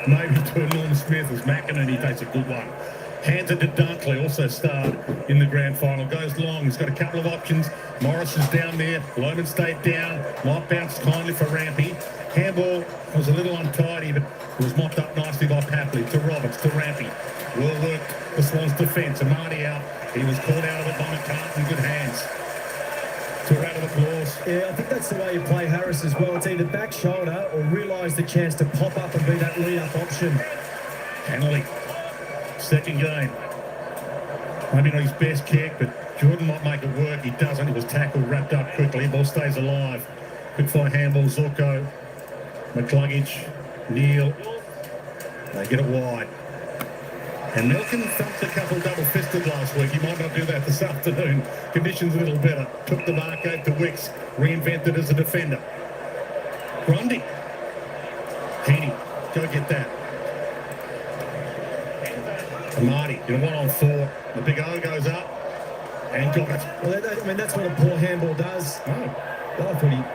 maybe to a Norm Smith as McInerney takes a good one. Hands it to Dunkley, also starred in the grand final. Goes long, he's got a couple of options. Morris is down there, Loman stayed down, might bounce kindly for Rampy. Handball was a little untidy, but it was mopped up nicely by Papley. To Roberts, to Rampy. Well worked the Swans defence. Amadi out, he was caught out of it by McCartan, good hands. To a round of applause. Yeah, I think that's the way you play Harris as well. It's either back shoulder or realise the chance to pop up and be that lead-up option. Hanley, second game. Maybe not his best kick, but Jordan might make it work. He doesn't. He was tackled, wrapped up quickly. Ball stays alive. Quick fire handball, Zorko. McCluggage, Neil. They get it wide. And Milken thumped a couple double-fisted last week. He might not do that this afternoon. Conditions a little better. Took the mark, gave to Wicks. Reinvented as a defender. Grundy. Heaney, go get that. Amadi in a 1-on-4. The big O goes up and got it. Well, I mean, that's what a poor handball does. Oh. I thought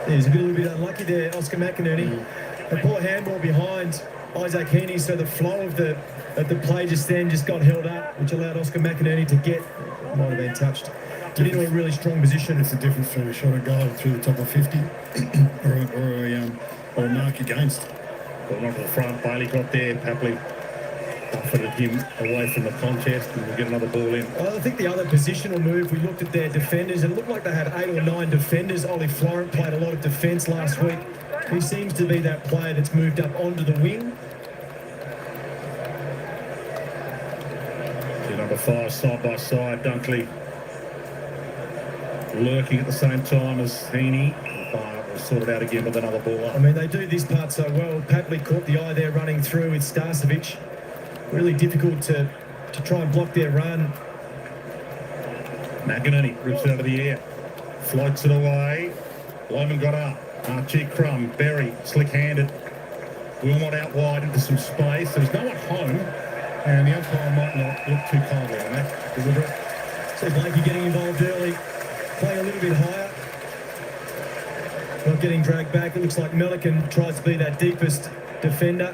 he's a little bit unlucky there, Oscar McInerney. A poor handball behind Isaac Heaney, so the flow of the play just got held up, which allowed Oscar McInerney to might have been touched, get into a really strong position. It's the difference between a shot and goal through the top of 50 or a mark against. Well, not to the front. Bailey got there. Papley buffeted him away from the contest, and we'll get another ball in. I think the other positional move, we looked at their defenders, and it looked like they had 8 or 9 defenders. Ollie Florent played a lot of defence last week. He seems to be that player that's moved up onto the wing. Number 5, side by side. Dunkley lurking at the same time as Heaney. Was sorted out again with another ball up. I mean, they do this part so well. Papley caught the eye there running through with Starcevic. Really difficult to try and block their run. McInerney rips it out of the air. Floats it away. Loman got up. Archie Crum, Berry, slick-handed. Wilmot out wide into some space. There's no one home, and the umpire might not look too kindly on that. So Blakey getting involved early, playing a little bit higher. Not getting dragged back. It looks like Melican tries to be that deepest defender.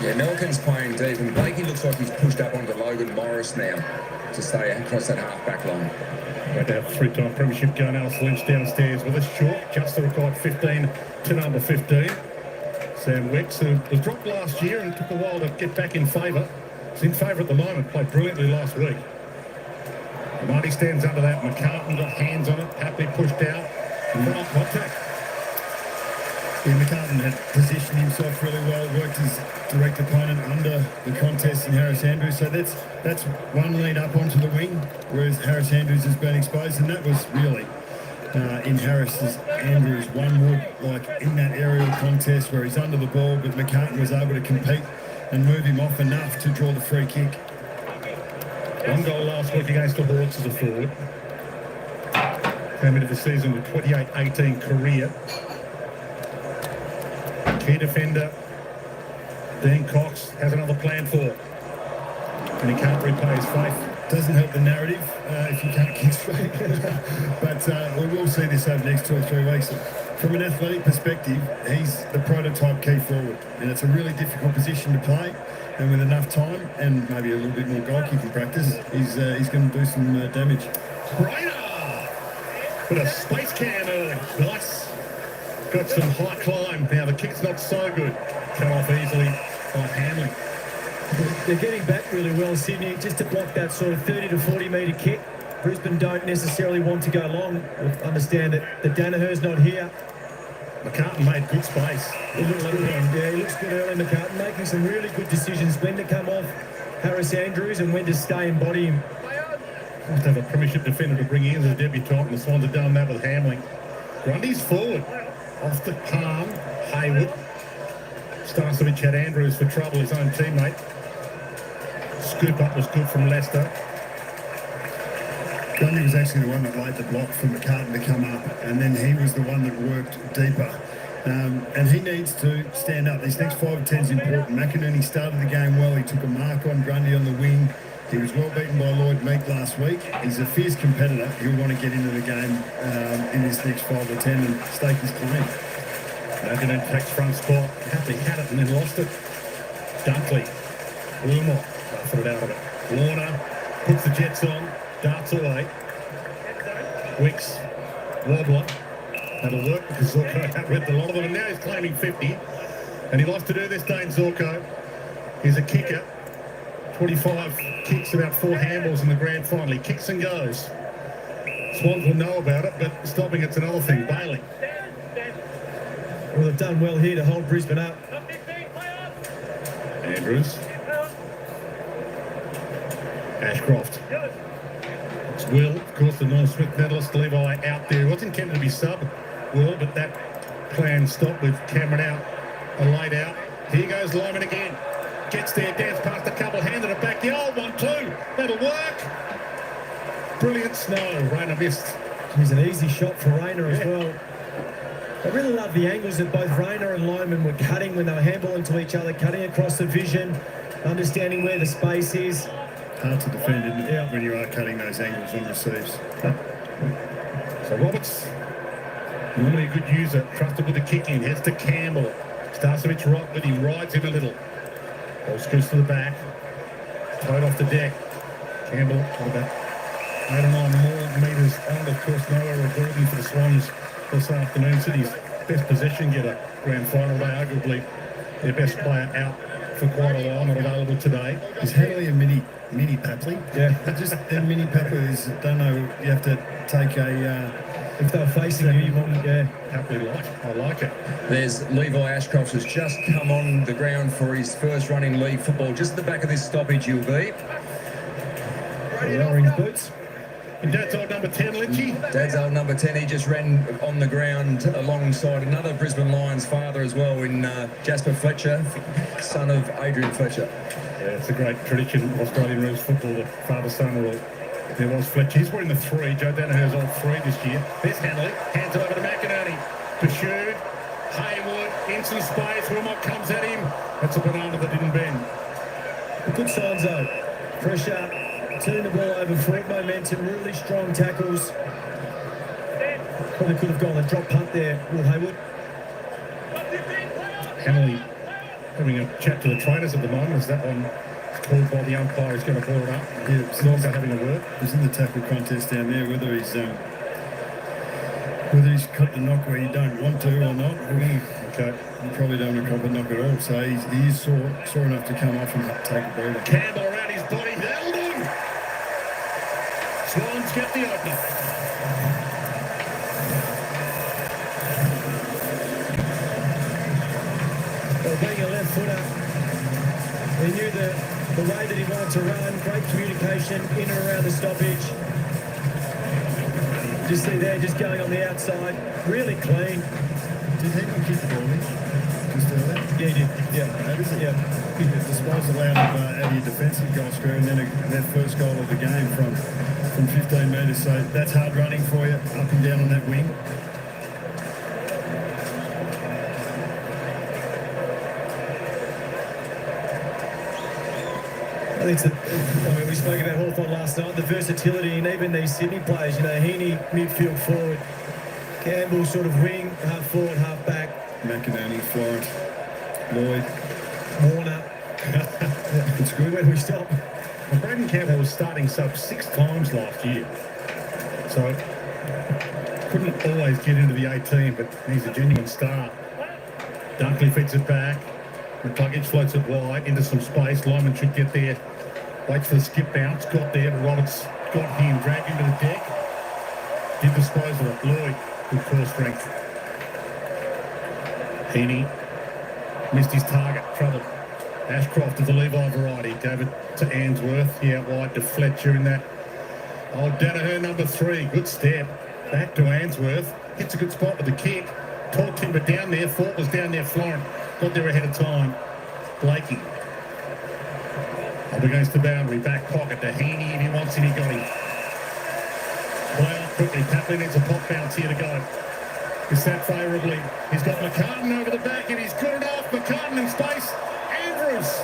Yeah, Melican's playing deep, and Blakey looks like he's pushed up onto Logan Morris now to stay across that half-back line. Great to have 3-time premiership going. Alice Lynch downstairs with us short, just the required 15 to number 15. Sam Wicks, who was dropped last year and took a while to get back in favour. He's in favour at the moment, played brilliantly last week. Marty stands under that. McCartan got hands on it, happily pushed out. Front contact. Yeah, McCartan had positioned himself really well, worked his direct opponent under the contest in Harris Andrews. So that's one lead up onto the wing, whereas Harris Andrews has been exposed, and that was really in Harris Andrews one wood, like in that aerial contest where he's under the ball, but McCartan was able to compete and move him off enough to draw the free kick. One goal last week against the Hawks as a forward. Came into the season with 28-18 career. Key defender, Dean Cox, has another plan for it. And he can't repay his faith. Doesn't help the narrative if you can't kick straight. But we will see this over the next 2 or 3 weeks. From an athletic perspective, he's the prototype key forward. And it's a really difficult position to play. And with enough time and maybe a little bit more goal kicking practice, he's going to do some damage. Raider! With a space can early. Nice. Got some high climb. Now the kick's not so good. Come off easily by Hanley. They're getting back really well, Sydney, just to block that sort of 30 to 40 metre kick. Brisbane don't necessarily want to go long. We understand that Danaher's not here. McCartan made good space. He looks good, he looks good early, McCartan, making some really good decisions when to come off Harris Andrews and when to stay and body him. Must have a premiership defender to bring in as a debutant, and the Swans have done that with Hamling. Grundy's forward. Off the palm, Hayward. Starcevic had Andrews for trouble, his own teammate. Scoop up was good from Leicester. Grundy was actually the one that laid the block for McCartan to come up, and then he was the one that worked deeper. And he needs to stand up. These next 5 or 10 is important. McInerney started the game well. He took a mark on Grundy on the wing. He was well beaten by Lloyd Meek last week. He's a fierce competitor. He'll want to get into the game in this next 5 or 10 and stake his claim. McInerney takes front spot. Happily had it and then lost it. Dunkley. Wilmot. Buffed it out of it. Warner puts the Jets on. Darts away. Wicks. Wobbler. That'll work because Zorko outripped a lot of them. And now he's claiming 50. And he likes to do this, Dane Zorko. He's a kicker. 25 kicks, about 4 handballs in the grand final. He kicks and goes. Swans will know about it, but stopping it's another thing. Bailey. Well, they've done well here to hold Brisbane up. Andrews. Ashcroft. It's Will, of course, the North Smith medalist. Levi out there. Wasn't intended to be sub, Will, but that plan stopped with Cameron out. A late out. Here goes Lyman again. Gets there, dance past a couple, handed it back. The old one too. That'll work. Brilliant snow. Rayner missed. He's an easy shot for Rayner as well. I really love the angles that both Rayner and Lyman were cutting when they were handballing to each other, cutting across the vision, understanding where the space is. Hard to defend, isn't it, when you are cutting those angles on receives. So Roberts, normally a good user, trusted with the kicking, heads to Campbell. Starcevich right with him, rides him a little. Ball scoots to the back. Towed off the deck. Campbell, about 8 or 9 more metres on. Of course, nowhere rewarding for the Swans this afternoon. City's best possession getter, grand final day, arguably their best player out for quite a while, not available today. Is Hadley a mini Papley? Yeah. Just a mini Papley is, don't know, you have to take a... if they're facing you, you want, yeah. Happily like. I like it. There's Levi Ashcroft who's just come on the ground for his first run in league football. Just at the back of this stoppage, you'll be. The orange boots. And Dad's old number 10, Lynchy. Dad's old number 10, he just ran on the ground alongside another Brisbane Lions father as well in Jasper Fletcher, son of Adrian Fletcher. Yeah, it's a great tradition of Australian rules football, the father-son rule. There was Fletcher. He's wearing the 3. Joe Danaher's on 3 this year. There's Hanley. Hands it over to McInerney. Pursued. Haywood. In some space. Wilmot comes at him. That's a banana that didn't bend. Good signs though. Pressure. Turning the ball over, forward momentum, really strong tackles. Probably could have gone a drop punt there, Will Haywood. Hanley having a chat to the trainers at the moment. Is that one called by the umpire? He's going to ball it up. Yeah, It's also having a word. He's in the tackle contest down there, whether he's cut the knock where you don't want to or not. Okay. You probably don't want to cop a knock at all. So he is sore enough to come off and take a breather. Campbell around his body. Held him. Swans get the opener. Well, being a left footer, he knew the way that he wanted to run. Great communication in and around the stoppage. Just see there, just going on the outside, really clean. Did he not kick the ball in? Just earlier? Yeah, he did. Yeah, That is it. yeah. The disposal out of your defensive goal square and then their first goal of the game from 15 metres. So that's hard running for you, up and down on that wing. I think we spoke about Hawthorn last night, the versatility, and even these Sydney players, Heaney, midfield forward, Campbell sort of wing, half forward, half back. McInerney, Florent, Lloyd, Warner. it's good. Where do we stop? Well, Braden Campbell was starting sub 6 times last year. So couldn't always get into the 18, but he's a genuine star. Dunkley feeds it back. McCluggage floats it wide into some space. Lyman should get there. Waits for the skip bounce. Got there. Roberts got him. Dragged him to the deck. Did dispose of it. Lloyd, good core strength. Heaney missed his target. Trouble. Ashcroft of the Levi variety. Gave it to Ainsworth. Yeah, wide to Fletcher in that. Oh, Danaher, number 3. Good step. Back to Ainsworth. Hits a good spot with the kick. Tall timber down there. Fort was down there. Florent got there ahead of time. Blakey. Up against the boundary. Back pocket to Heaney. If he wants it, he got him. Play out quickly. Tapley needs a pop bounce here to go. He's set favourably. He's got McCartan over the back and he's good enough. McCartan in space. Andrews.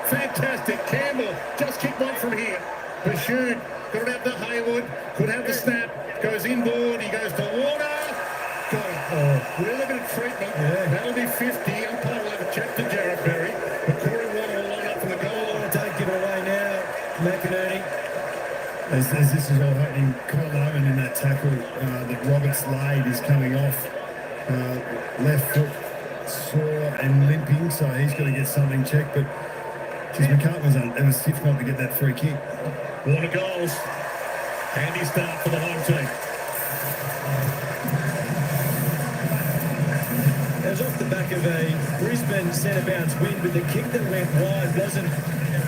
Fantastic. Campbell just kicked one from here. Pursued. Got it out to Haywood. Could have the snap. Goes inboard. He goes to Warner. Got it. Oh, with a little bit of treatment. Yeah. That'll be 50. Umpire will have a check to Jarrett Berry. But Corey Water will line up from the goal Oh, line. don't give it away now, McInerney. As this is all happening, Kyle Owen in that tackle that Roberts laid is coming off. Left foot sore and limping, so he's got to get something checked. But geez, McCartney was stiff not to get that free kick. Warner goals. Handy start for the home team. It was off the back of a Brisbane centre bounce win, but the kick that went wide wasn't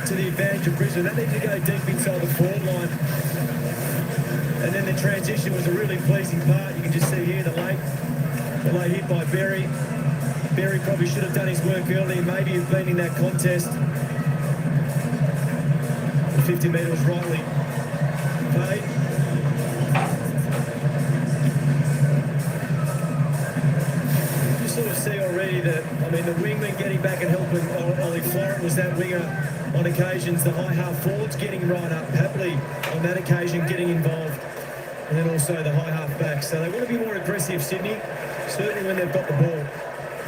to the advantage of Brisbane. That needed to go deep inside the forward line. And then the transition was a really pleasing part. You can just see here the late hit by Berry. Berry probably should have done his work earlier, maybe have been in that contest. The 50 metre was rightly paid. You sort of see already that, I mean, the wingman getting back and helping Ollie Florent was that winger on occasions. The high half forwards getting right up, happily on that occasion getting involved. And then also the high half back. So they want to be more aggressive, Sydney, certainly when they've got the ball.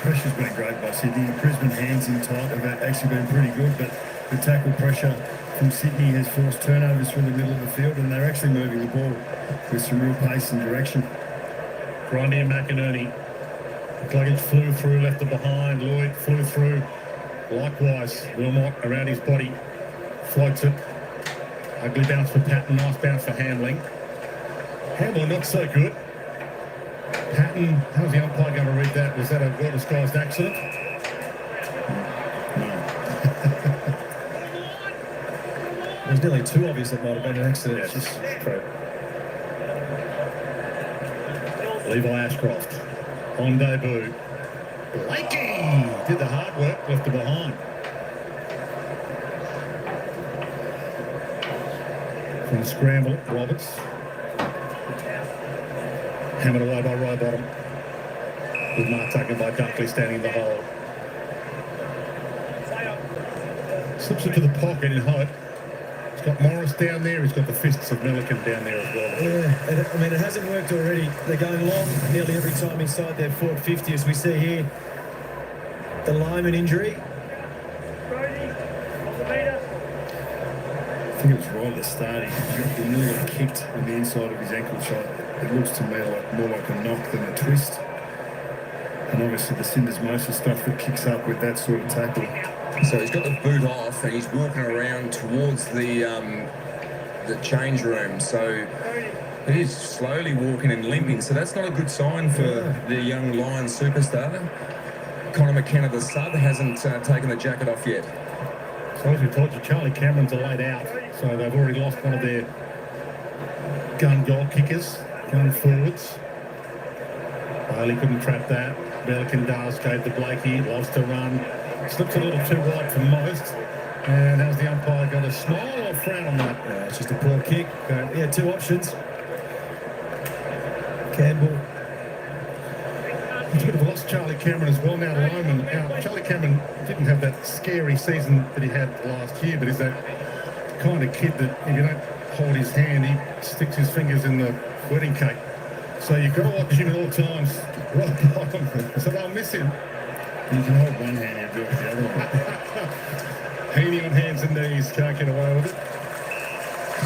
Pressure's been great by Sydney. Brisbane hands in tight have actually been pretty good, but the tackle pressure from Sydney has forced turnovers through the middle of the field, and they're actually moving the ball with some real pace and direction. Grundy and McInerney. Luggage flew through, left it behind. Lloyd flew through. Likewise, Wilmot around his body. Floats it. Ugly bounce for Patton. Nice bounce for Hamling. Hamling not so good. Patton, how's the umpire going to read that? Was that a well-disguised accident? It was nearly too obvious it might have been an accident. Yes, Just true. Levi Ashcroft on debut. Blakey did the hard work, left it behind. From the scramble, Roberts. Hammered away by Rybottom. With mark taken by Dunkley standing in the hole. Slips it to the pocket in hope. He's got Morris down there. He's got the fists of Milliken down there as well. yeah, and I mean, it hasn't worked already. They're going long nearly every time inside their forward 50, as we see here. The Lyman injury. I think it was right at the start. He nearly got kicked on the inside of his ankle shot. It looks to me more like a knock than a twist. And obviously the syndesmosis stuff that kicks up with that sort of tackle. So he's got the boot off and he's walking around towards the change room. So he's slowly walking and limping. So that's not a good sign for the young Lions superstar. Connor McKenna, the sub, hasn't taken the jacket off yet. So as we told you, Charlie Cameron's are laid out. So they've already lost one of their gun goal kickers, gun forwards. Bailey couldn't trap that. Milliken does, gave to Blakey, loves to run. Slips a little too wide for most. And how's the umpire got a smile or frown on that? It's just a poor kick. He had two options. Campbell. It's a bit of a loss, Charlie Cameron as well now to Loman. Now, Charlie Cameron didn't have that scary season that he had last year, but he's that kind of kid that if you don't hold his hand, he sticks his fingers in the wedding cake. So you've got to watch him at all times. Right bottom. So they'll miss him. You can hold one hand and do it with the other one. Heaney on hands and knees, can't get away with it.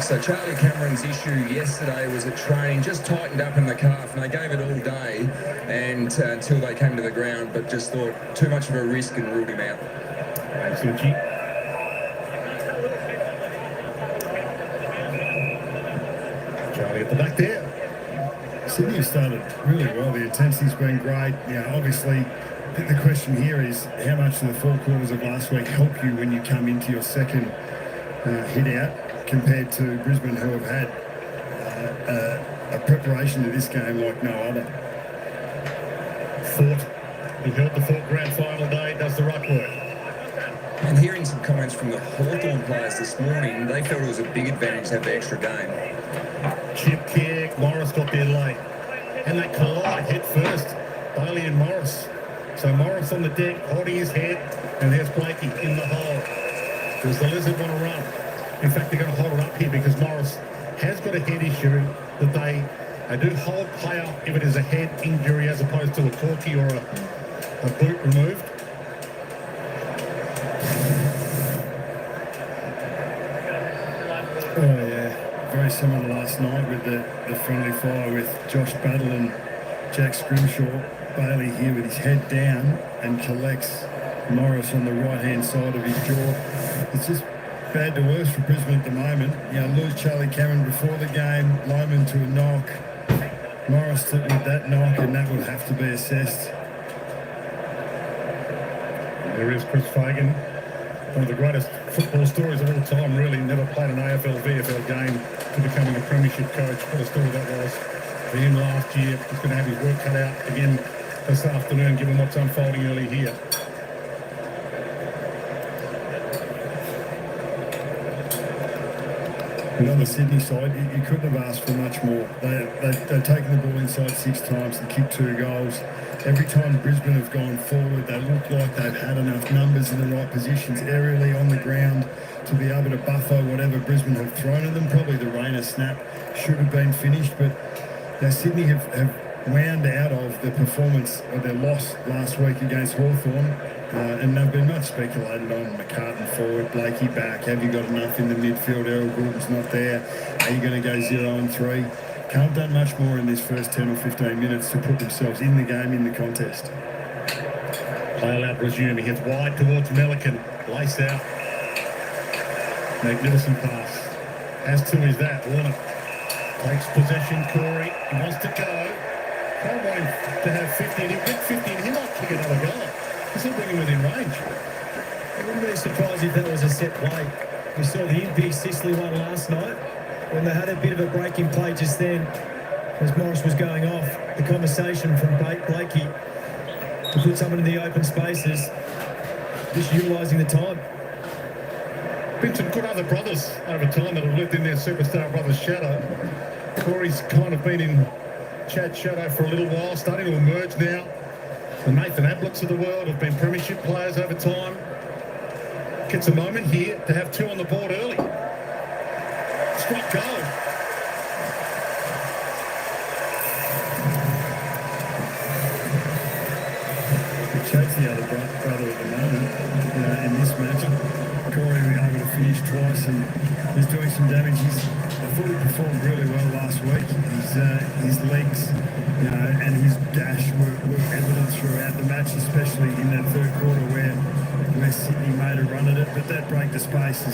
So Charlie Cameron's issue yesterday was at training, just tightened up in the calf, and they gave it all day and until they came to the ground, but just thought too much of a risk and ruled him out. Suchi. Charlie at the back there. Sydney has started really well. The intensity's been great. Obviously, the question here is how much do the four quarters of last week help you when you come into your second hit out compared to Brisbane, who have had a preparation to this game like no other. Thought he held the Thought grand final day, does the right work. And hearing some comments from the Hawthorn players this morning, they felt it was a big advantage to have the extra game. Chip kick, Morris got there late. And they collide head first, Bailey and Morris. So Morris on the deck, holding his head, and there's Blakey in the hole. Does the Lizard want to run? In fact, they're going to hold it up here because Morris has got a head issue that they do hold play up if it is a head injury as opposed to a corky or a A boot removed. Oh yeah, very similar last night with the friendly fire with Josh Battle and Jack Scrimshaw. Bailey here with his head down and collects Morris on the right-hand side of his jaw. It's just bad to worse for Brisbane at the moment. You know, lose Charlie Cameron before the game, Loman to a knock. Morris with that knock, and that will have to be assessed. There is Chris Fagan, one of the greatest football stories of all time, really. Never played an AFL, VFL game to becoming a premiership coach. What a story that was for him last year. He's going to have his work cut out again this afternoon, given what's unfolding early here. And on the Sydney side, you couldn't have asked for much more. They've taken the ball inside 6 times and kicked 2 goals. Every time Brisbane have gone forward, they look like they've had enough numbers in the right positions aerially on the ground to be able to buffer whatever Brisbane have thrown at them. Probably the Rayner snap should have been finished, but now Sydney have wound out of the performance of their loss last week against Hawthorn. And they've been much speculated on. McCartan forward, Blakey back. Have you got enough in the midfield? Errol Gould's not there. Are you going to go 0-3? Can't have done much more in this first 10 or 15 minutes to put themselves in the game, in the contest. Play allowed to resume. He gets wide towards Melican. Lace out. Magnificent pass. As to is that. Warner takes possession. Corey. He wants to go. I want him to have 50. And he'll get 50 and he might kick another goal. He's not bringing within range. I wouldn't be surprised if that was a set play. We saw the Impey Sicily one last night when they had a bit of a break in play just then as Morris was going off. The conversation from Blakey to put someone in the open spaces, just utilising the time. Been some good other brothers over time that have lived in their superstar brother's shadow. Corey's kind of been in Chad's shadow for a little while, starting to emerge now. The Nathan Ablets of the world have been premiership players over time. Gets a moment here to have 2 on the board early. Struck goal. Chad's the other brother at the moment in this match. Corey was able to finish twice and is doing some damage. I thought he performed really well last week. His legs and his dash were evident throughout the match, especially in that third quarter where Sydney made a run at it. But that break to space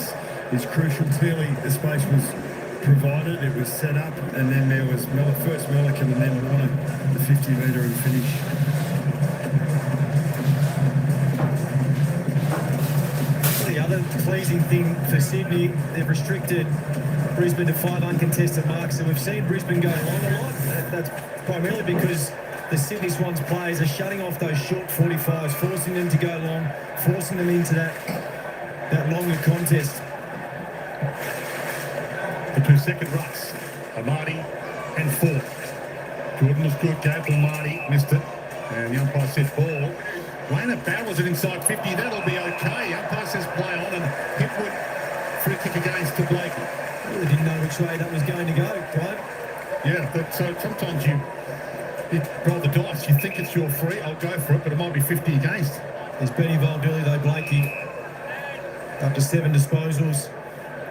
is crucial. Clearly, the space was provided, it was set up, and then there was first Melican and then Warner, the 50-metre and finish. The other pleasing thing for Sydney, they've restricted Brisbane to 5 uncontested marks, and we've seen Brisbane go long a lot. That's primarily because the Sydney Swans players are shutting off those short 45s, forcing them to go long, forcing them into that longer contest. The 2-second rucks. Amadi and Ford. Jordan was good, gave to Amadi, missed it. And the umpire said ball. Rayner barrels it inside 50, that'll be okay. Umpire says play on, and Hipwood free kick against to Blakey. Really didn't know which way that was going to go, right? Yeah, but so sometimes you roll the dice, you think it's your free, I'll go for it, but it might be 50 against. There's Benny Valdilli though, Blakey. Up to 7 disposals.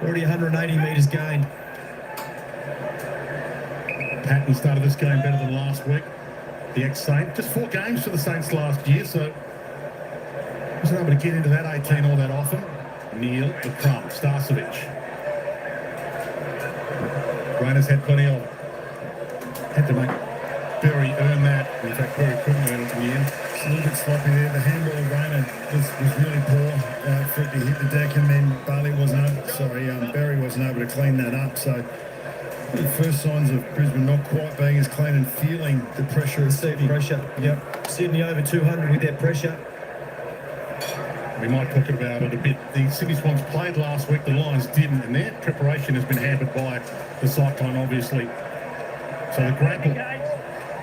Already 180 metres gained. Patton started this game better than last week. The ex-Saint. Just 4 games for the Saints last year, so wasn't able to get into that 18 all that often. Neil, the crumb, Starcevic. Rayner's had plenty of. Had to make Berry earn that. In fact, Berry couldn't earn it in the end. It's a little bit sloppy there. The handball of Rayner was really poor for it to hit the deck, and then Berry wasn't able to clean that up. So the first signs of Brisbane not quite being as clean and feeling the pressure of Sydney. Pressure, yep. Sydney over 200 with their pressure. We might talk about it a bit. The Sydney Swans played last week, the Lions didn't, and their preparation has been hampered by the cyclone, obviously. So the grapple,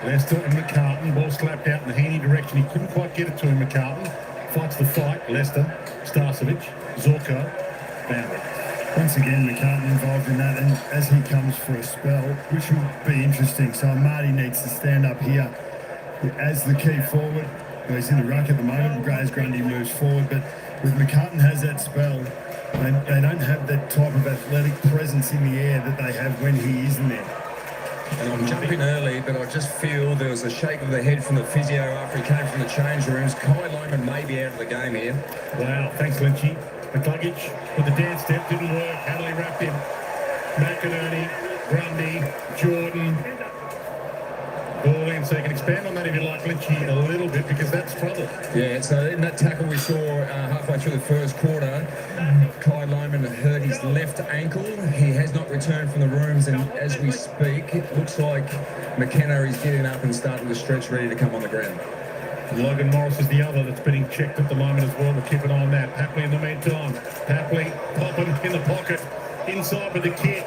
Lester and McCartan, ball slapped out in the handy direction. He couldn't quite get it to him, McCartan. Fights the fight, Lester, Starcevic, Zorko, boundary. Once again, McCartan involved in that, and as he comes for a spell, which will be interesting. So Marty needs to stand up here as the key forward. Well, he's in the ruck at the moment. As Grundy moves forward, but with McCartan has that spell, they don't have that type of athletic presence in the air that they have when he is in there. And I'm jumping early, but I just feel there was a shake of the head from the physio after he came from the change rooms. Kai Loman may be out of the game here. Wow, thanks, Lynchy. McCluggage with the dance step didn't work. Hadley wrapped him. McInerney, Grundy, Jordan. Ball in, so you can expand on that if you like, Lynchy, a little bit, because that's trouble. Yeah, so in that tackle we saw halfway through the first quarter, Kai Loman hurt his left ankle. He has not returned from the rooms, and as we speak, it looks like McKenna is getting up and starting to stretch, ready to come on the ground. Logan Morris is the other that's being checked at the moment as well. We'll keep an eye on that. Papley in the meantime. Papley popping in the pocket. Inside with the kick.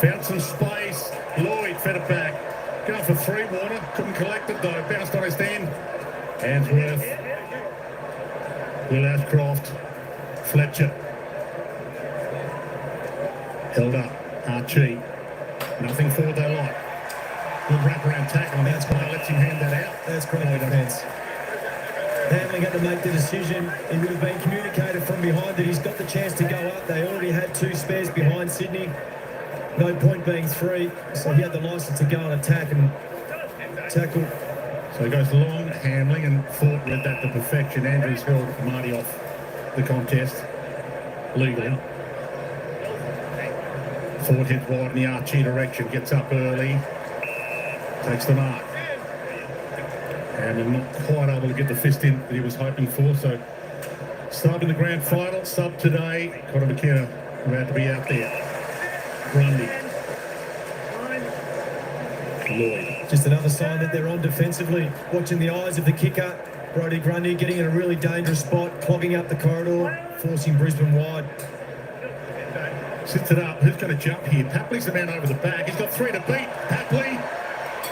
Found some space. Lloyd fed it back. Going for three, Warner. Couldn't collect it though. Bounced on his end. Answorth. Will Ashcroft. Fletcher. Held up. Archie. Nothing forward they like. Good wraparound tackle on the outside. Lets him hand that out. That's great defence. Handling had to make the decision. It would have been communicated from behind that he's got the chance to go up. They already had two spares behind Sydney. No point being three, so he had the licence to go and attack and tackle. So he goes long, Hamling, and Thorpe led that to perfection. Andrews held Marty off the contest legally. Thorpe heads wide in the Archie direction, gets up early, takes the mark. And not quite able to get the fist in that he was hoping for, so sub in the grand final, sub today. Conor McKenna about to be out there. Grundy. Lloyd. Just another sign that they're on defensively. Watching the eyes of the kicker, Brodie Grundy, getting in a really dangerous spot, clogging up the corridor, forcing Brisbane wide. Sits it up. Who's going to jump here? Papley's the man over the back. He's got three to beat. Papley.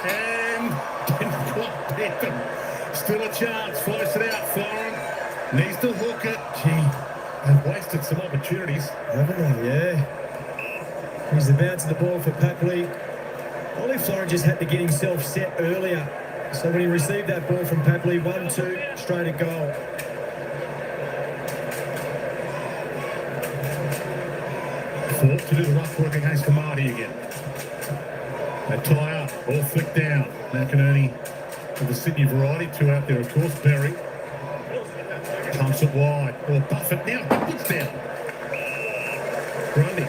And didn't quite beat them. Still a chance. Floats it out. Florin needs to hook it. Gee, they've wasted some opportunities. Haven't they? Yeah. Here's the bounce of the ball for Papley. Ollie Florin just had to get himself set earlier. So when he received that ball from Papley, 1-2, straight at goal. Thorpe to do the rough work against Marty again. They tie up, ball flicked down. McInerney of the Sydney variety, two out there, of course. Berry pumps it wide, or Buffett now, puts down. Grundy.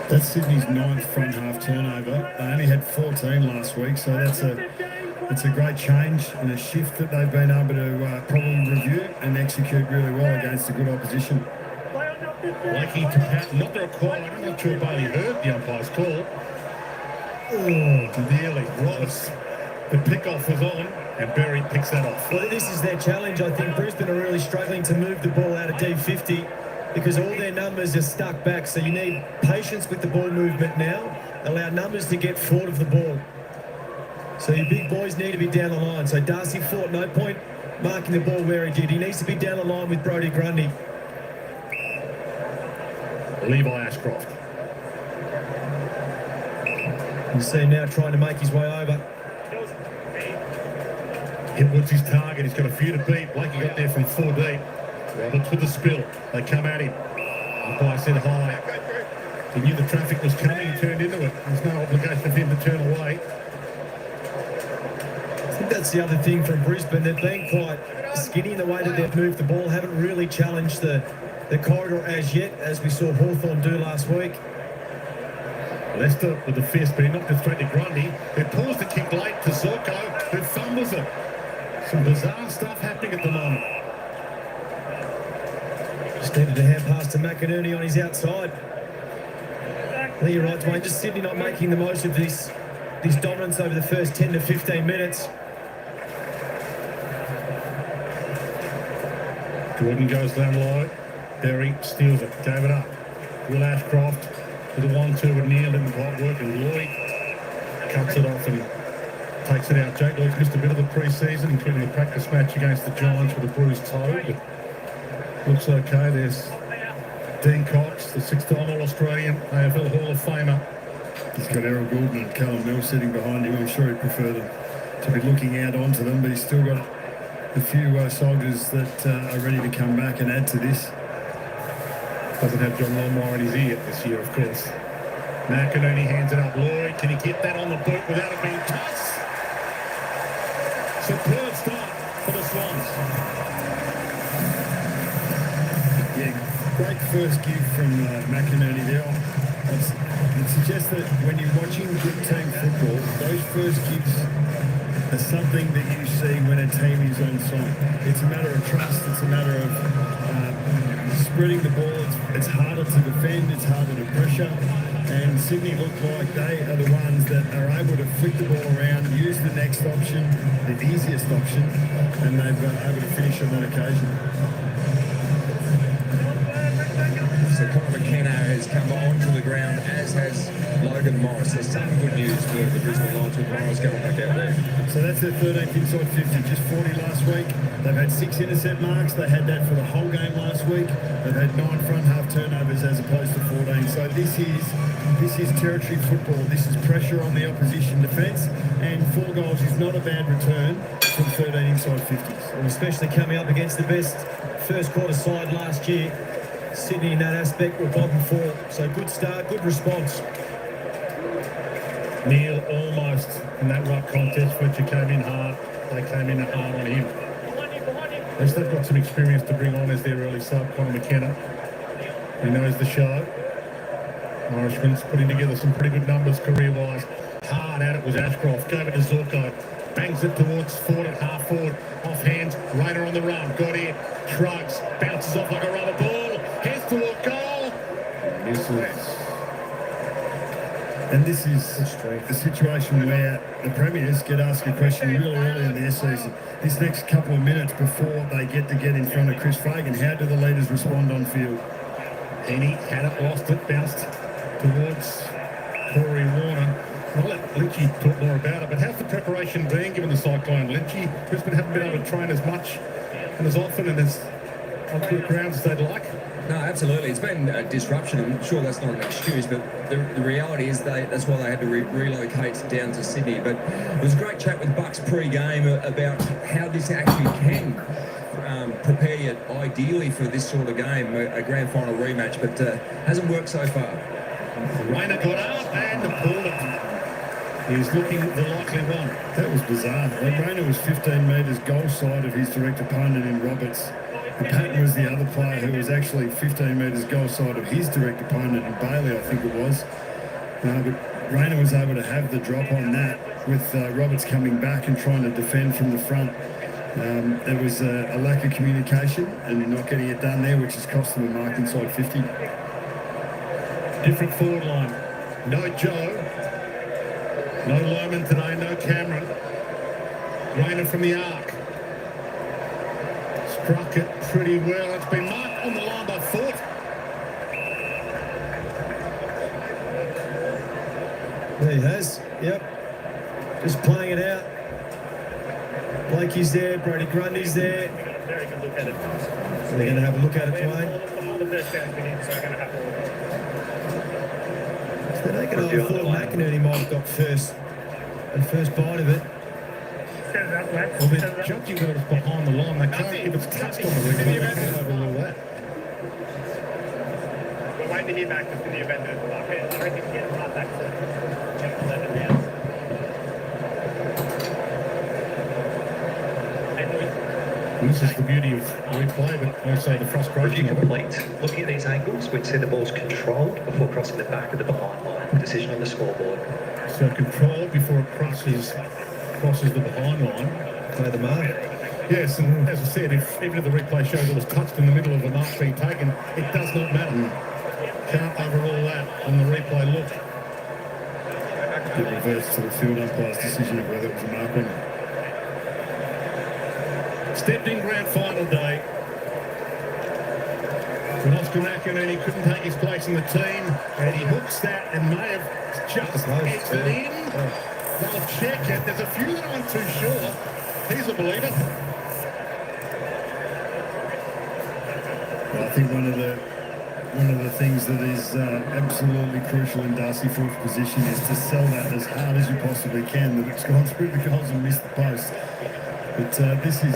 That's Sydney's 9th front half turnover. They only had 14 last week, so that's a great change and a shift that they've been able to problem review and execute really well against a good opposition. Blakey to Pat, not the required. I'm not sure Bailey heard the umpire's call. Oh, nearly. Ross. The pick-off was on, and Berry picks that off. Well, this is their challenge. I think Brisbane are really struggling to move the ball out of D50 because all their numbers are stuck back. So you need patience with the ball movement now. Allow numbers to get forward of the ball. So your big boys need to be down the line. So Darcy Fort, no point marking the ball where he did. He needs to be down the line with Brodie Grundy. Levi Ashcroft. You see him now trying to make his way over. Hipwood's his target. He's got a few to beat. Blakey got there from 4 deep. Roberts with the spill. They come at him. Umpire said high. He knew the traffic was coming. He turned into it. There's no obligation for him to turn away. I think that's the other thing from Brisbane. They've been quite skinny in the way that they've moved the ball. Haven't really challenged the corridor as yet, as we saw Hawthorn do last week. Leicester with the fist, but he knocked it straight to Grundy, who pulls the kick late to Zorko, who fumbles it. Some bizarre stuff happening at the moment. Just needed a hand pass to McInerney on his outside. I think you're right, Dwayne. Just Sydney not making the most of this dominance over the first 10 to 15 minutes. Jordan goes down low. Berry steals it, gave it up. Will Ashcroft with a 1-2 with Neil, didn't quite work, and Lloyd cuts it off and takes it out. Jake Lloyd's missed a bit of the pre-season, including the practice match against the Giants with a bruised toe, but looks okay. There's Dean Cox, the 6-time All-Australian, AFL Hall of Famer. He's got Errol Goulden and Callum Mills sitting behind him. I'm sure he'd prefer them. to be looking out onto them, but he's still got a few soldiers that are ready to come back and add to this. Doesn't have John Longmire in his ear this year, of course. McInerney hands it up. Lloyd, can he get that on the boot without it being touched? Superb start for the Swans. Yeah, great first give from McInerney there. It suggests that when you're watching good team football, those first gives are something that you see when a team is on site. It's a matter of trust. It's a matter of spreading the ball. It's harder to defend. It's harder to pressure. And Sydney look like they are the ones that are able to flick the ball around, use the next option, the easiest option, and they've been able to finish on that occasion. So Connor McKenna has come onto the ground, as has Logan Morris. There's some good news for the Brisbane Lions with Morris going back out there. So that's their 13th inside 50, just 40 last week. They've had 6 intercept marks. They had that for the whole game last week. They've had 9 front half turnovers as opposed to 14. So this is territory football. This is pressure on the opposition defence, and 4 goals is not a bad return from 13 inside 50s. And especially coming up against the best first quarter side last year. Sydney in that aspect were bottom 4. So good start, good response. Neil almost in that ruck contest. Fletcher came in hard. They came in hard on him. At least they've got some experience to bring on as their early sub, Connor McKenna. He knows the show. Irishman's putting together some pretty good numbers career-wise. Hard at it was Ashcroft. Gave it to Zorko. Bangs it towards forward at half forward. Off hands. Rayner on the run. Got in. Shrugs. Bounces off like a rubber ball. Heads toward goal. This is the situation where the premiers get asked a question really early in their season. This next couple of minutes before they get in front of Chris Fagan, how do the leaders respond on field? Henny had it, lost it, bounced towards Corey Warner. I'll let Lynchy talk more about it, but how's the preparation been given the cyclone? Lynchy, Brisbane haven't been able to train as much and as often and as onto the grounds as they'd like. No, absolutely. It's been a disruption. I'm sure that's not an excuse, but the reality is that's why they had to relocate down to Sydney. But it was a great chat with Bucks pre-game about how this actually can prepare you ideally for this sort of game, a grand final rematch, but hasn't worked so far. Rayner got up and pulled it. He was looking the likely one. That was bizarre. Rayner was 15 metres goal side of his direct opponent in Roberts. And Patton was the other player who was actually 15 metres goal side of his direct opponent in Bailey, I think it was. But Rayner was able to have the drop on that with Roberts coming back and trying to defend from the front. There was a lack of communication and not getting it done there, which has cost them a mark inside 50. Different forward line. No Joe. No Loman today, no Cameron. Rayner from the arc. Struck it pretty well. It's been marked on the line by Fort. There he has. Yep. Just playing it out. Blakey's there. Brody Grundy's there. Very good look at it. So they're going to have a look at it, Dwayne. All the best guys we need, so I'm going to have a look. So they can thought McInerney might have got first bite of it. Well, they're judging that it's behind the line. They can't, if it's touched on the replay, they can't overrule that. We're waiting to hear back from the event that it's up. I reckon we get right back to check 11 now. And this is the beauty of replay, but also the frustration of it. Complete. Looking at these angles, we'd see the ball's controlled before crossing the back of the behind line. Decision on the scoreboard. So control before it crosses the behind line. Play the mark. Yes, and as I said, even if the replay shows it was touched in the middle of the mark being taken, it does not matter. Can't overrule that on the replay look. It reverts to the field umpire's decision of whether it was a mark or not. Stepped in grand final day. When Oscar McInerney couldn't take his place in the team, and he hooks that and may have just edged it in. They'll check it. There's a few that aren't too sure. He's a believer. Well, I think one of the one of the things that is absolutely crucial in Darcy Ford's position is to sell that as hard as you possibly can, that it's gone through the goals and missed the post. But this is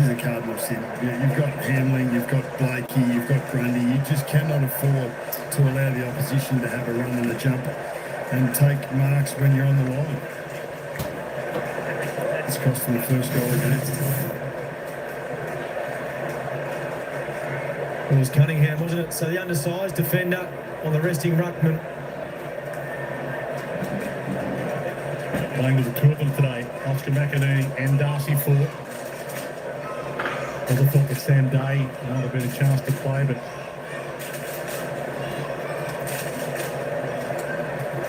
a cardinal sin. You've got Hamling, you've got Blakey, you've got Grundy. You just cannot afford to allow the opposition to have a run and a jump and take marks when you're on the line. It's cost them the first goal against. It was Cunningham, wasn't it? So the undersized defender on the resting ruckman. Playing with the two of them today, Oscar McInerney and Darcy Ford. I thought that Sam Day might have been a chance to play, but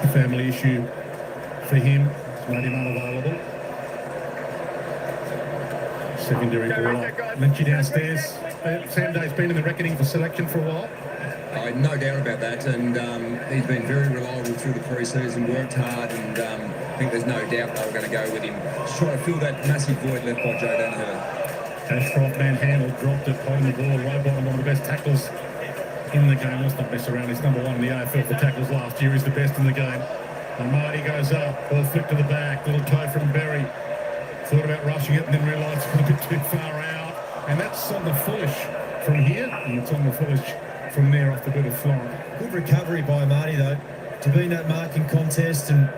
a family issue for him has made him unavailable. Secondary baller. Lynchy downstairs. Sam Day's been in the reckoning for selection for a while. No doubt about that, and he's been very reliable through the pre-season, worked hard, and I think there's no doubt they were going to go with him. Just trying to fill that massive void left by Joe Danaher. Ashcroft manhandled, dropped it, holding the ball. Rowbottom, one of the best tacklers in the game. Let's not mess around. He's number one in the AFL for tackles last year. He's the best in the game. Marty goes up, ball flicked to the back, little toe from Berry. Thought about rushing it and then realised it's a bit too far out. And that's on the foolish from here, and it's on the foolish from there off the bit of flying. Good recovery by Marty, though, to be in that marking contest and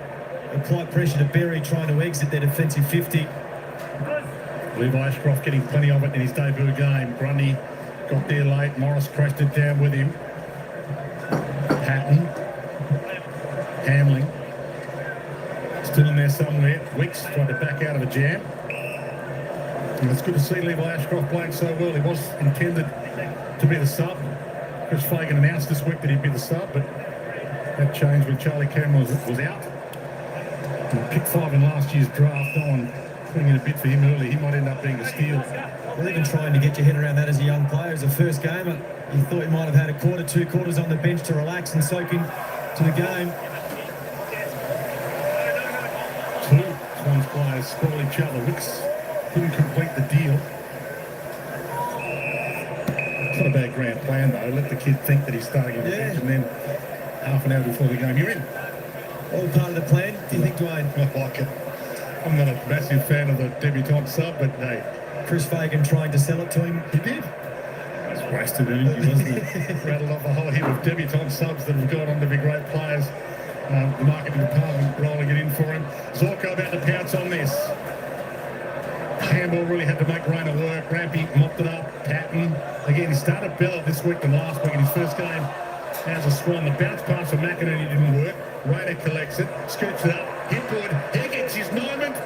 apply pressure to Berry trying to exit their defensive 50. Levi Ashcroft getting plenty of it in his debut game. Grundy got there late. Morris crashed it down with him. Hatton. Hamling. Still in there somewhere. Wicks tried to back out of a jam. And it's good to see Levi Ashcroft playing so well. He was intended to be the sub. Chris Fagan announced this week that he'd be the sub, but that changed when Charlie Cameron was out. And pick 5 in last year's draft. No one putting in a bit for him early. He might end up being a steal. Well, even trying to get your head around that as a young player, as a first gamer, you thought he might have had a quarter, 2 quarters on the bench to relax and soak in to the game. Two Swans players sprawl each other. Wicks couldn't complete the deal. It's not a bad grand plan, though. Let the kid think that he's starting on the bench, and then half an hour before the game, you're in. All part of the plan, do you think, Dwayne? I like it. I'm not a massive fan of the debutante sub, but hey. Chris Fagan trying to sell it to him. He did. It's wasted energy, wasn't it? Rattled off a whole heap of debutante subs that have gone on to be great players. The marketing department rolling it in for him. Zorko about to pounce on this. Handball really had to make Rayner work. Rampy mopped it up. Patton. Again, he started better this week than last week in his first game as a Swan. The bounce pass from McInerney didn't work. Rayner collects it, scoops it up. Hipwood, he gets his moment.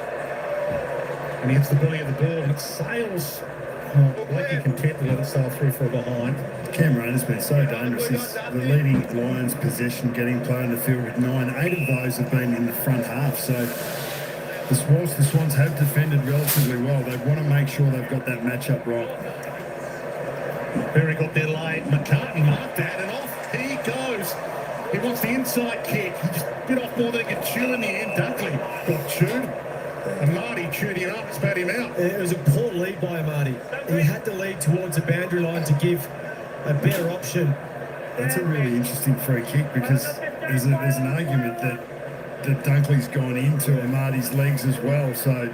And he hits the belly of the ball and it sails. Blakey content to let it sail through for a behind. Cam Rayner's been so dangerous. He's the leading Lions possession getting play in the field with 9. 8 of those have been in the front half. So the Swans have defended relatively well. They want to make sure they've got that matchup right. Berry got there late. McCartan marked that and off he goes. He wants the inside kick. He just bit off more than he could chew in the end. Dunkley got chewed. And Marty chewed him up, spat him out. It was a poor lead by Marty. He had to lead towards the boundary line to give a better option. That's a really interesting free kick because there's an argument that Dunkley's gone into Amadi's legs as well. So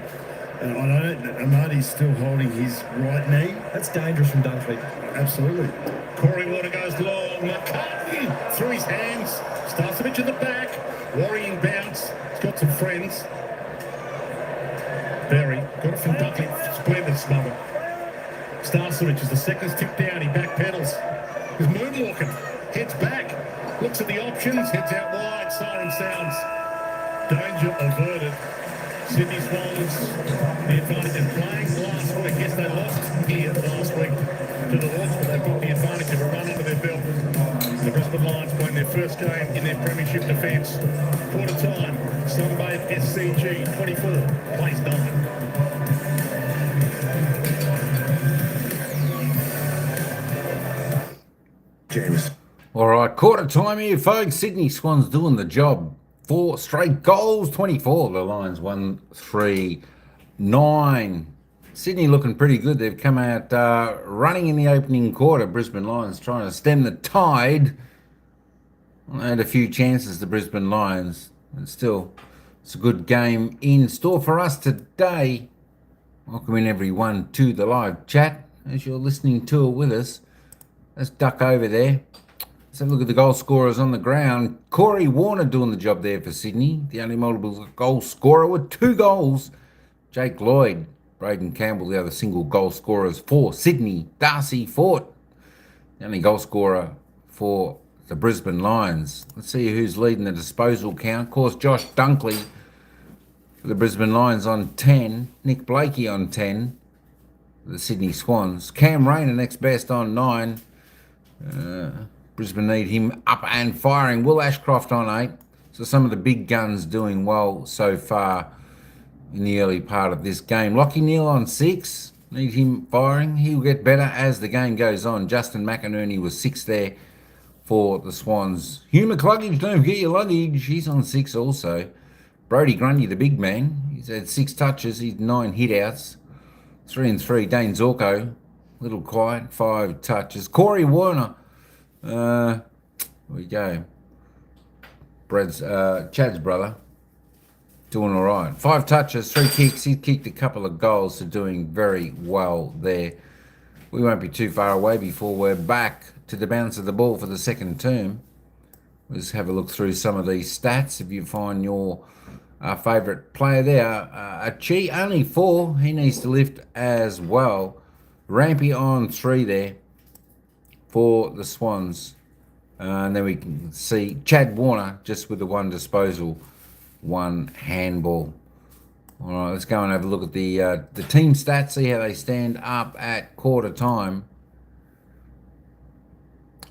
I know Amadi's still holding his right knee. That's dangerous from Dunkley. Absolutely. Corey Water goes long. McCartney through his hands. Starcevich at the back. Worrying bounce. He's got some friends. Berry got it from Dunkley. Splendid smother. Starcevich is the second stick down. He back pedals. He's moonwalking. Heads back. Looks at the options. Heads out wide. Siren sounds. Danger averted. Sydney Swans, the advantage in playing last week. Yes, they lost here last week to the Hawks, but they've got the advantage of a run under their belt. The Brisbane Lions playing their first game in their premiership defence. Quarter time, Sunday at SCG, 24, plays 9. James. All right, quarter time here, folks. Sydney Swans doing the job. 4 straight goals, 24. The Lions 1-3-9. Sydney looking pretty good. They've come out running in the opening quarter. Brisbane Lions trying to stem the tide. Well, they had a few chances, the Brisbane Lions. But still, it's a good game in store for us today. Welcoming everyone to the live chat as you're listening to it with us. Let's duck over there. Let's have a look at the goal scorers on the ground. Corey Warner doing the job there for Sydney. The only multiple goal scorer with 2 goals. Jake Lloyd, Braden Campbell, the other single goal scorers for Sydney. Darcy Fort, the only goal scorer for the Brisbane Lions. Let's see who's leading the disposal count. Of course, Josh Dunkley for the Brisbane Lions on 10. Nick Blakey on 10 for the Sydney Swans. Cam Rayner next best on 9. Brisbane need him up and firing. Will Ashcroft on 8. So some of the big guns doing well so far in the early part of this game. Lockie Neal on 6. Need him firing. He'll get better as the game goes on. Justin McInerney was 6 there for the Swans. Hugh McCluggage, don't forget your luggage. He's on 6 also. Brodie Grundy, the big man. He's had 6 touches. He's 9 hit-outs. 3 and 3. Dane Zorko, little quiet. 5 touches. Corey Warner. There we go. Chad's brother. Doing all right. 5 touches, 3 kicks. He kicked a couple of goals, so doing very well there. We won't be too far away before we're back to the bounce of the ball for the second term. Let's have a look through some of these stats. If you find your favourite player there, Achi only 4. He needs to lift as well. Rampy on 3 there for the Swans. And then we can see Chad Warner just with the 1 disposal, 1 handball. All right, let's go and have a look at the team stats, see how they stand up at quarter time.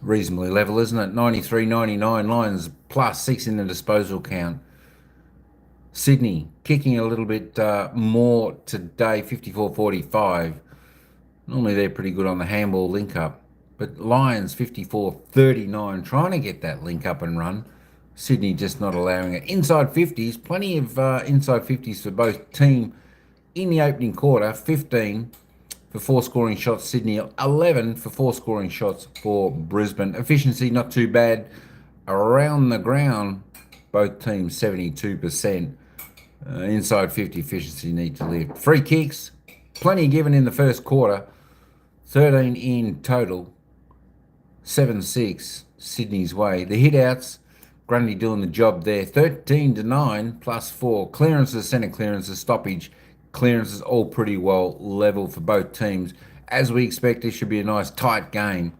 Reasonably level, isn't it? 93-99. Lions plus 6 in the disposal count. Sydney kicking a little bit more today, 54-45. Normally they're pretty good on the handball link-up. But Lions 54-39, trying to get that link up and run. Sydney just not allowing it. Inside 50s, plenty of inside 50s for both team in the opening quarter. 15 for 4 scoring shots, Sydney. 11 for 4 scoring shots for Brisbane. Efficiency not too bad. Around the ground, both teams 72%. Inside 50 efficiency need to lift. Free kicks, plenty given in the first quarter. 13 in total. 7-6 Sydney's way. The hit-outs, Grundy doing the job there. 13-9 plus 4. Clearances, centre clearances, stoppage clearances, all pretty well level for both teams. As we expect, this should be a nice tight game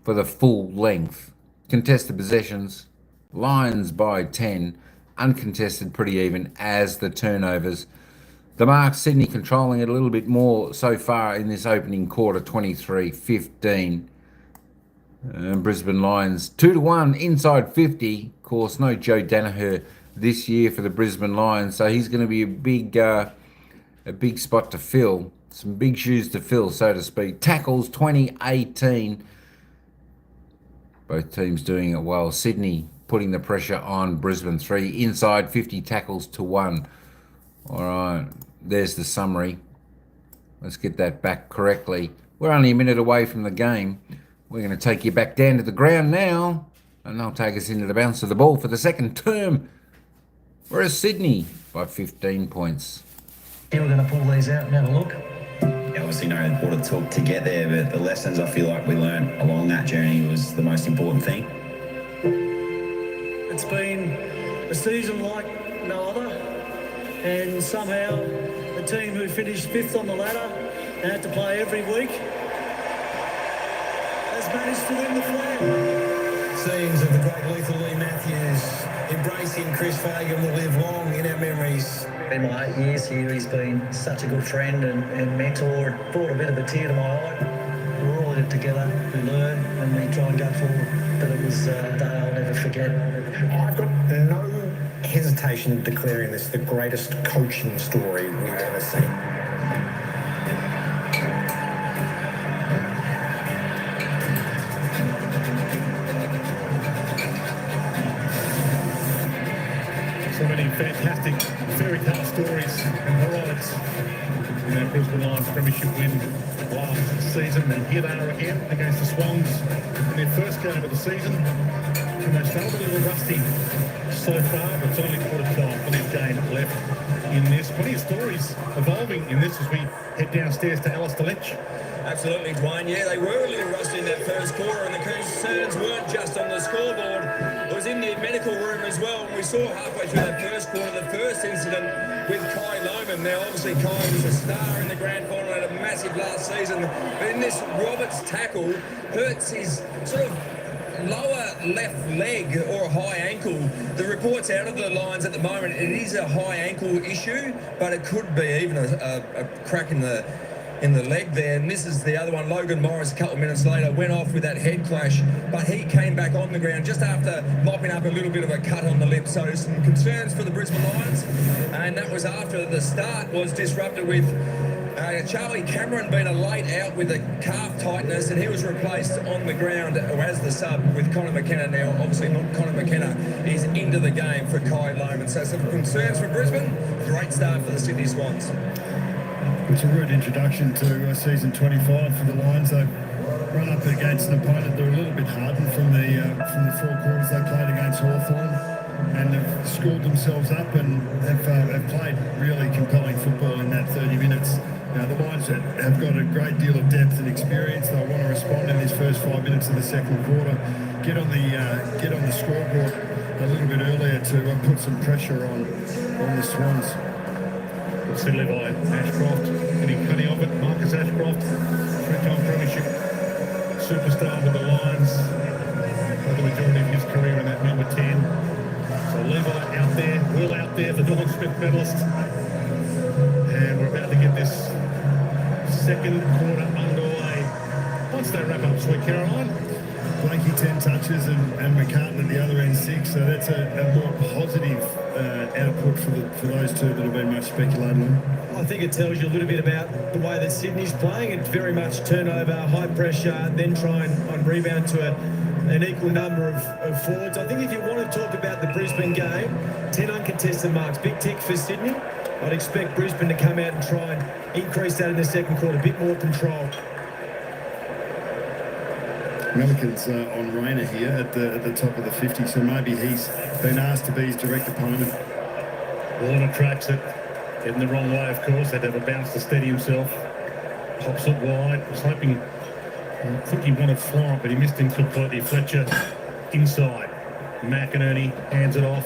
for the full length. Contested possessions, Lions by 10. Uncontested pretty even as the turnovers. The marks, Sydney controlling it a little bit more so far in this opening quarter, 23-15. Brisbane Lions 2-1 inside 50. Of course, no Joe Danaher this year for the Brisbane Lions, so he's going to be a big spot to fill. Some big shoes to fill, so to speak. Tackles 20-18. Both teams doing it well. Sydney putting the pressure on Brisbane. 3 inside 50 tackles to 1. All right, there's the summary. Let's get that back correctly. We're only a minute away from the game. We're going to take you back down to the ground now, and they'll take us into the bounce of the ball for the second term. Whereas Sydney by 15 points. Yeah, we're going to pull these out and have a look. Obviously, no water talk to get there, but the lessons I feel like we learned along that journey was the most important thing. It's been a season like no other, and somehow the team who finished 5th on the ladder and had to play every week has managed to win the flag. Scenes of the great Lethal Lee Matthews embracing Chris Fagan will live long in our memories. In my 8 years here, he's been such a good friend and mentor. It brought a bit of a tear to my eye. We're all in it together. We learn and we try and go forward. But it was a day I'll never forget. I've got no hesitation in declaring this the greatest coaching story we've ever seen. So many fantastic fairy tale stories and heroics in that Brisbane Lions Lions premiership win last season, and here they are again against the Swans in their first game of the season. And they started a little rusty so far, but it's only quarter time for this game left in this. Plenty of stories evolving in this as we head downstairs to Alistair Lynch. Absolutely, Dwayne. Yeah, they were a little rusty in that first quarter, and the concerns weren't just on the scoreboard. It was in the medical room as well. And we saw halfway through that first quarter, the first incident with Kai Lohmann. Now, obviously, Kai was a star in the grand final, had a massive last season. But in this, Roberts tackle hurts his sort of lower left leg or a high ankle. The reports out of the Lions at the moment, it is a high ankle issue, but it could be even a crack in the leg there. And this is the other one. Logan Morris a couple of minutes later went off with that head clash, but he came back on the ground just after mopping up a little bit of a cut on the lip. So some concerns for the Brisbane Lions, and that was after the start was disrupted with Charlie Cameron being a late out with a calf tightness, and he was replaced on the ground as the sub with Connor McKenna. Now, obviously, not Connor McKenna is into the game for Kai Lohmann. So some concerns for Brisbane. Great start for the Sydney Swans. It's a rude introduction to season 25 for the Lions. They've run up against an opponent that are a little bit hardened from the four quarters they played against Hawthorn, and they've schooled themselves up and have played really compelling football in that 30 minutes. Now, the Lions have got a great deal of depth and experience. They'll want to respond in these first 5 minutes of the second quarter, get on the scoreboard a little bit earlier to put some pressure on the Swans. See Levi Ashcroft getting plenty of it. Marcus Ashcroft, three-time premiership superstar with the Lions for the majority of his career in that number 10. So Levi out there, Will out there, the Don Smith medalist. And we're about to get this second quarter underway. Once they wrap up, Sweet Caroline. Blakey 10 touches and McCartan at the other end 6, so that's a more positive output for those two that have been much speculated on. I think it tells you a little bit about the way that Sydney's playing. It's very much turnover, high pressure, then try and rebound to an equal number of forwards. I think if you want to talk about the Brisbane game, 10 uncontested marks, big tick for Sydney. I'd expect Brisbane to come out and try and increase that in the second quarter, a bit more control. Milliken's on Rayner here at the top of the 50, so maybe he's been asked to be his direct opponent. Warner tracks it, heading the wrong way, of course. Had to have a bounce to steady himself. Pops it wide. Was hoping, I think he wanted Florent, but he missed him completely. Fletcher inside. McInerney hands it off.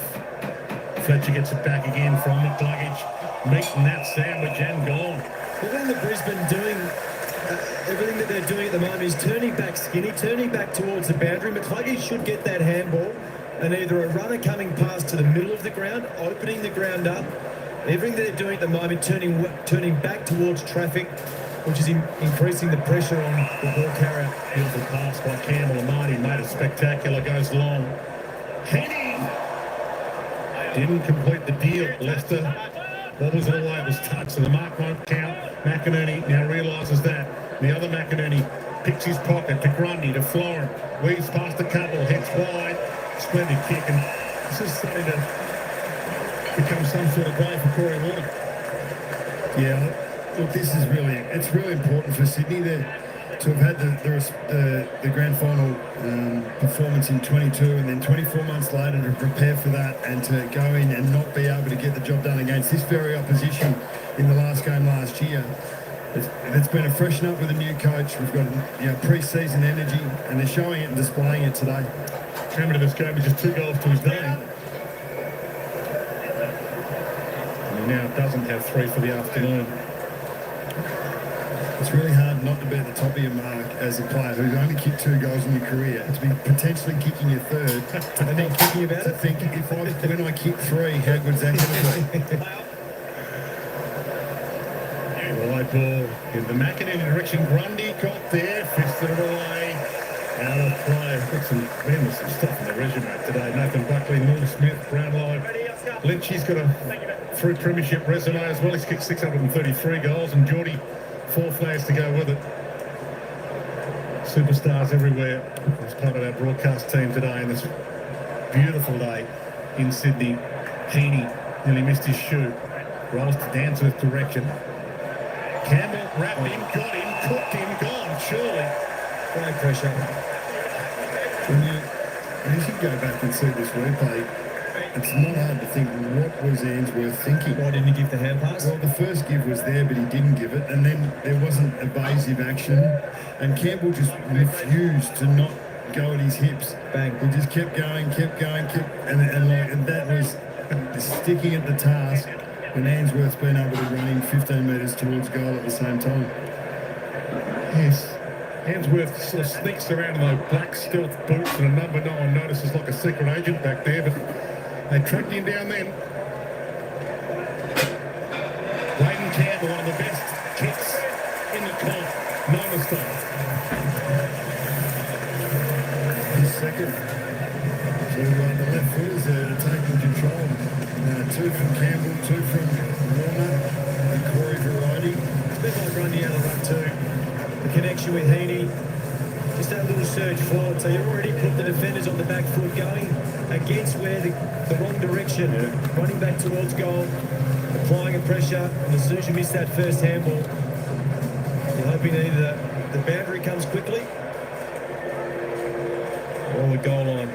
Fletcher gets it back again from McCluggage. Meeting that sandwich and gone. Everything that Brisbane doing, everything that they're doing at the moment is turning back skinny, turning back towards the boundary. McCluggage should get that handball, and either a runner coming past to the middle of the ground, opening the ground up. Everything that they're doing at the moment, turning back towards traffic, which is increasing the pressure on the ball carrier. Beautiful pass by Campbell. Amati made it spectacular. Goes long. Heading. Didn't complete the deal. Leicester wobbles it away. It was touched, so the mark won't count. McInerney now realises that. The other McInerney picks his pocket to Grundy, to Florent. Weaves past a couple, heads wide. Splendid kick, and this is starting to become some sort of day for Corey Warner. Yeah, look, this is it's really important for Sydney to have had the grand final performance in 22, and then 24 months later to prepare for that and to go in and not be able to get the job done against this very opposition in the last game last year. It's been a freshen up with a new coach. We've got pre-season energy, and they're showing it and displaying it today. Remember, to this game is just 2 goals to his name. And he now doesn't have 3 for the afternoon. It's really hard not to be at the top of your mark as a player who's only kicked 2 goals in your career, to be potentially kicking your third, and then kicking about it, thinking when I kick 3, how good's that going to be? Wide ball in the McInerney direction. Grundy got there, fisted it away. Out of play. Got some stuff in the resume today. Nathan Buckley, Norm Smith, Brownlow. Lynch, he's got a 3 premiership resume as well. He's kicked 633 goals, and Geordie 4 flags to go with it. Superstars everywhere as part of our broadcast team today in this beautiful day in Sydney. Heaney nearly missed his shoe. Rolls to Danforth's direction. Campbell wrapped him, got him, cooked him, gone, surely. Great pressure. When you go back and see this replay, it's not hard to think what was Ainsworth thinking. Why didn't he give the hand pass? Well, the first give was there, but he didn't give it, and then there wasn't evasive action, and Campbell just refused to not go at his hips. Bang. He just kept going, and that was sticking at the task, and Ainsworth's been able to run him 15 metres towards goal at the same time. Yes. Ainsworth sort of sneaks around in those black stealth boots and a number no one notices like a secret agent back there, but they tracked him down then. Braden Campbell, one of the best kicks in the comp. No mistake. His second to the left footers there to take the control. Two from Campbell, two from Warner, and Corey variety. It's a bit like running out of the run too. The connection with Heaney, just that little surge forward. So you've already put the defenders on the back foot going against where the wrong direction. Yeah. Running back towards goal, applying a pressure, and as soon as you miss that first handball, you're hoping either the boundary comes quickly or the goal line.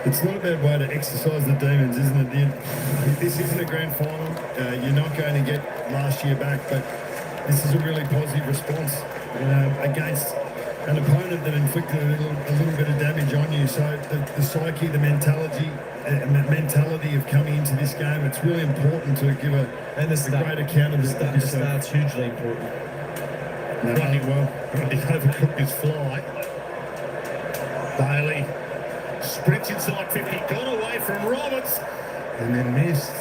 It's not a bad way to exercise the demons, isn't it? This isn't a grand final. You're not going to get last year back, but this is a really positive response against an opponent that inflicted a little bit of damage on you. So the psyche, the mentality of coming into this game, it's really important to give a great account of yourself. The start's hugely important. Running well. He overcooked his fly. Bailey sprints inside 50, got away from Roberts, and then missed.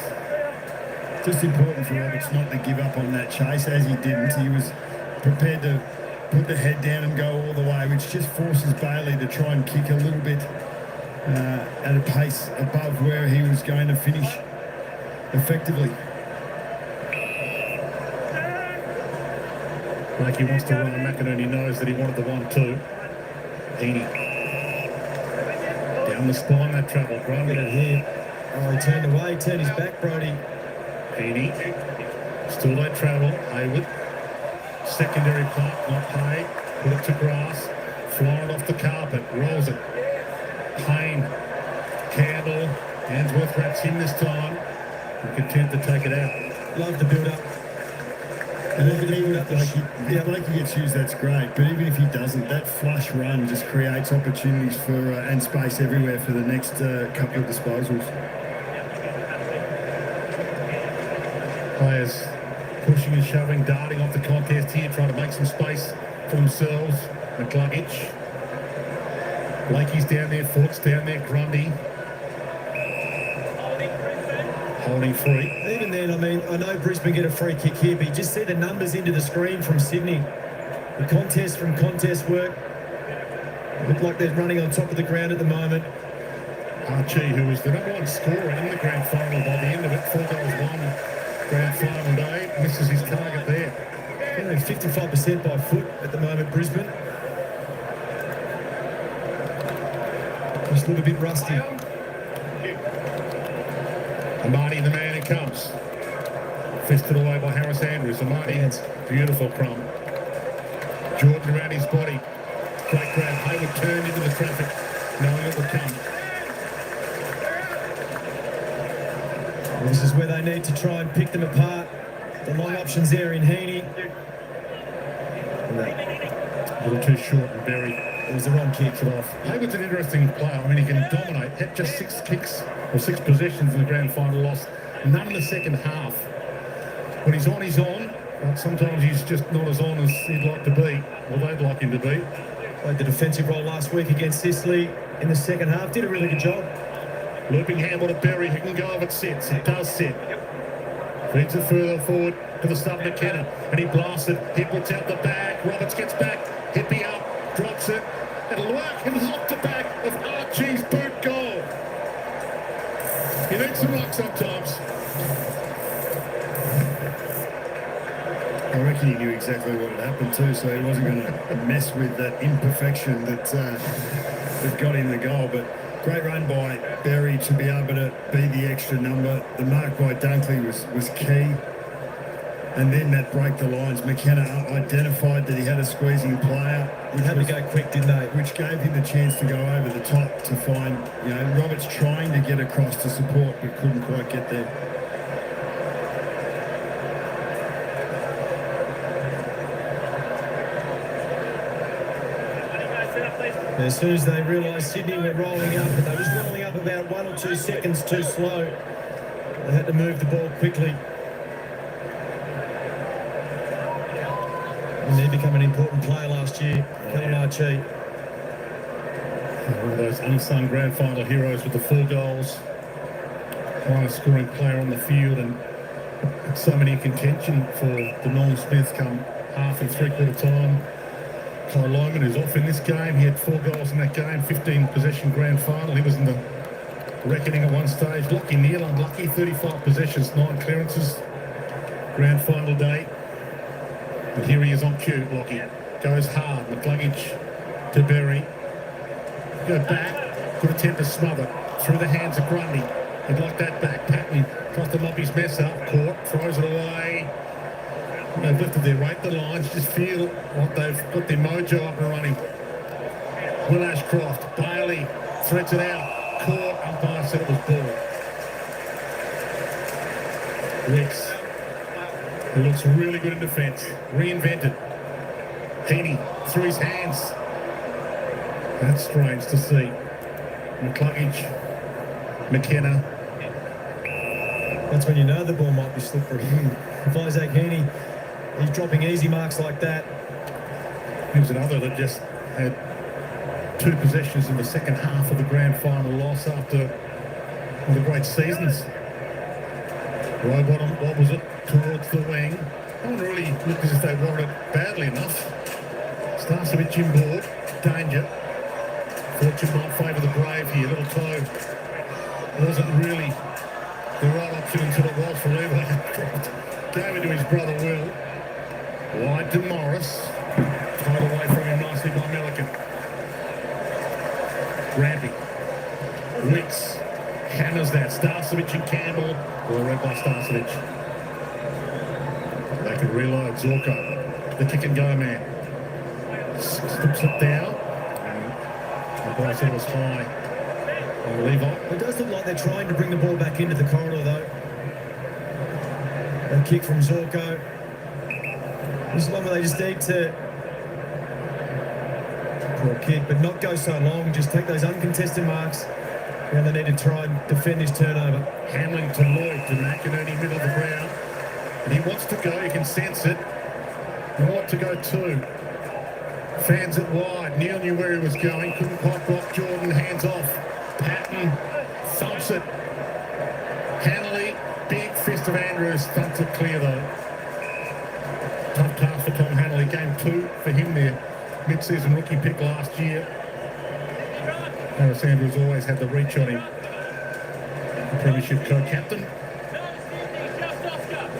Just important for Roberts not to give up on that chase, as he didn't. He was prepared to put the head down and go all the way, which just forces Bailey to try and kick a little bit at a pace above where he was going to finish effectively. Like he wants to run, McInerney knows that he wanted the 1-2. Heaney. Down the spine that travel, Grundy. Here. Oh, he turned away, turned his back, Brody. Heaney. Still that travel. Hayward. Secondary punt, not paid. Put it to grass. Flying off the carpet. Rolls it. Payne. Campbell. Ainsworth wraps him this time. And content to take it out. Love the build-up. And if Blakey gets used, that's great. But even if he doesn't, that flush run just creates opportunities for and space everywhere for the next couple of disposals. Players pushing and shoving, darting off the contest here, trying to make some space for themselves. McCluggage. Blakey's down there, Foots down there, Grundy. Holding free. Even then, I mean, I know Brisbane get a free kick here, but you just see the numbers into the screen from Sydney. The contest from contest work. Look like they're running on top of the ground at the moment. Archie, who was the #1 scorer in the grand final by the end of it, 4 goals won grand final day, misses his target there. 55% by foot at the moment, Brisbane. Just look a bit rusty. Amati, the man who comes. Fisted away by Harris Andrews. Amati, beautiful crumb. Jordan around his body. Great grab. Hayward turned into the traffic, knowing it would come. This is where they need to try and pick them apart. The long options there in Heaney. A little too short and buried. It was the wrong kick. It off. Hayward's an interesting player. I mean, he can dominate. Had just 6 kicks or 6 possessions in the grand final loss. None in the second half. When he's on, he's on. But sometimes he's just not as on as he'd like to be, or they'd like him to be. Played the defensive role last week against Sicily in the second half. Did a really good job. Looping handball to Berry. He can go if it sits. It does sit. Feeds it further forward to the sub McKenna. And he blasts it. He puts out the back. Roberts gets back. Hippie up. Drops it. It'll work. It was off the back of Archie's boot goal. He needs some luck sometimes. I reckon he knew exactly what had happened too, so he wasn't going to mess with that imperfection that got him the goal. But great run by Berry to be able to be the extra number. The mark by Dunkley was key. And then that broke the lines. McKenna identified that he had a squeezing player. We had to go quick, didn't they? Which gave him the chance to go over the top to find, Roberts trying to get across to support but couldn't quite get there. As soon as they realised Sydney were rolling up, and they was rolling up about 1 or 2 seconds too slow, they had to move the ball quickly. And they become an important player last year, Kalamarchi. One of those unsung grand final heroes with the 4 goals. Highest scoring player on the field, and so many in contention for the Norm Smiths come half and three-quarter time. Kyle Lyman, who's off in this game, he had 4 goals in that game, 15 possession grand final. He was in the reckoning at one stage. Lockie Neal, unlucky, 35 possessions, 9 clearances. Grand final day. But here he is on cue, Lockie. Goes hard, McCluggage to Berry. Go back, good attempt to smother. Through the hands of Grundy. He'd like that back. Patton tries to mop his mess up. Caught, throws it away. They've lifted their weight, the lines. Just feel like they've got their mojo up and running. Will Ashcroft, Bailey threads it out. Caught, umpire said it was ball. Wicks, who looks really good in defence. Reinvented. Heaney through his hands. That's strange to see. McCluggage, McKenna. That's when you know the ball might be slippery. If Isaac Heaney, he's dropping easy marks like that. He was another that just had 2 possessions in the second half of the grand final loss after one of the great seasons. Rowbottom, what was it, towards the wing. No one really looked as if they wanted it badly enough. Starcevic inboard, danger. Fortune might favour the Brave here, little toe. Wasn't really the right option until it was for Levi. Gave it to his brother Will. Wide to Morris. Tied away from him nicely by Milliken. Rampy. Wicks. Hammers that. Starcevic and Campbell. Well read by Starcevic. They could reload. Zorko. The kick and go man. Slips it down. And the ball said it was high. Levi. It does look like they're trying to bring the ball back into the corridor, though. A kick from Zorko. This is one where they just need to... Poor kick, but not go so long. Just take those uncontested marks. And they need to try and defend this turnover. Handling to Lloyd, to McInerney, middle of the ground. And he wants to go, you can sense it. He wants to go too. Fans it wide. Neil knew where he was going. Couldn't quite block Jordan. Hands off. Patton thumps it. Hanley, big fist of Andrews, thumps it clear though. Tough task for Tom Hanley. Game 2 for him there. Mid-season rookie pick last year. Harris Andrews always had the reach on him. The premiership co-captain.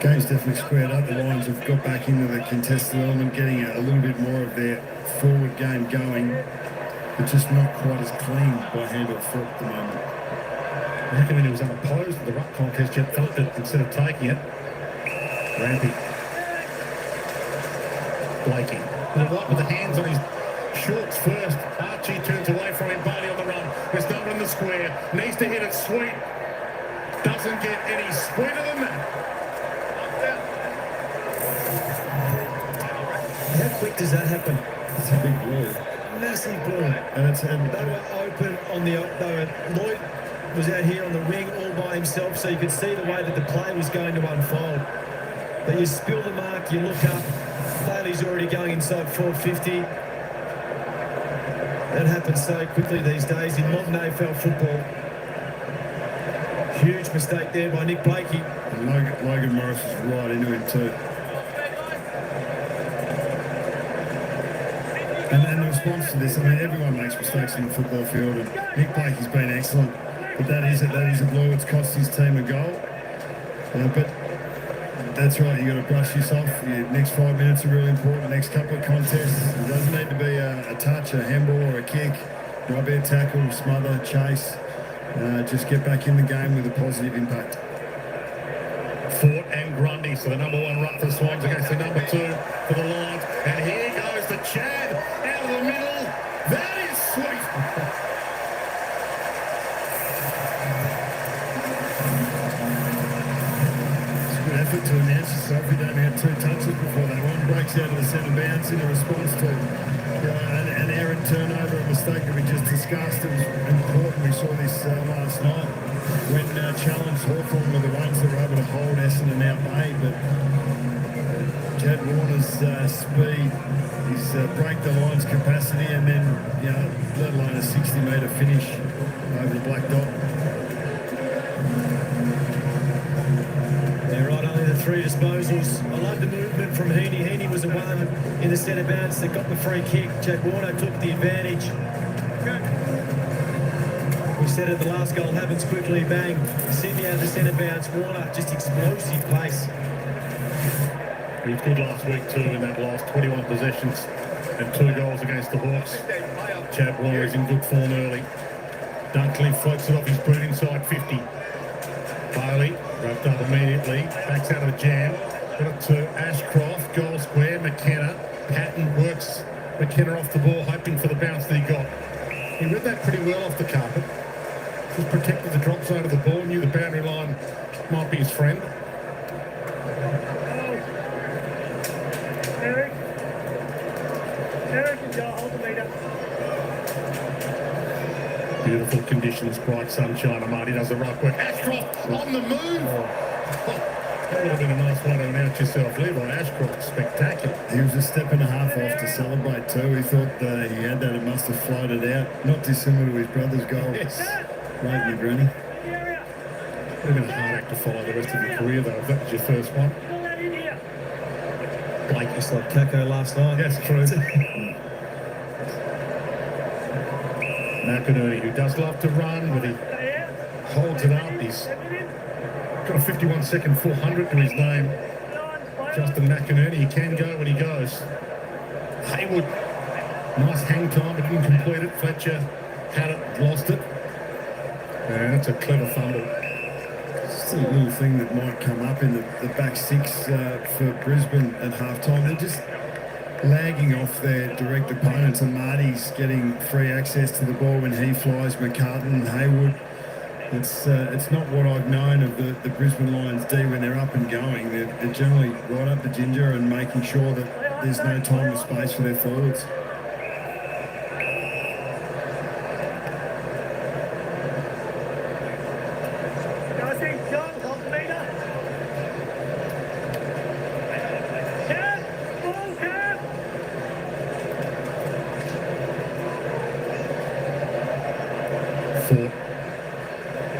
Game's definitely squared up. The Lions have got back into the contested element, getting a little bit more of their forward game going, but just not quite as clean by hand or foot at the moment. McInerney was unopposed in the ruck contest, yet thumped it instead of taking it. Rampy. Blakey. With the hands on his shorts first. Archie turns away from him. Bailey on the run. There's no one in the square. Needs to hit it sweet. Doesn't get any sweeter than that. How quick does that happen? It's a big blue. Massive blue. And They were open on the... Lloyd was out here on the wing all by himself, so you could see the way that the play was going to unfold. But you spill the mark, you look up. Bailey's already going inside 450. That happens so quickly these days in modern AFL football. Huge mistake there by Nick Blakey. And Logan Morris is right into him too. And the response to this, I mean, everyone makes mistakes in the football field, and Nick Blakey's been excellent. But that is a blow. It's cost his team a goal. But that's right, you got to brush this off. Your next 5 minutes are really important. Next couple of contests. It doesn't need to be a touch, a handball or a kick. Might be a tackle, smother, chase. Just get back in the game with a positive impact. Fort and Grundy, so the number 1 ruck for the Swans against the number 2 for the Lions. And here goes the Chad out of the middle. That is sweet. It's a good effort to announce yourself. You don't have 2 touches before that one. Breaks out of the centre bounce in a response to an errant turnover, a mistake that we just discussed. It was important. We saw this last night when challenged Hawthorn were the ones that were able to hold Essendon out Bay, but Chad Warner's speed, his break the line's capacity, and then, let alone a 60-metre finish over the black dot. Yeah, right, only the 3 disposals. I love the movement from Heaney. Heaney was the one in the centre bounce that got the free kick. Chad Warner took the advantage. We said it, the last goal happens quickly, bang. Sydney out the centre bounce, Warner, just explosive pace. He was good last week too in that last 21 possessions and 2 goals against the Hawks. Chad Warner is in good form early. Dunkley floats it off his boot inside 50. Bailey wrapped up immediately, backs out of a jam. Got it to Ashcroft, goal square, McKenna. Patton works McKenna off the ball, hoping for the bounce that he got. He read that pretty well off the carpet. Just protected the drop zone of the ball, knew the boundary line might be his friend. Eric, and hold the meter. Beautiful conditions, bright sunshine. Amadi does the right work. Ashcroft on the move. That would have been a nice one to announce yourself. Levi Ashcroft, spectacular. He was a step and a half off to celebrate too. He thought he had that, it must have floated out. Not dissimilar to his brother's goal. Yes. Late in the granny. Would have been a hard act to follow the rest of your career though, if that was your first one. Blake, just like Kako last night. That's true. McInerney, who does love to run, but he holds it up. He's got a 51-second 400 to his name. Justin McInerney, he can go when he goes. Haywood, nice hang time, but didn't complete it. Fletcher had it, lost it. And that's a clever fumble. Just a little thing that might come up in the back 6 for Brisbane at half-time. They're just lagging off their direct opponents, and Marty's getting free access to the ball when he flies. McCartan and Haywood. It's not what I've known of the Brisbane Lions D when they're up and going. They're generally right up the ginger and making sure that there's no time or space for their forwards.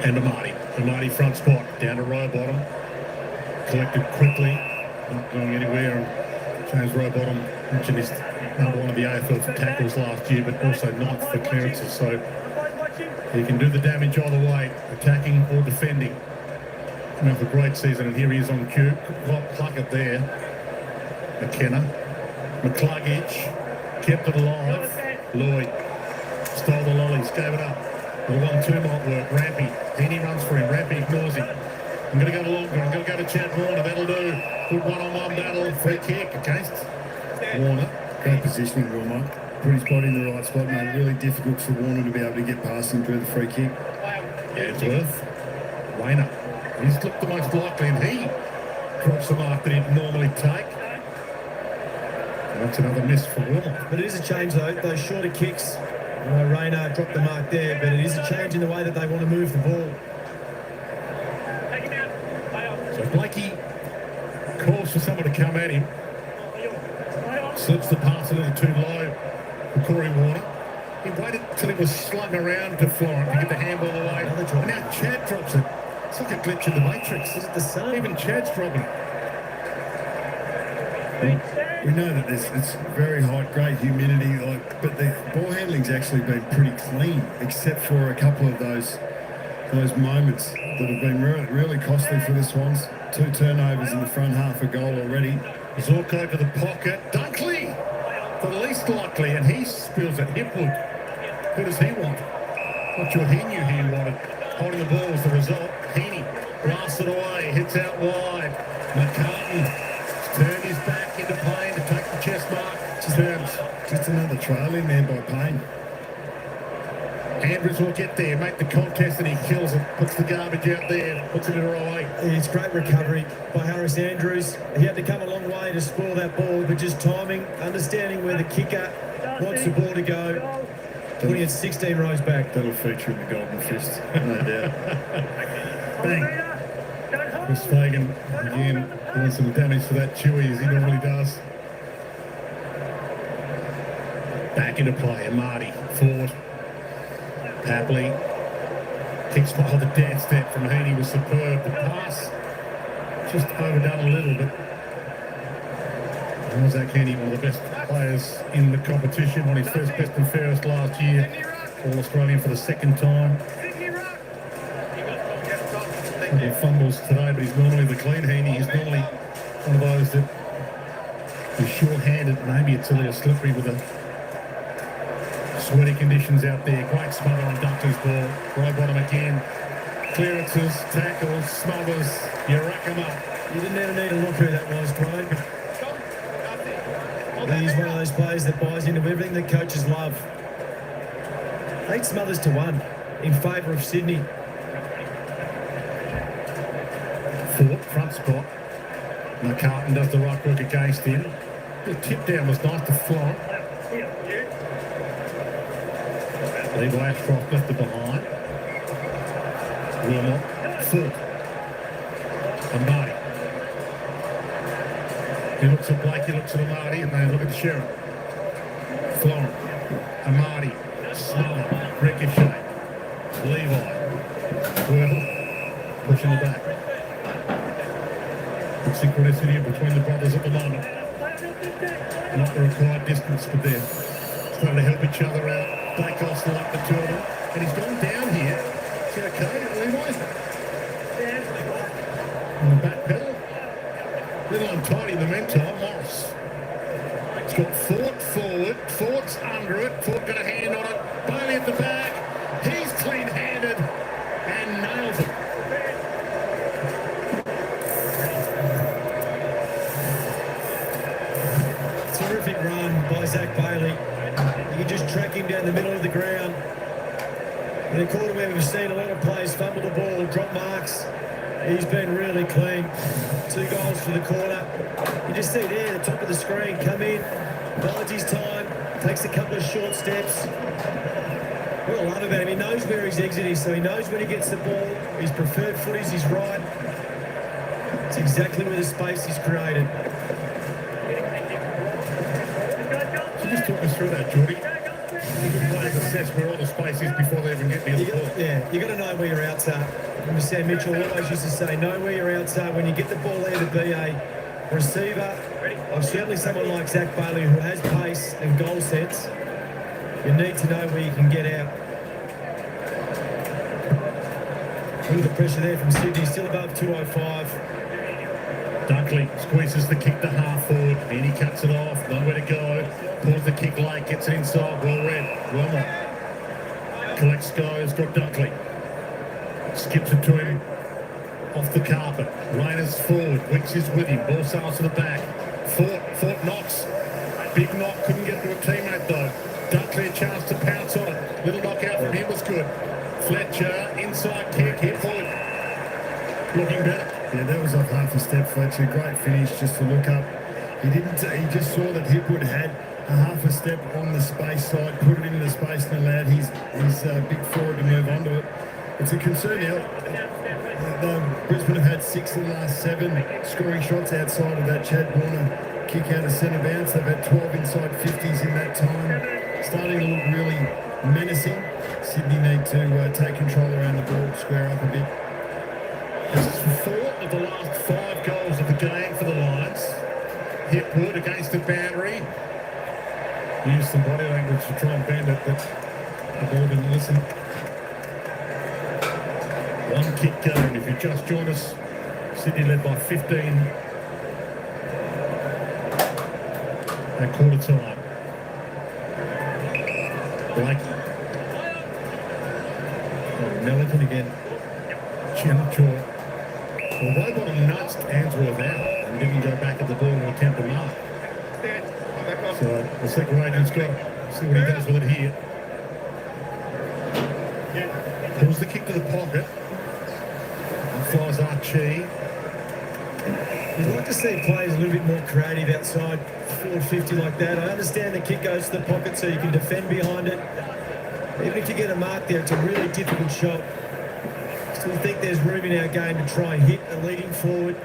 And Amadi front spot, down to Rowbottom. Collected quickly, not going anywhere. And James Rowbottom mentioned he's number 1 of the AFL for tackles last year, but also 9th for clearances. So he can do the damage either way, attacking or defending. Coming off a great season, and here he is on cue. Pluck it there. McKenna. McCluggage kept it alive. Lloyd stole the lollies, gave it up. The 1-2 might work. Rampy. Heaney runs for him. Rampy ignores him. I'm going to go to longer. I'm going to go to Chad Warner. That'll do. Good one-on-one battle. Free kick against Warner. Great positioning, Wilmot. Put his body in the right spot, made it really difficult for Warner to be able to get past him through the free kick. Yeah, it's worth. Rayner. He's looked the most likely, and he drops the mark that he'd normally take. And that's another miss for Warner. But it is a change though, those shorter kicks. Rayner dropped the mark there, but it is a change in the way that they want to move the ball. So Blakey calls for someone to come at him. Slips the pass a little too low for Corey Warner. He waited till it was slung around to Florent to get the handball away. And now Chad drops it. It's like a glitch in the matrix. Is it the same? Even Chad's dropping it. We know that it's very hot, great humidity, but the ball handling's actually been pretty clean, except for a couple of those moments that have been really costly for the Swans. 2 turnovers in the front half, a goal already. Zorko to the pocket. Dunkley, the least likely, and he spills it. Hipwood, who does he want? Not sure he knew he wanted. Holding the ball was the result. Heaney blasts it away, hits out wide. McCartan turned his back into Payne to take the chest mark. Just another trail in there by Payne. Andrews will get there, make the contest, and he kills it. Puts the garbage out there, puts it in the right way. It's great recovery by Harris Andrews. He had to come a long way to spoil that ball, but just timing, understanding where the kicker wants the ball to go, putting it 16 rows back. That'll feature in the Golden Fist, no doubt. Bang. Chris Fagan, again, doing some damage to that Chewy as he normally does. Back into play, Marty, forward. Papley kicks by the dance step from Heaney was superb. The pass just overdone a little bit. Isaac Heaney, one of the best players in the competition, won his first best and fairest last year. All-Australian for the second time. He fumbles today, but he's normally the clean Heaney. He's normally one of those that is sure-handed. Maybe it's a little slippery with the sweaty conditions out there. Great smother on Dunkley's ball. Right bottom again. Clearances, tackles, smothers. You rack them up. You didn't even need to look who that was, Brian. He's one of those players that buys into everything that coaches love. 8 smothers to 1 in favour of Sydney. Fort, front spot. McCartan does the right work against him. The tip down was nice to fly. Levi Ashcroft left it behind. Wilmot, Fort. And Marty. He looks at Blake, he looks at Amadi, and they look at the Sheriff. Florent, Amadi, Smother, Ricochet, Levi, Well, pushing the back. Good synchronicity between the brothers at the moment. Not the required distance, but they're trying to help each other out. Dacos like the two of them. And he's gone down here. Is that okay, Levi? On the back pedal. Little untidy in the meantime, Morris. He's got Fort forward. Fort's under it. Fort got a hand on it. Bailey at the back. He's clean-handed and nails it. Terrific run by Zach Bailey. You can just track him down the middle of the ground. In a quarter where we've seen a lot of players fumble the ball, drop marks. He's been really clean. 2 goals for the corner. You just see there, the top of the screen, come in, bides his time, takes a couple of short steps. What I love about him, he knows where he's exiting, so he knows when he gets the ball. His preferred foot is his right. It's exactly where the space is created. So just talk us through that, Geordie. You can players assess where all the space is before they even get near the ball. Yeah, you got to know where your outs are. Remember Sam Mitchell always used to say, know where your outs are. When you get the ball there to be a receiver, or certainly someone like Zach Bailey who has pace and goal sense, you need to know where you can get out. Look at the pressure there from Sydney, still above 205. Dunkley squeezes the kick to half forward, and he cuts it off, nowhere to go. Pulls the kick late, gets it inside, well read. Wilmot collects goes, got Dunkley. Skips it to him, off the carpet. Rayner's forward, Wicks is with him, ball sails to the back. Fort knocks, big knock, couldn't get to a teammate though. Dunkley a chance to pounce on it. Little knockout from him was good. Fletcher, inside kick, hit forward. Looking better. Yeah, that was off half a step, Fletcher. Great finish just to look up. He just saw that Hipwood had a half a step on the space side, put it into the space and allowed his big forward to move onto it. It's a concern now. Brisbane have had 6 of the last 7 scoring shots outside of that Chad Warner kick out of centre bounce. They've had 12 inside 50s in that time. Starting to look really menacing. Sydney need to take control around the ball, square up a bit. This is 4 of the last 5 goals of the game for the Lions. Hipwood against the boundary. Used some body language to try and bend it, but the ball didn't listen. 1 kick going. If you just joined us, Sydney led by 15 at quarter time. Blakey. Mellington again. Chin jaw. Well, Rowbottom nudged Answorth out and didn't go back at the ball and attempt to mark. So the second agent's got to see what he does with it here. Pulls the kick to the pocket. And flies Archie. You'd like to see players a little bit more creative outside forward 50 like that. I understand the kick goes to the pocket so you can defend behind it. Even if you get a mark there, it's a really difficult shot. Still think there's room in our game to try and hit a leading forward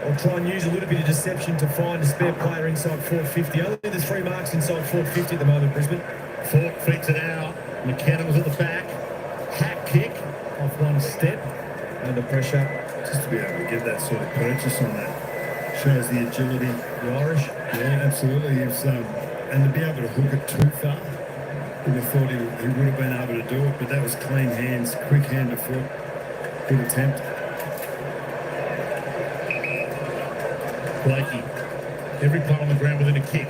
or try and use a little bit of deception to find a spare player inside 450. Only the 3 marks inside 450 at the moment, Brisbane. Fort feeds it out. McKenna was at the back. Hat kick off one step. Under pressure. Just to be able to get that sort of purchase on that shows the agility. The Irish. Yeah, absolutely. And to be able to hook it too far, I thought he would have been able to do it, but that was clean hands, quick hand to foot, good attempt. Blakey. Every player on the ground within a kick.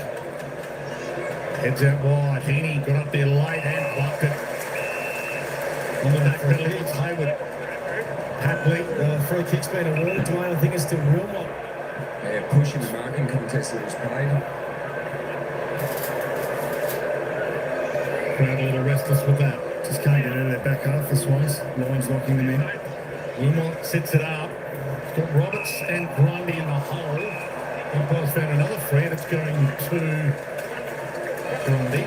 Heads out wide. Heaney got up there late and blocked it. On the back pedal, it's Hayward. Happily. Free kick's been awarded to Wayne. I think it's to Wilmot. Yeah, push in the marking contest that was played. Crowd a little restless with that. Just can't get out of their back half, the Swans. Lions locking them in. Wilmot sets it up. It's got Roberts and Grundy in the hole. Umpire's found another free and it's going to Grundy.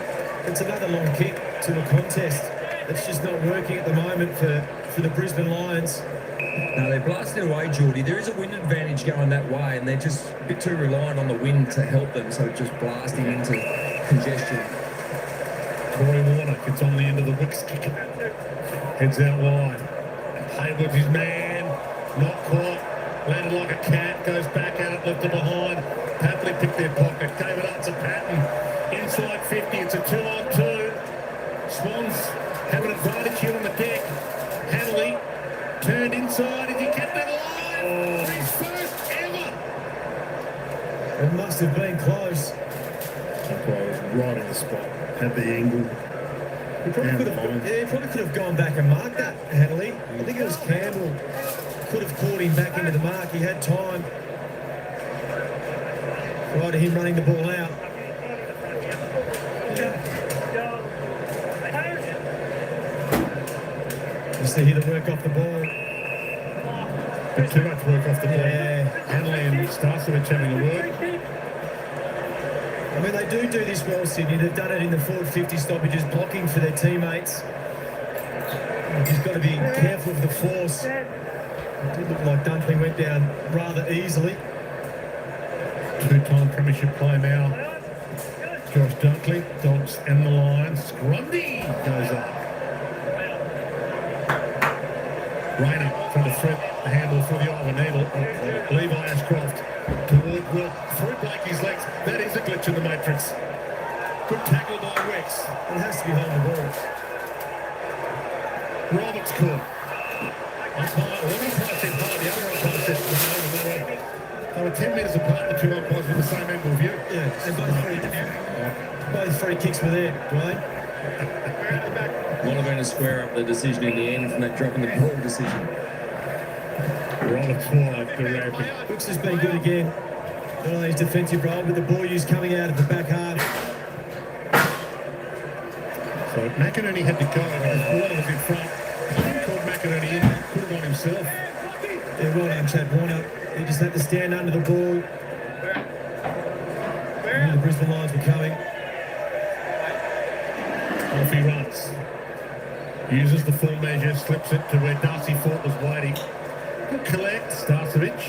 It's another long kick to the contest. It's just not working at the moment for the Brisbane Lions. No, they're blasting away, Geordie. There is a wind advantage going that way, and they're just a bit too reliant on the wind to help them, so just blasting into congestion. Corey Warner gets on the end of the Wicks kick. Heads out wide. Hayward's his man. Not quite. Landed like a cat. Goes back out, left it behind. Papley picked their pocket. Gave it up to Patton. Inside 50. It's a 2-on-2. Swans have an advantage here on the deck. Hanley turned inside. Did he kept that alive? Oh, his first ever. It must have been close. Umpire was right on the spot. Had the angle. He probably could have gone back and marked that, Hanley. I think it was Campbell. Could have caught him back into the mark. He had time. Right to him running the ball out. You see here the work off the ball. But too much work off the ball. Yeah. Hanley and Starcevich having a work. I mean, they do this well, Sydney. They've done it in the forward 50 stoppages, blocking for their teammates. You've just got to be careful of the force. It did look like Dunkley went down rather easily. Two-time premiership play now. Josh Dunkley, Dogs and the Lions. Grundy goes up. Rayner trying to thread the handle through the eye of a needle. Levi Ashcroft toward Will through Blakey's legs. That is a glitch in the matrix. Good tackle by Wex. It has to be holding the ball. Roberts caught. Umpire, one umpire said high, the other umpire said no. They were 10 metres apart, the two umpires with the same angle of view. Yeah, and both free kicks were there, Dwayne. Might have been a square up the decision in the end from that dropping the ball decision. Roberts wide, directly. Brooks has been good again. Not only his defensive role, but the ball use coming out of the back half. So McInerney had to go, and Warner was in front. He called McInerney in, put it on himself. Yeah, well done, Chad Warner. He just had to stand under the ball. And the Brisbane Lions were coming. Off he runs. Uses the full measure, slips it to where Darcy Fort was waiting. Good collect, Starcevich.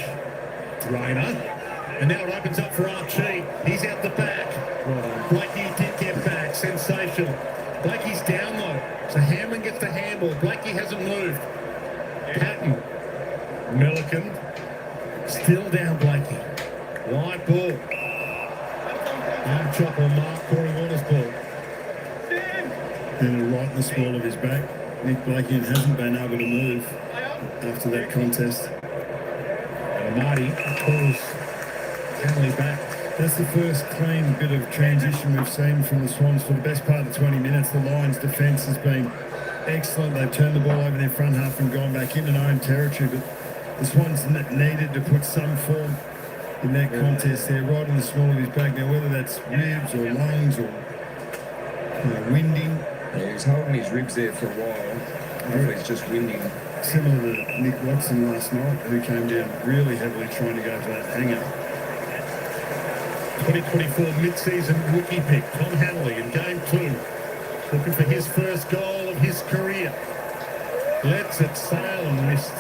Rayner. And now it opens up for Archie. He's out the back. Blakey did get back. Sensational. Blakey's down though. So Hamlin gets the handball. Blakey hasn't moved. Patton. Milliken. Still down Blakey. Wide ball. Arm chop on Mark Corey Warner's ball. And right in the small of his back. Nick Blakey hasn't been able to move after that contest. And Marty pulls Hanley back. That's the first clean bit of transition we've seen from the Swans for the best part of 20 minutes. The Lions' defence has been excellent. They've turned the ball over their front half and gone back into their own territory. But the Swans needed to put some form in that contest there, right in the small of his back. Now, whether that's ribs or lungs or winding. Yeah, he was holding his ribs there for a while. Hopefully it's just winding. Similar to Nick Watson last night, who came down really heavily trying to go for that hanger. 2024 mid-season rookie pick, Tom Hanley in game 2. Looking for his first goal of his career. Lets it sail and missed.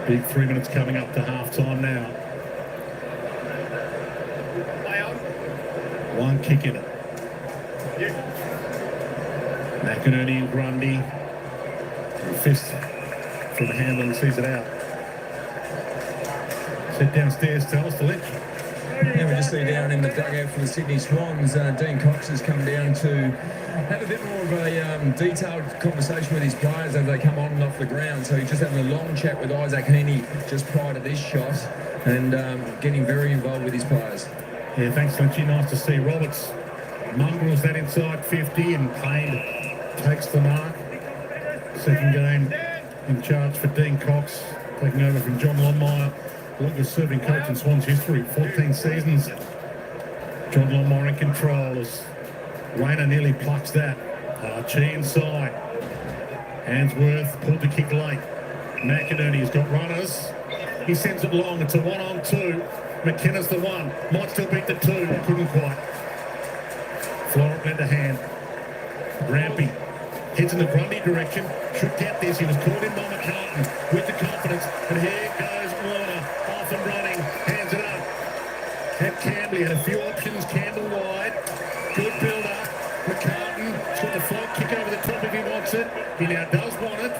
Big 3 minutes coming up to half-time now. One kick in it. McInerney and Grundy. Fist from the handle and sees it out. Set downstairs to Alistair Lynch. Yeah, we just see down in the dugout for the Sydney Swans, Dean Cox has come down to have a bit more of a detailed conversation with his players as they come on and off the ground. So he's just having a long chat with Isaac Heaney just prior to this shot and getting very involved with his players. Yeah, thanks, Lynchy. Nice to see Roberts mongrels that inside 50 and Payne takes the mark. Second game in charge for Dean Cox, taking over from John Longmire, longest serving coach in Swans history, 14 seasons. John Longmire in control as Rayner nearly plucks that. Archie inside. Handsworth pulled the kick late. McInerney has got runners. He sends it long. It's a 1-on-2. McKenna's the one. Might still beat the 2. Couldn't quite. Florent lent a hand. Rampy heads in the Grundy direction. Should get this. He was caught in by McCartan with the confidence. And here goes Warner. Off and running. Hands it up. Had Campbell. Had a few options. Campbell wide. Good build-up. McCartan's got the float kick over the top if he wants it. He now does want it.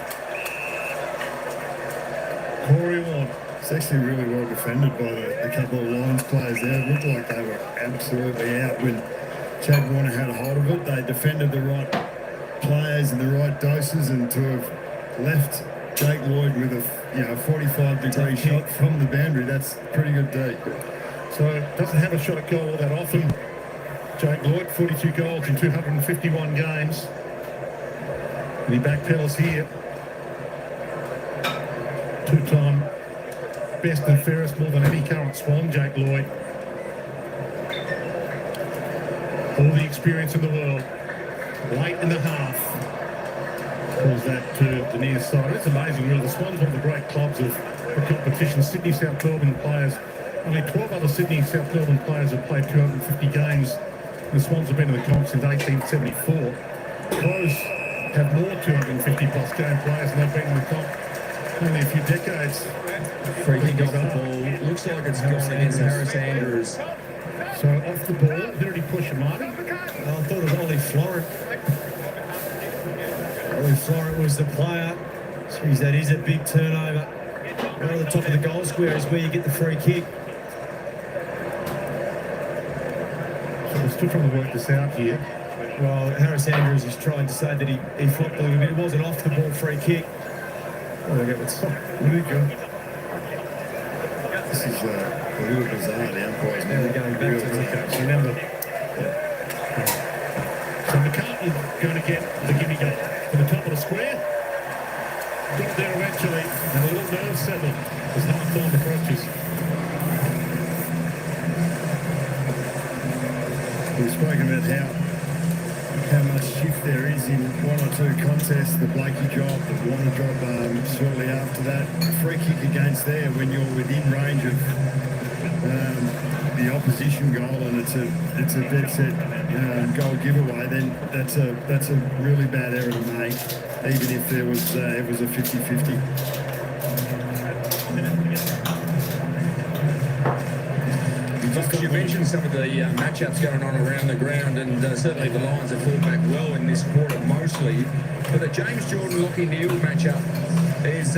Corey Warner. It's actually really well defended by a couple of Lions players there. It looked like they were absolutely out when Chad Warner had a hold of it. They defended the right players in the right doses, and to have left Jake Lloyd with a 45-degree shot from the boundary, that's pretty good D. So doesn't have a shot at goal that often. Jake Lloyd, 42 goals in 251 games. And he backpedals here. Two-time best and fairest, more than any current Swan, Jake Lloyd. All the experience in the world. Late in the half. Calls that to the near side. It's amazing, really. The Swans, one of the great clubs of the competition. Sydney South Melbourne players. Only 12 other Sydney South Melbourne players have played 250 games. The Swans have been in the comp since 1874. Crows have more 250-plus game players than they've been in the comp. Only a few decades. Free kick off the ball. Looks like it's gone against Harris Andrews. So off the ball, who did he push him, Marty? I thought it was Ollie Florent. Ollie Florent was the player. Jeez, that is a big turnover. Right at the top of the goal square is where you get the free kick. So we're still trying to work this out here. Well, Harris Andrews is trying to say that he flopped a little bit. It was an off-the-ball free kick. Oh, they got what's really good. This is a little bizarre. The umpires Now they're going back to the Remember. So McCartan going to get the gimme goal to the top of the square. Got there eventually, and a little nerve settled as half-time approaches. We've spoken about how much shift there is in one or two contests. The Blakey drop, the Warner drop shortly after that. A free kick against there when you're within range of the opposition goal, and it's a dead set goal giveaway. Then that's a really bad error to make, even if there was it was a 50-50. You mentioned some of the matchups going on around the ground, and certainly the Lions have fought back well in this quarter mostly. But the James Jordan-Lockie Neal matchup is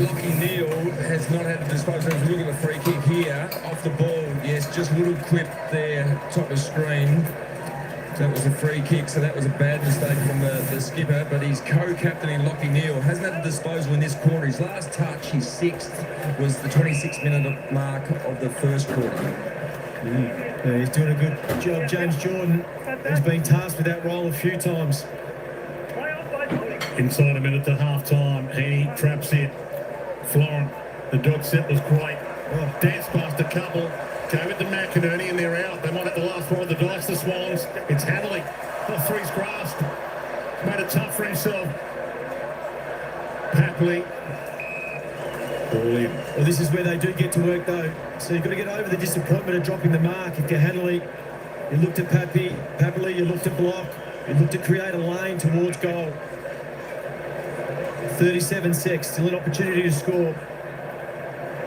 Lockie Neal has not had to dispose of. Look at the free kick here, off the ball. Yes, just a little clip there, top of screen. So that was a free kick, so that was a bad mistake from the skipper. But his co-captain in Lockie Neal hasn't had a disposal in this quarter. His last touch, his sixth, was the 26-minute mark of the first quarter. Yeah, he's doing a good job. James Jordan has been tasked with that role a few times. Inside a minute to half time. He traps it. Florent, the dog set was great. Oh, dance past a couple. Go with the McInerney and they're out. They might have the last roll of the dice, the Swans. It's Hadley. The three's grasped. Made it tough for himself. Papley. All in. Well, this is where they do get to work, though. So you've got to get over the disappointment of dropping the mark. If you're Hadley, you look to Papley, you look to block, you look to create a lane towards goal. 37 secs, still an opportunity to score.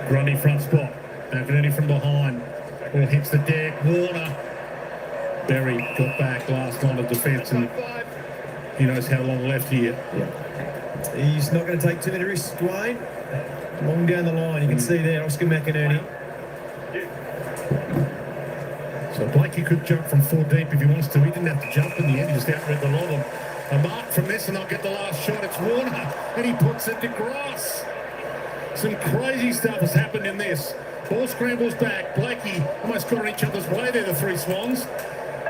Grundy front spot. McInerney from behind. All hits the deck. Warner. Berry got back last line of defence and he knows how long left here. Yeah. He's not going to take too many risks, Dwayne. Long down the line, you can see there, Oscar McInerney. So Blakey could jump from 4 deep if he wants to. He didn't have to jump in the end, he just outread the lot of them. A mark from this and they'll get the last shot. It's Warner and he puts it to grass. Some crazy stuff has happened in this. Ball scrambles back. Blakey almost got each other's way there, the three Swans.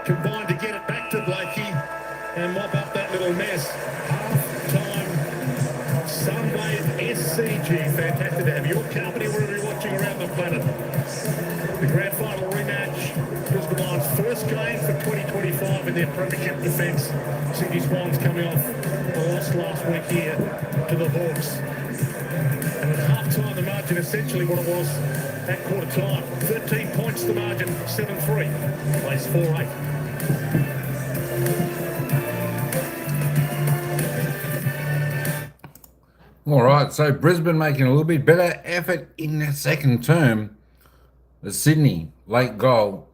Combined to get it back to Blakey and mop up that little mess. Half-time Sunbathe SCG. Fantastic to have your company wherever you're watching around the planet. The grand final rematch. Brisbane Lions' first game for 2025 in their premiership defence. Sydney Swans coming off a loss last week here to the Hawks. And at half-time, the margin essentially what it was at quarter time. 13 points the margin, 7-3. Plays 4-8. All right, so Brisbane making a little bit better effort in the second term. The Sydney late goal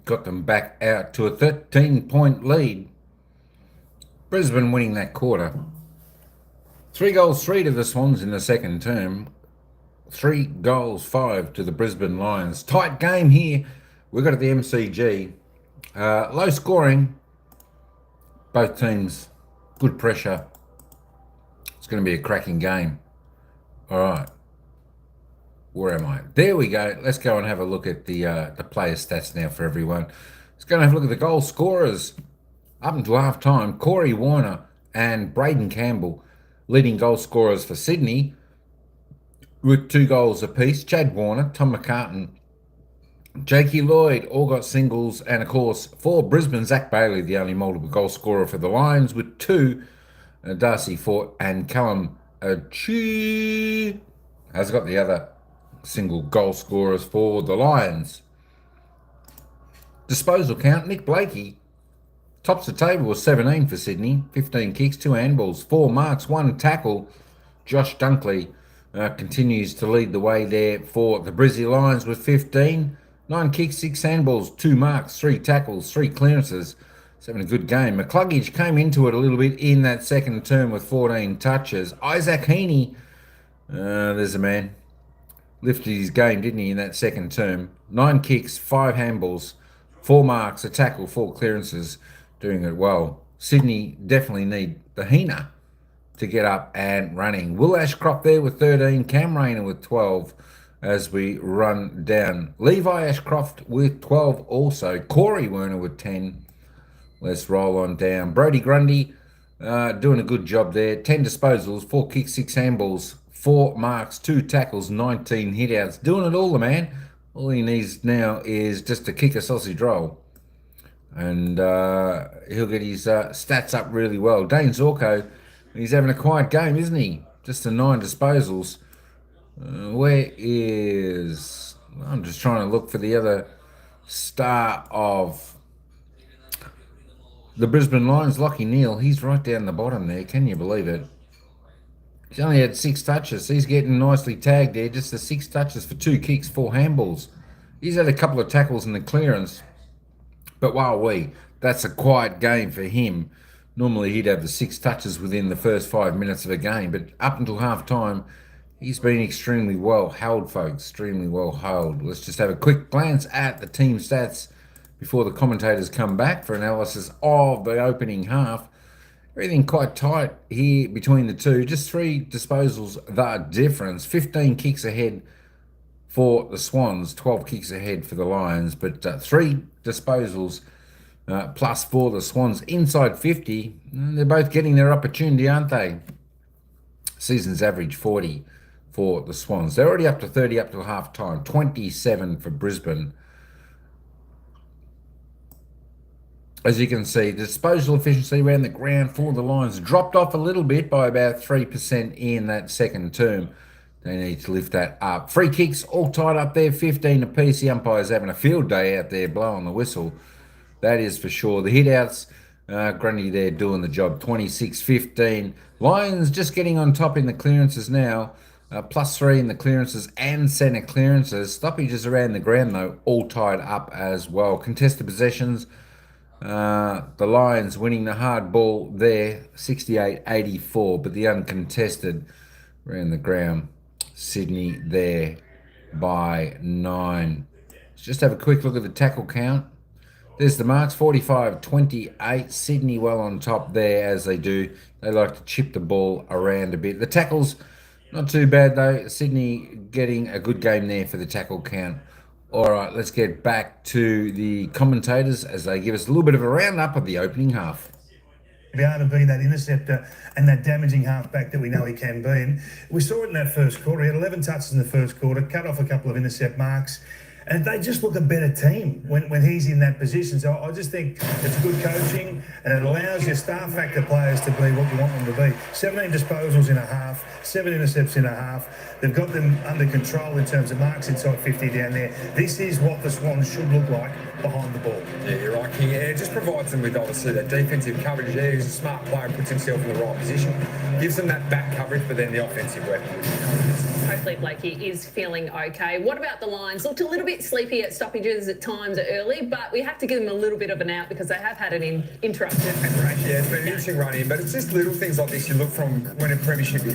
got them back out to a 13-point lead. Brisbane winning that quarter. 3 goals, 3 to the Swans in the second term. 3 goals, 5 to the Brisbane Lions. Tight game here. We've got at the MCG. Low scoring. Both teams, good pressure. It's going to be a cracking game. All right. Where am I? There we go. Let's go and have a look at the player stats now for everyone. Let's go and have a look at the goal scorers. Up until half-time, Corey Warner and Braden Campbell leading goal scorers for Sydney with 2 goals apiece. Chad Warner, Tom McCartan, Jakey Lloyd all got singles. And, of course, for Brisbane, Zach Bailey, the only multiple goal scorer for the Lions with 2. Darcy Fort and Callum Chi has got the other single goal scorers for the Lions. Disposal count, Nick Blakey tops the table with 17 for Sydney, 15 kicks, 2 handballs, 4 marks, 1 tackle. Josh Dunkley continues to lead the way there for the Brizzy Lions with 15, 9 kicks, 6 handballs, 2 marks, 3 tackles, 3 clearances. He's having a good game. McCluggage came into it a little bit in that second term with 14 touches. Isaac Heaney, there's a man, lifted his game, didn't he, in that second term. 9 kicks, 5 handballs, 4 marks, a tackle, 4 clearances, doing it well. Sydney definitely need the Heena to get up and running. Will Ashcroft there with 13, Cam Rayner with 12 as we run down. Levi Ashcroft with 12 also. Corey Werner with 10. Let's roll on down. Brody Grundy doing a good job there. 10 disposals, 4 kicks, 6 handballs, 4 marks, 2 tackles, 19 hitouts. Doing it all, the man. All he needs now is just to kick a sausage roll. And he'll get his stats up really well. Dane Zorko, he's having a quiet game, isn't he? Just a 9 disposals. Where is... I'm just trying to look for the other star of the Brisbane Lions, Lockie Neal. He's right down the bottom there. Can you believe it? He's only had 6 touches. He's getting nicely tagged there. Just the 6 touches for 2 kicks, 4 handballs. He's had a couple of tackles in the clearance. But that's a quiet game for him. Normally he'd have the 6 touches within the first 5 minutes of a game. But up until half-time, he's been extremely well held, folks. Extremely well held. Let's just have a quick glance at the team stats before the commentators come back for analysis of the opening half. Everything quite tight here between the two. Just 3 disposals, the difference. 15 kicks ahead for the Swans, 12 kicks ahead for the Lions, but 3 disposals plus for the Swans inside 50. They're both getting their opportunity, aren't they? Season's average 40 for the Swans. They're already up to 30 up to half time. 27 for Brisbane. As you can see, the disposal efficiency around the ground for the Lions dropped off a little bit by about 3% in that second term. They need to lift that up. Free kicks all tied up there, 15 apiece. The umpire's having a field day out there blowing the whistle. That is for sure. The hit-outs, Grundy there doing the job, 26-15. Lions just getting on top in the clearances now. +3 in the clearances and centre clearances. Stoppages around the ground, though, all tied up as well. Contested possessions, the Lions winning the hard ball there, 68-84, but the uncontested around the ground, Sydney there by 9. Let's just have a quick look at the tackle count. There's the marks, 45-28. Sydney well on top there, as they do. They like to chip the ball around a bit. The tackles, not too bad though. Sydney getting a good game there for the tackle count. All right, let's get back to the commentators as they give us a little bit of a roundup of the opening half. Be able to be that interceptor and that damaging halfback that we know he can be. And we saw it in that first quarter. He had 11 touches in the first quarter, cut off a couple of intercept marks. And they just look a better team when he's in that position. So I just think it's good coaching and it allows your star factor players to be what you want them to be. 17 disposals in a half, 7 intercepts in a half. They've got them under control in terms of marks inside 50 down there. This is what the Swans should look like behind the ball. Yeah, you're right, King. It just provides them with, obviously, that defensive coverage there. He's a smart player and puts himself in the right position. Gives them that back coverage, but then the offensive weapon. Hopefully Blakey is feeling okay. What about the Lions? Looked a little bit sleepy at stoppages at times early, but we have to give them a little bit of an out because they have had an interrupted Yeah, it's been an interesting run in, but it's just little things like this you look from when we won a premiership, you're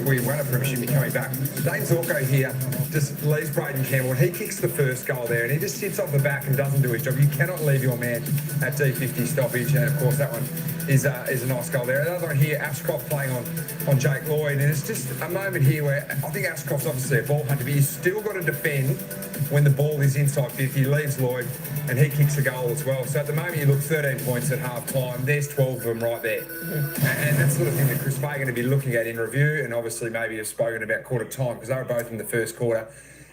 coming back. Dane Zorko here just leaves Braden Campbell. He kicks the first goal there and he just sits off the back and doesn't do his job. You cannot leave your man at D50 stoppage, and of course that one is a nice goal there. Another one here, Ashcroft playing on Jake Lloyd, and it's just a moment here where I think Ashcroft's obviously a ball hunter, but you've still got to defend when the ball is inside 50. He leaves Lloyd and he kicks a goal as well. So at the moment you look 13 points at half time, there's 12 of them right there. And that's the sort of thing that Chris Fagan going to be looking at in review, and obviously maybe have spoken about quarter time because they were both in the first quarter.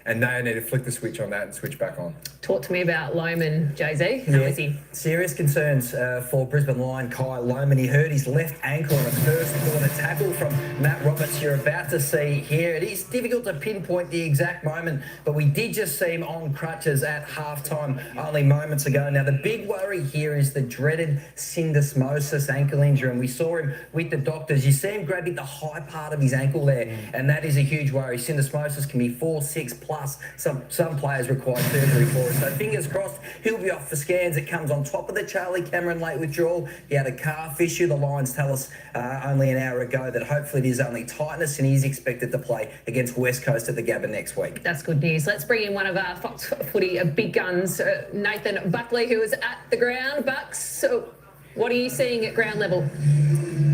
And they need to flick the switch on that and switch back on. Talk to me about Lohman, Jay-Z. How is he? Serious concerns for Brisbane Lion Kai Lohman. He hurt his left ankle in a first quarter tackle from Matt Roberts. You're about to see here. It is difficult to pinpoint the exact moment, but we did just see him on crutches at halftime only moments ago. Now, the big worry here is the dreaded syndesmosis ankle injury, and we saw him with the doctors. You see him grabbing the high part of his ankle there, and that is a huge worry. Syndesmosis can be 4, 6 plus. Some players require surgery for it. So fingers crossed, he'll be off for scans. It comes on top of the Charlie Cameron late withdrawal. He had a calf issue. The Lions tell us only an hour ago that hopefully it is only tightness, and he's expected to play against West Coast at the Gabba next week. That's good news. Let's bring in one of our Fox Footy big guns, Nathan Buckley, who is at the ground. Bucks, so what are you seeing at ground level?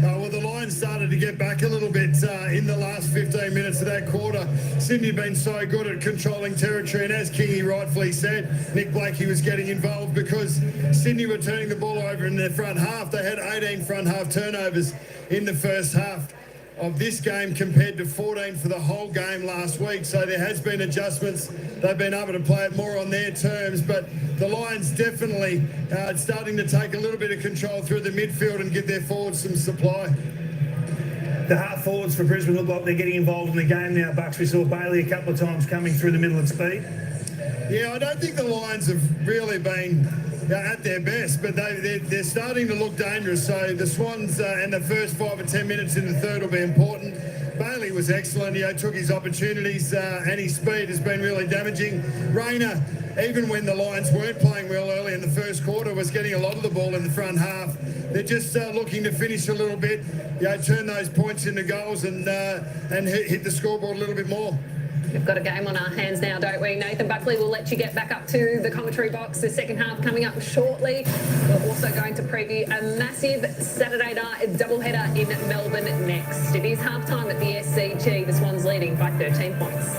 Well, the Lions started to get back a little bit in the last 15 minutes of that quarter. Sydney been so good at controlling territory, and as Kingy rightfully said, Nick Blakey was getting involved because Sydney were turning the ball over in their front half. They had 18 front half turnovers in the first half of this game compared to 14 for the whole game last week. So there has been adjustments. They've been able to play it more on their terms, but the Lions definitely starting to take a little bit of control through the midfield and give their forwards some supply. The half forwards for Brisbane look like they're getting involved in the game now, Bucks. We saw Bailey a couple of times coming through the middle at speed. Yeah, I don't think the Lions have really been at their best, but they're starting to look dangerous. So the Swans and the first 5 or 10 minutes in the third will be important. Bailey was excellent. He took his opportunities and his speed has been really damaging. Rayner, even when the Lions weren't playing well early in the first quarter, was getting a lot of the ball in the front half. They're just looking to finish a little bit, turn those points into goals and hit the scoreboard a little bit more. We've got a game on our hands now, don't we? Nathan Buckley, we'll let you get back up to the commentary box. The second half coming up shortly. We're also going to preview a massive Saturday night doubleheader in Melbourne next. It is half-time at the SCG. The Swans leading by 13 points.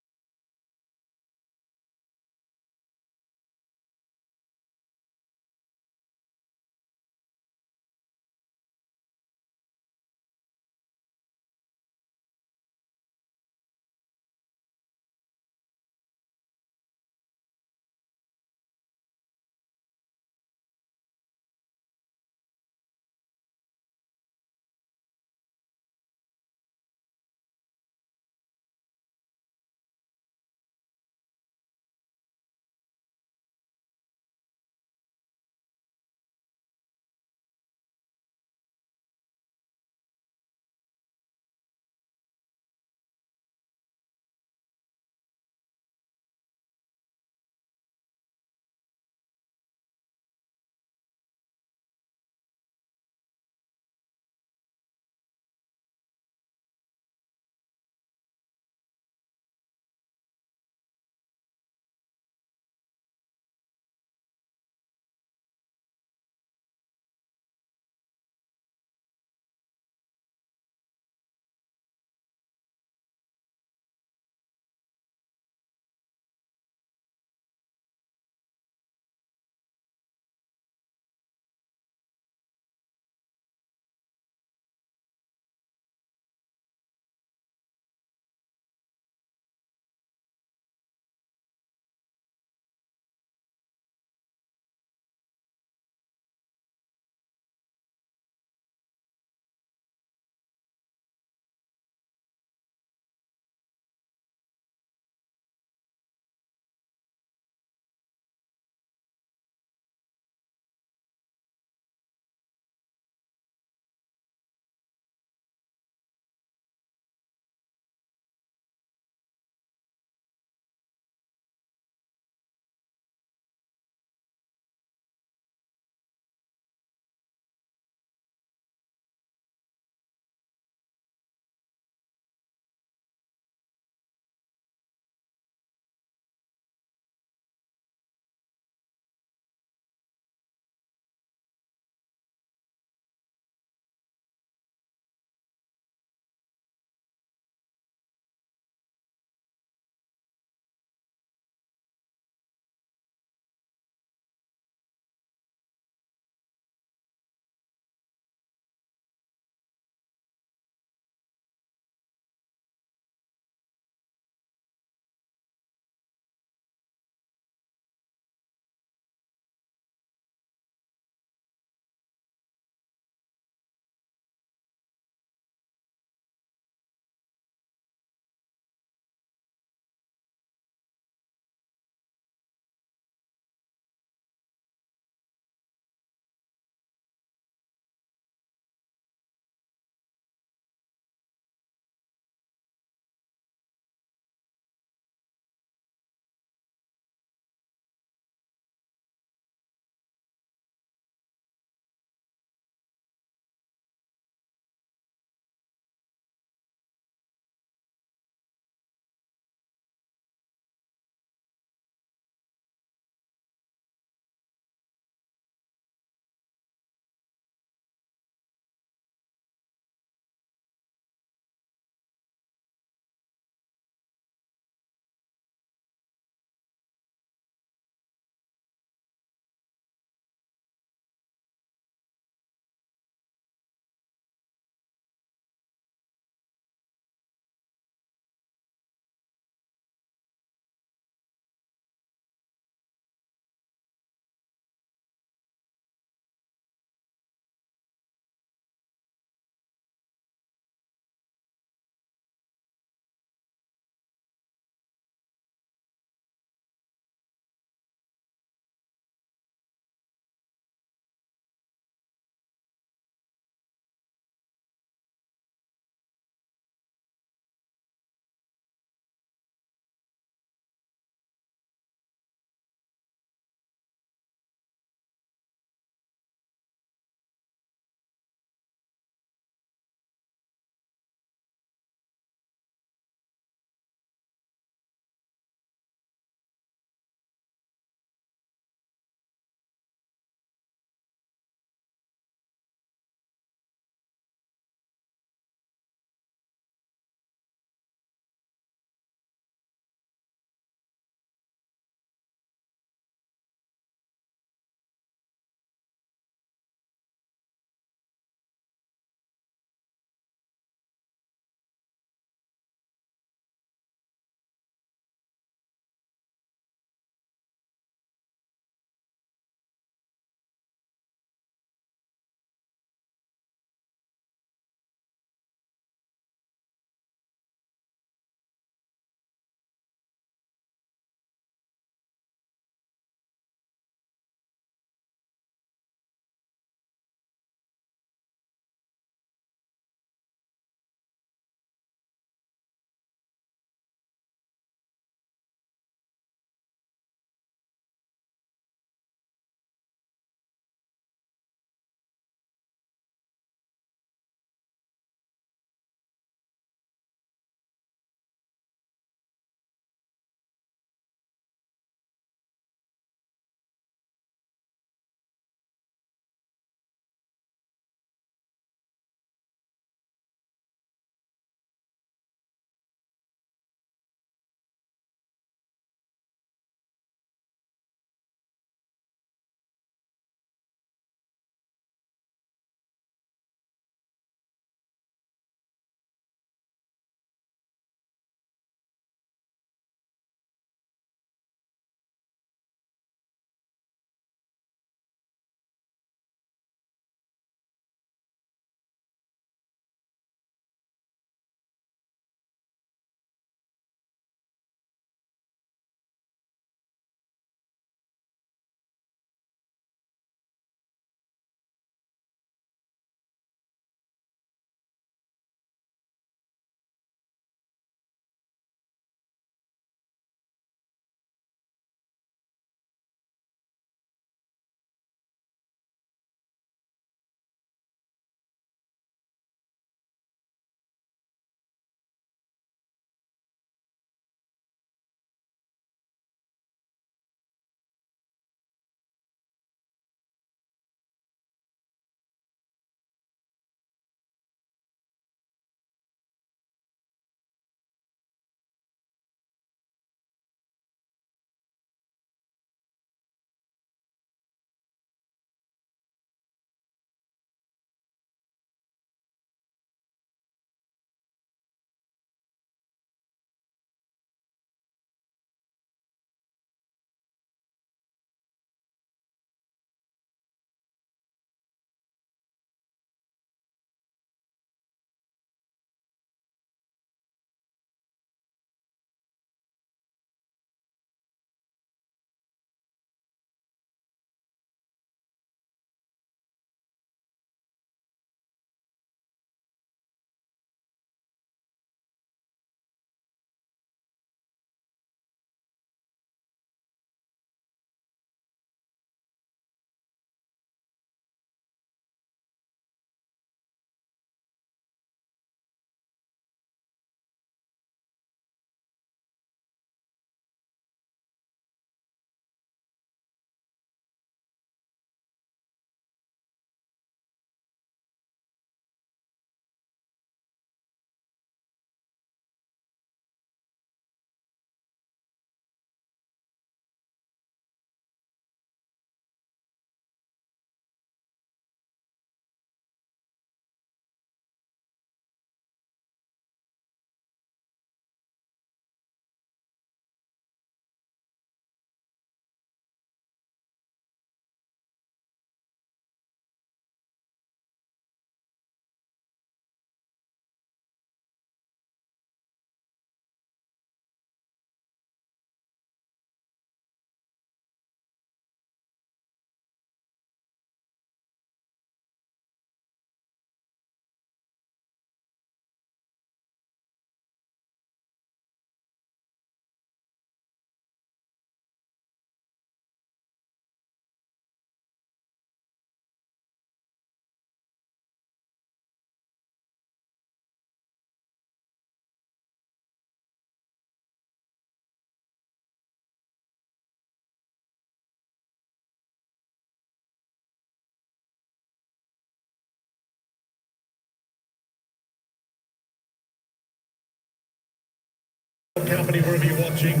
company wherever you're watching.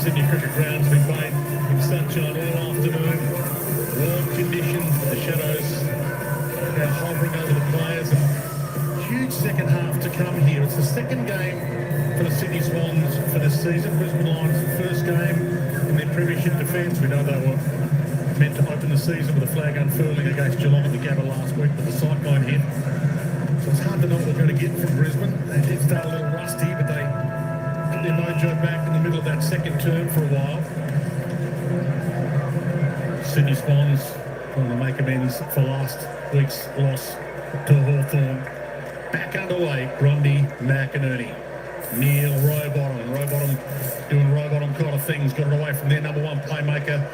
Sydney Cricket Ground's been playing in sunshine all afternoon. Warm conditions, the shadows now hovering over the players. And huge second half to come here. It's the second game for the Sydney Swans for this season. Brisbane Lions' first game in their premiership defence. We know they were meant to open the season with a flag unfurling against Geelong at the Gabba last week, but the cyclone hit. So it's hard to know what we're going to get from Brisbane. They did start a little rusty, but they got their mojo back in the middle of that second term for a while. Sydney Swans trying to make amends for last week's loss to Hawthorn. Back underway, Grundy, McInerney, Neil, Rowbottom doing Rowbottom kind of things, got it away from their number one playmaker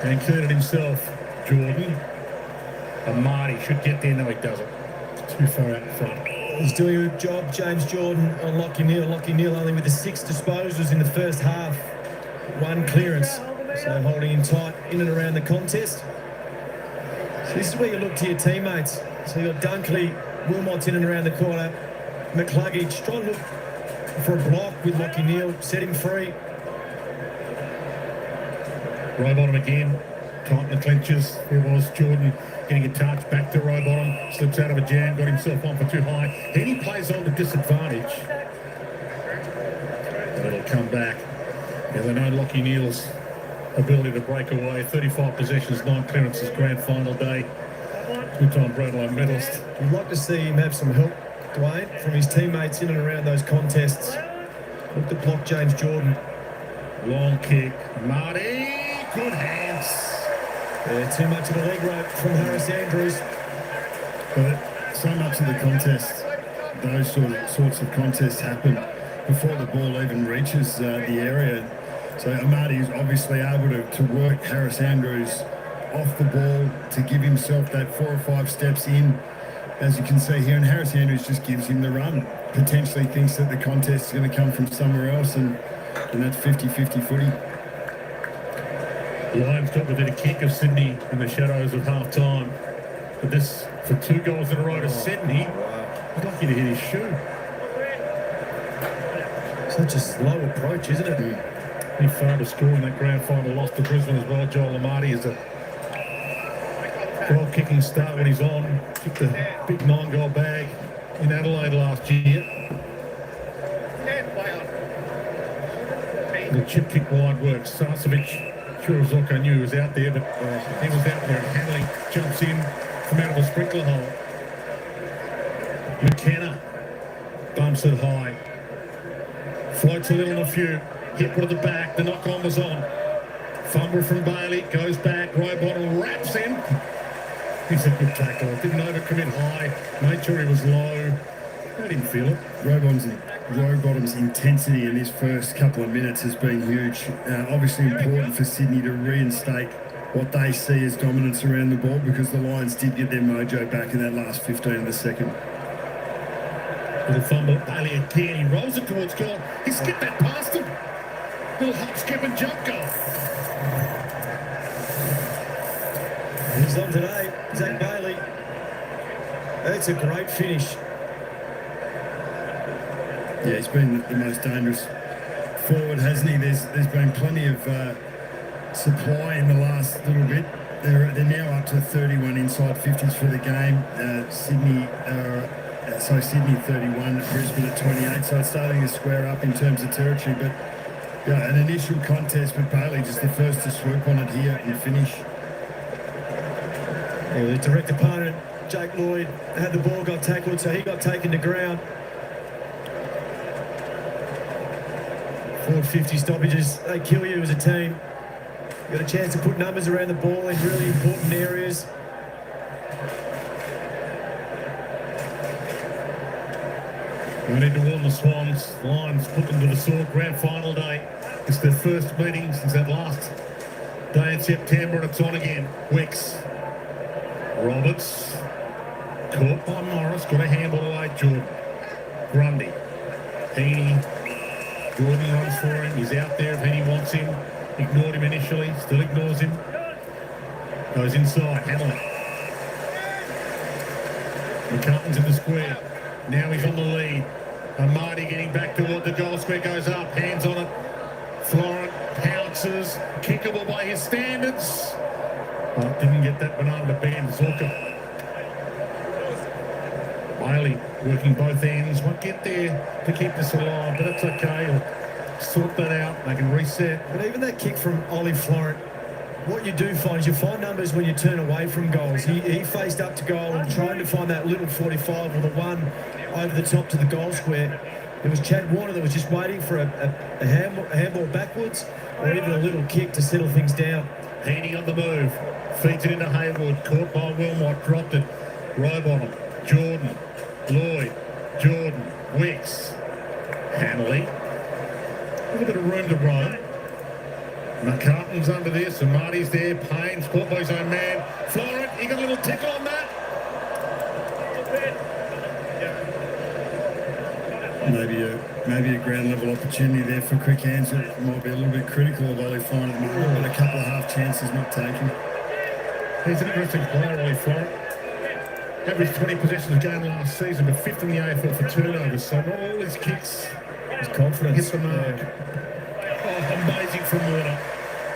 and included himself, Jordan. And Marty should get there, no he doesn't. Too far out in front. He's doing a good job, James Jordan, on Lockie Neal. Lockie Neal only with the 6 disposals in the first half. 1 clearance. So holding him tight in and around the contest. So this is where you look to your teammates. So you've got Dunkley, Wilmot's in and around the corner. McCluggage trying to look for a block with Lockie Neal, set him free. Rowbottom again, tight in the clinches. There was Jordan getting a touch, back to Rowbottom, slips out of a jam, got himself on for too high. Then he plays on to disadvantage. And it'll come back. Yeah, they know Lockie Neal's ability to break away. 35 possessions, 9 clearances, grand final day. Two-time Brownlow medalist. You'd like to see him have some help, Dwayne, from his teammates in and around those contests. Look to block James Jordan. Long kick, Marty, good hands. Yeah, too much of a leg rope from Harris Andrews. But so much of the contest, those sorts of contests happen before the ball even reaches the area. So Marty's obviously able to work Harris Andrews off the ball to give himself that 4 or 5 steps in, as you can see here. And Harris Andrews just gives him the run. Potentially thinks that the contest is going to come from somewhere else, and that's 50-50 footy. Lions got within a kick of Sydney in the shadows of half-time. But this, for 2 goals in a row to Sydney, I'd like you to hit his shoe. Such a slow approach, isn't it? He failed to score in that grand final loss to Brisbane as well. Joel Amati is a goal-kicking start when he's on. Kicked a big 9-goal bag in Adelaide last year. The chip kick wide works. Sarcevic, sure as Zorko knew he was out there, but he was out there and Hanley jumps in from out of a sprinkler hole. McKenna bumps it high. Floats a little on a few. Hit one at the back. The knock-on was on. Fumble from Bailey. Goes back. Rowbottom wraps him. He's a good tackle. Didn't overcommit high. Made sure he was low. I didn't feel it. Rowbottom's intensity in his first couple of minutes has been huge. Obviously important for Sydney to reinstate what they see as dominance around the ball, because the Lions did get their mojo back in that last 15 of the second. Little fumble. Bailey again. He rolls it towards goal. He skipped that past him. Little hop, skip and jump goal. He's on today, Zach Bailey. That's a great finish. Yeah, he's been the most dangerous forward, hasn't he? There's been plenty of supply in the last little bit. They're now up to 31 inside 50s for the game. Sydney 31, Brisbane at 28. So it's starting to square up in terms of territory. But yeah, an initial contest with Bailey, just the first to swoop on it here and finish. Yeah, the direct opponent, Jake Lloyd, had the ball, got tackled, so he got taken to ground. Forward 50 stoppages, they kill you as a team. You got a chance to put numbers around the ball in really important areas. We need to warn the Swans. Lions put them to the sword. Grand final day. It's their first meeting since that last day in September, and it's on again. Wicks. Roberts. Caught by Morris. Got a handball away. Jordan. Grundy. Heaney. Jordan runs for him. He's out there if Heaney wants him. Ignored him initially. Still ignores him. Goes inside. Hamlin. McCartan's in the square. Now he's on the lead. And Marty getting back toward the goal square, goes up, hands on it. Florent pounces, kickable by his standards. But didn't get that banana to bend. Zorka. Bailey working both ends. Won't get there to keep this alive, but it's okay. He'll sort that out. They can reset. But even that kick from Ollie Florent, what you do find is you find numbers when you turn away from goals. He faced up to goal and trying to find that little 45 or the one over the top to the goal square. It was Chad Warner that was just waiting for a handball backwards or even a little kick to settle things down. Heaney on the move. Feeds it into Haywood. Caught by Wilmot. Dropped it. Rowbottom. Jordan. Lloyd. Jordan. Wicks. Hanley. A little bit of room to roam. McCartan's under this, and Marty's there. Payne's caught by his own man. Florent, he got a little tickle on that. Maybe a ground level opportunity there for quick hands. It might be a little bit critical of Ollie Florent at the moment, but a couple of half chances not taken. He's an interesting player, Ollie Florent. Averaged 20 possessions a game last season, but fifth in the AFL for turnovers. So not all his kicks. His confidence. Hit the mark. Oh, amazing from Warner.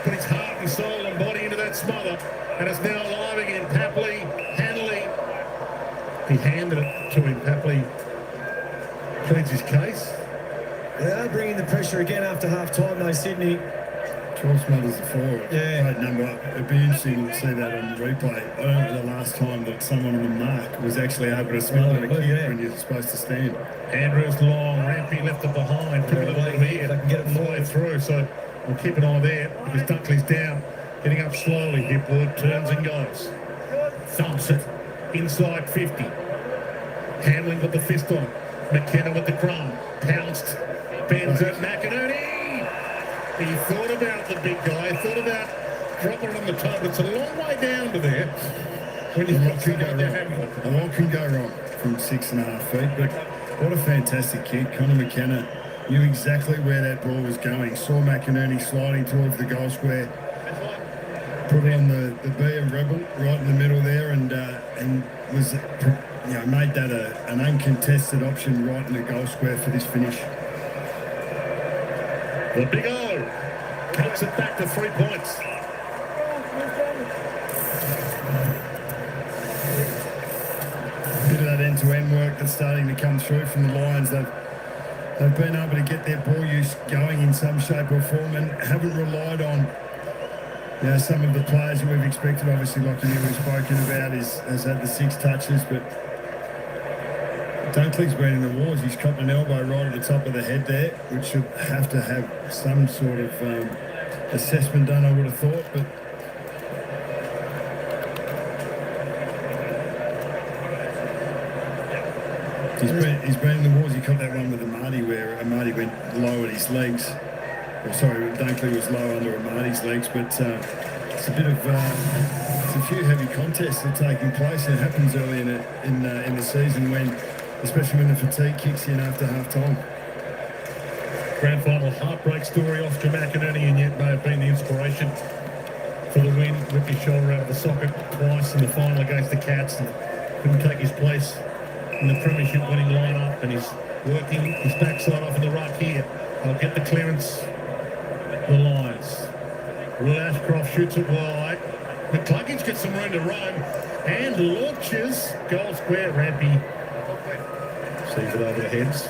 Put his heart and soul and body into that smother, and it's now alive again. Papley, Hanley. He handed it to him. Papley pleads his case. They are bringing the pressure again after half-time, though, Sydney. 12 smothers a forward. Yeah. Great number. It'd be interesting to see that on the replay. I don't know the last time that someone on the mark was actually able to smother a kick when you're supposed to stand. Andrews long, Rampy left it behind. Took it a little here. They can get it all the way through, so we'll keep an eye there because Dunkley's down, getting up slowly. Hipwood turns and goes. Thumps it inside 50. Hamlin with the fist on. McKenna with the crumb. Pounced. Bends it. McInerney. He thought about the big guy. Thought about dropping it on the toe. But it's a long way down to there. When you've got two guys there. A lot can go wrong from 6.5 feet. But what a fantastic kick. Connor McKenna knew exactly where that ball was going. Saw McInerney sliding towards the goal square. Put it on the B of Rebel right in the middle there, and was made that an uncontested option right in the goal square for this finish. The Big O cuts it back to 3 points. Bit of that end-to-end work that's starting to come through from the Lions. They've been able to get their ball use going in some shape or form and haven't relied on some of the players that we've expected. Obviously, like we've spoken about, has had the 6 touches, but Dunkley's been in the wars. He's copped an elbow right at the top of the head there, which should have to have some sort of assessment done, I would have thought. But he's been in the wars. He copped that one with Amati where Amati went low at his legs. Or sorry, Dunkley was low under Amati's legs, but it's a bit of it's a few heavy contests that are taking place. It happens early in the season especially when the fatigue kicks in after half-time. Grand final heartbreak story. Oscar McInerney and yet may have been the inspiration for the win. Ripped his shoulder out of the socket twice in the final against the Cats and couldn't take his place in the premiership winning lineup, and he's working his backside off in the ruck here. They'll get the clearance. The Lions. Will Ashcroft shoots it wide. McCluggage gets some room to roam and launches goal square. Rampy sees it over the heads.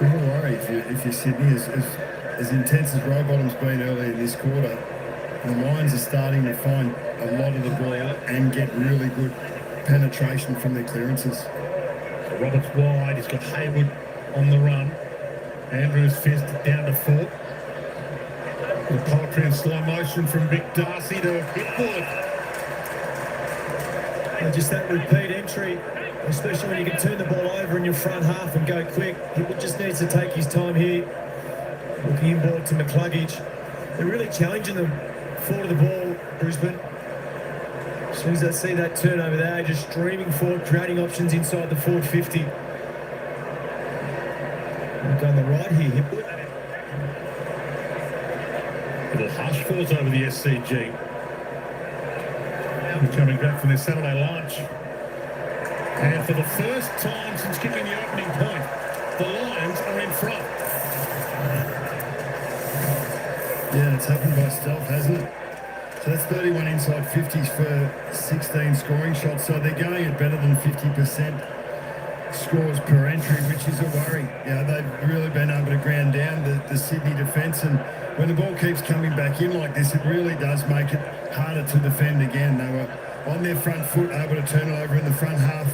Don't worry if you're Sydney, as intense as Rowbottom's been early in this quarter, the Lions are starting to find a lot of the ball and get really good penetration from their clearances. So Roberts wide. He's got Haywood on the run. Andrews fist down to 4. The poetry in slow motion from Big Darcy to Hipwood. Just that repeat entry, especially when you can turn the ball over in your front half and go quick. Hipwood just needs to take his time here. Looking inboard to McCluggage. They're really challenging them forward of the ball, Brisbane. As soon as they see that turnover there, just streaming forward, creating options inside the forward 50. We've gone the right here, Hipwood. Little hush falls over the SCG. We're coming back from their Saturday lunch. And for the first time since kicking the opening point, the Lions are it's happened by stealth, hasn't it? So that's 31 inside 50s for 16 scoring shots. So they're going at better than 50% scores per entry, which is a worry. They've really been able to ground down the Sydney defence, and when the ball keeps coming back in like this, it really does make it harder to defend again. They were on their front foot, able to turn it over in the front half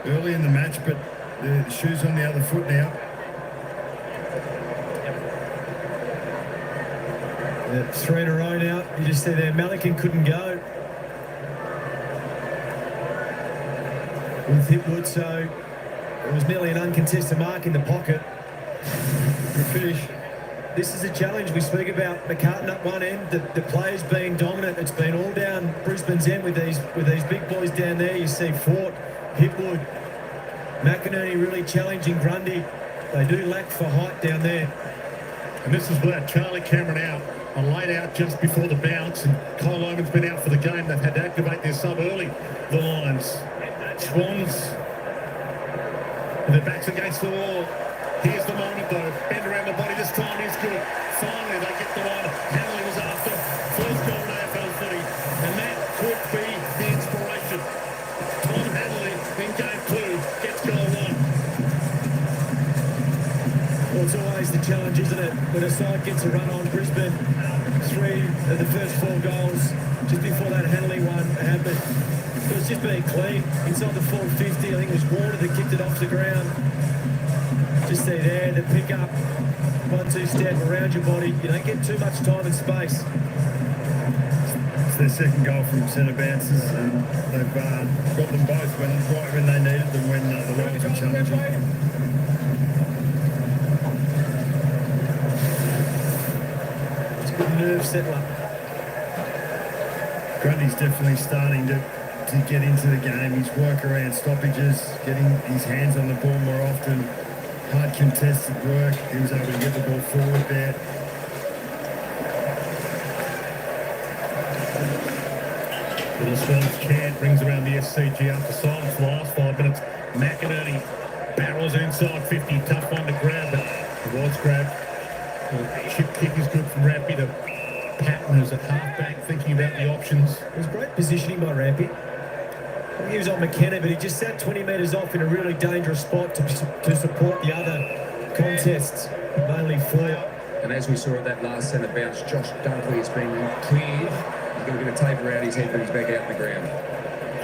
early in the match, but the shoe's on the other foot now. Three in a row now. You just see there, Malikan couldn't go with Hipwood, so it was nearly an uncontested mark in the pocket. The finish. This is a challenge we speak about. McCartan up one end, the players being dominant. It's been all down Brisbane's end with these big boys down there. You see Fort, Hipwood, McInerney really challenging Grundy. They do lack for height down there. And this is without Charlie Cameron out. A late out just before the bounce, and Kyle Loman's been out for the game. They've had to activate their sub early, the Lions. Swans, with their backs against the wall. Here's the moment though, bend around the body, this time is good. Finally they get the one. Hanley was after, first goal in AFL footy, and that could be the inspiration. Tom Hanley in game 2 gets goal 1. Well, it's always the challenge, isn't it? When a side gets a run on Brisbane, 3 of the first 4 goals, just before that Hanley one happened. It was just being clean. Inside the full 50, I think it was Warner that kicked it off the ground. Just see there, the pick up, 1-2 step around your body. You don't get too much time and space. It's their second goal from centre bounces, and they've got them both right when they needed them, when the Lions were challenging. Good nerve settler. Grundy's definitely starting to get into the game. His work around stoppages, getting his hands on the ball more often, hard contested work. He was able to get the ball forward there. Little Swans chant brings around the SCG up to silence for the last 5 minutes. McInerney barrels inside 50, tough one to grab, but it was grabbed. The chip kick is good from Rampy to Patton, who's at half-back, thinking about the options. It was great positioning by Rampy. I think he was on McKenna, but he just sat 20 metres off in a really dangerous spot to support the other contests, mainly Fort. And as we saw at that last centre bounce, Josh Dunkley has been cleared. He's got a bit of tape around his head, but he's back out on the ground.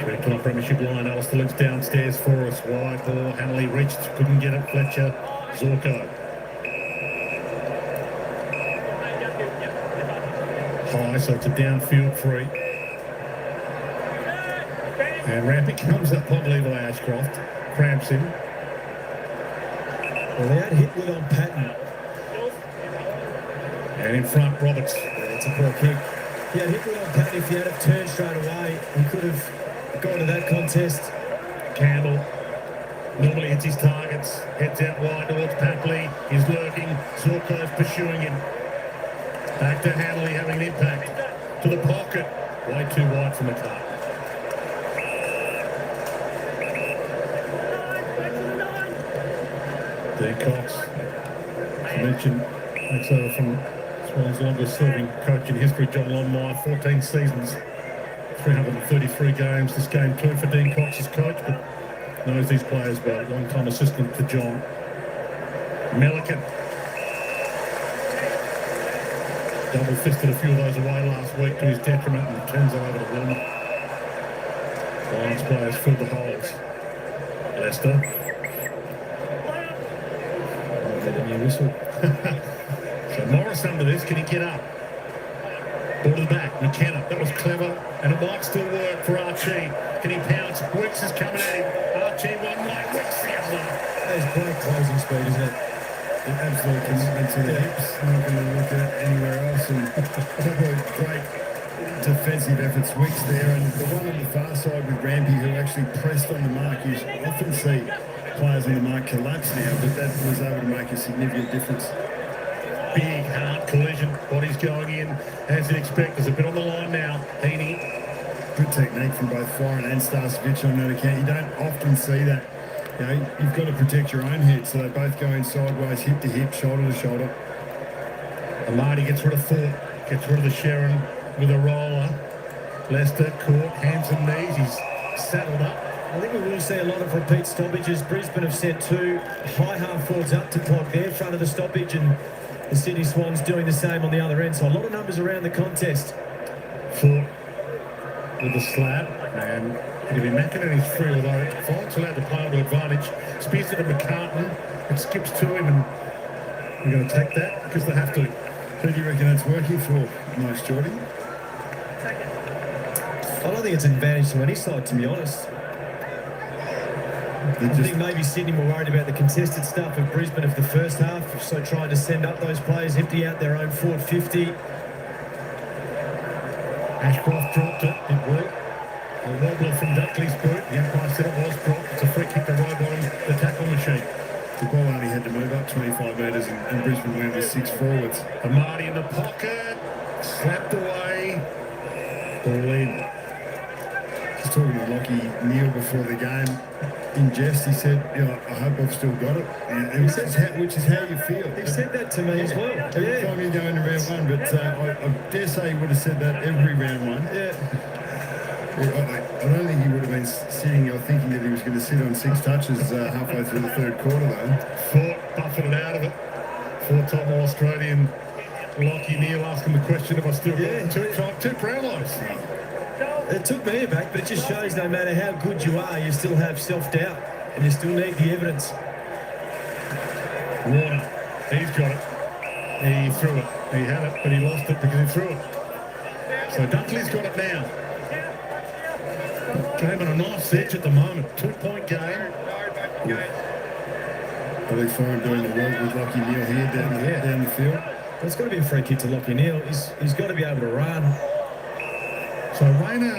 Ready to premiership line. Alistair Luke's downstairs for us. Wide ball. Hanley reached, couldn't get it. Fletcher, Zorko. High, so it's a downfield free. And Rampy comes up on Levi Ashcroft, cramps him. Well, they had Hipwood on Patton. And in front, Roberts. It's a poor kick. Yeah, Hipwood on Patton. If he had it turned straight away, he could have gone to that contest. Campbell normally hits his targets, heads out wide towards Papley. He's lurking. Zorko's pursuing him. Back to Hanley, having an impact. To the pocket. Way too wide for McCartan. Dean Cox, as I mentioned, takes over from Swans' longest serving coach in history, John Longmire, 14 seasons, 333 games. This game 2 for Dean Cox as coach, but knows these players well. Long-time assistant to John. Melican. Double-fisted a few of those away last week to his detriment, and turns it over to Wilmer. Lions players filled the holes. Leicester. Whistle. So Morris under this, can he get up? Ball to the back, McKenna, that was clever, and it might still work for Archie. Can he pounce? Wicks is coming at him. Archie one way, Wicks the other. That is great closing speed, isn't it? An absolute commitment to the hips, not going to look at anywhere else, and a couple of great defensive efforts. Wicks there, and the one on the far side with Rampy, who actually pressed on the mark. You often see players on the mark collapse now, but that was able to make a significant difference. Big, hard collision. Body's going in as you'd expect. There's a bit on the line now. Heaney. Good technique from both Foreign and Starcevic on that account. You don't often see that. You know, you've got to protect your own head, so they both go in sideways, hip to hip, shoulder to shoulder. Amadi gets rid of Fort. Gets rid of the Sharon with a roller. Leicester caught, hands and knees. He's saddled up. I think we will see a lot of repeat stoppages. Brisbane have sent 2 high half forwards up to clock their front of the stoppage, and the Sydney Swans doing the same on the other end. So a lot of numbers around the contest. Fought with the slab, and it'll be McInerney's free, although Font's allowed to play on to advantage. Spears it to McCartan. It skips to him, and we're going to take that because they have to. Who do you reckon that's working for most, Geordie? I don't think it's an advantage to any side, to be honest. I think maybe Sydney were worried about the contested stuff of Brisbane of the first half, so trying to send up those players, empty out their own forward 50. Ashcroft dropped it. It worked. A wobbler from Duckley's boot. The umpire said it was dropped. It's a free kick to Robo on the tackle machine. The ball only had to move up 25 metres and Brisbane went with 6 forwards. Amadi in the pocket. Slapped away. Ball in. Just talking to Lockie Neal before the game. In jest, he said, I hope I've still got it. Which is how you feel. He said that to me as well. Every time you go into round 1, but I dare say he would have said that every round 1. Yeah. I don't think he would have been sitting or thinking that he was going to sit on 6 touches halfway through the third quarter, though. Fought, buffeted out of it. 4-time All-Australian Lockie Neal asking the question if I still got it. 2 Brownlows. It took me aback, but it just shows no matter how good you are, you still have self-doubt and you still need the evidence. Warner, he's got it. He threw it. He had it, but he lost it because he threw it. So Dunkley's got it now. Game on a nice edge at the moment. 2-point game. Billy Foran doing the work with Lockie Neal here down the field. Well, it's got to be a free kick to Lockie Neal. He's got to be able to run. So Rayner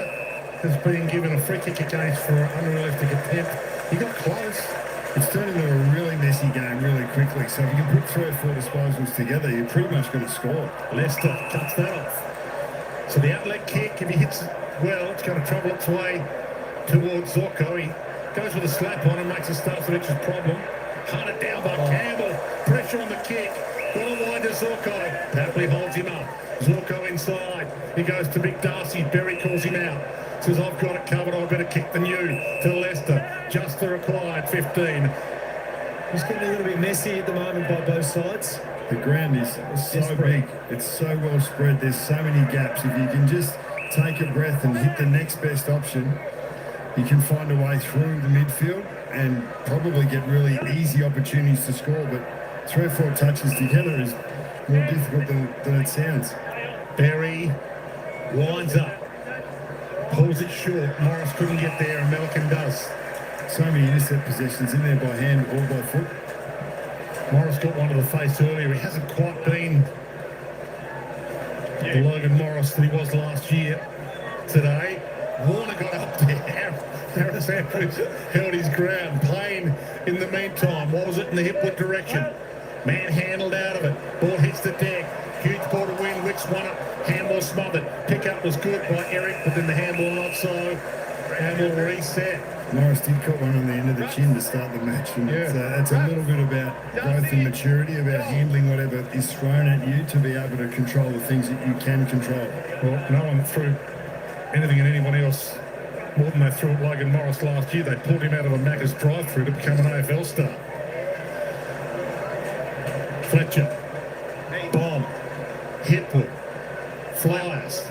has been given a free kick against for an unrealistic attempt. He got close. It's turned into a really messy game really quickly. So if you can put 3 or 4 disposals together, you're pretty much going to score. Leicester cuts that off. So the outlet kick, if he hits it well, it's going to travel its way towards Zorko. He goes with a slap on and makes a Starcevich's problem. Hunted down by Campbell. Pressure on the kick. Got a wide to Zorko. Tapley holds him up. Zorko inside. He goes to Big Darcy. Berry calls him out. Says, I've got it covered. I better kick than you. To Leicester. Just the required 15. It's getting a little bit messy at the moment by both sides. The ground is so big. It's so well spread. There's so many gaps. If you can just take a breath and hit the next best option, you can find a way through the midfield and probably get really easy opportunities to score. But 3 or 4 touches together is more difficult than it sounds. Berry winds up. Pulls it short. Morris couldn't get there, and Melican does. So many intercept possessions in there by hand or by foot. Morris got one to the face earlier. He hasn't quite been the Logan Morris that he was last year. Today, Warner got up there. Harris Andrews held his ground. Payne in the meantime. What was it in the Hipwood direction? Manhandled out of it. Ball hits the deck. Huge ball to win. Wicks won it. Handball smothered. Pickup was good by Eric, but then the handball not so. Handball reset. Morris did cut one on the end of the chin to start the match. And it's a little bit about growth and maturity, about handling whatever is thrown at you to be able to control the things that you can control. Well, no one threw anything at anyone else more than they threw at Logan Morris last year. They pulled him out of a Macca's drive-through to become an AFL star. Fletcher. Bomb. Hipwood. Flowers.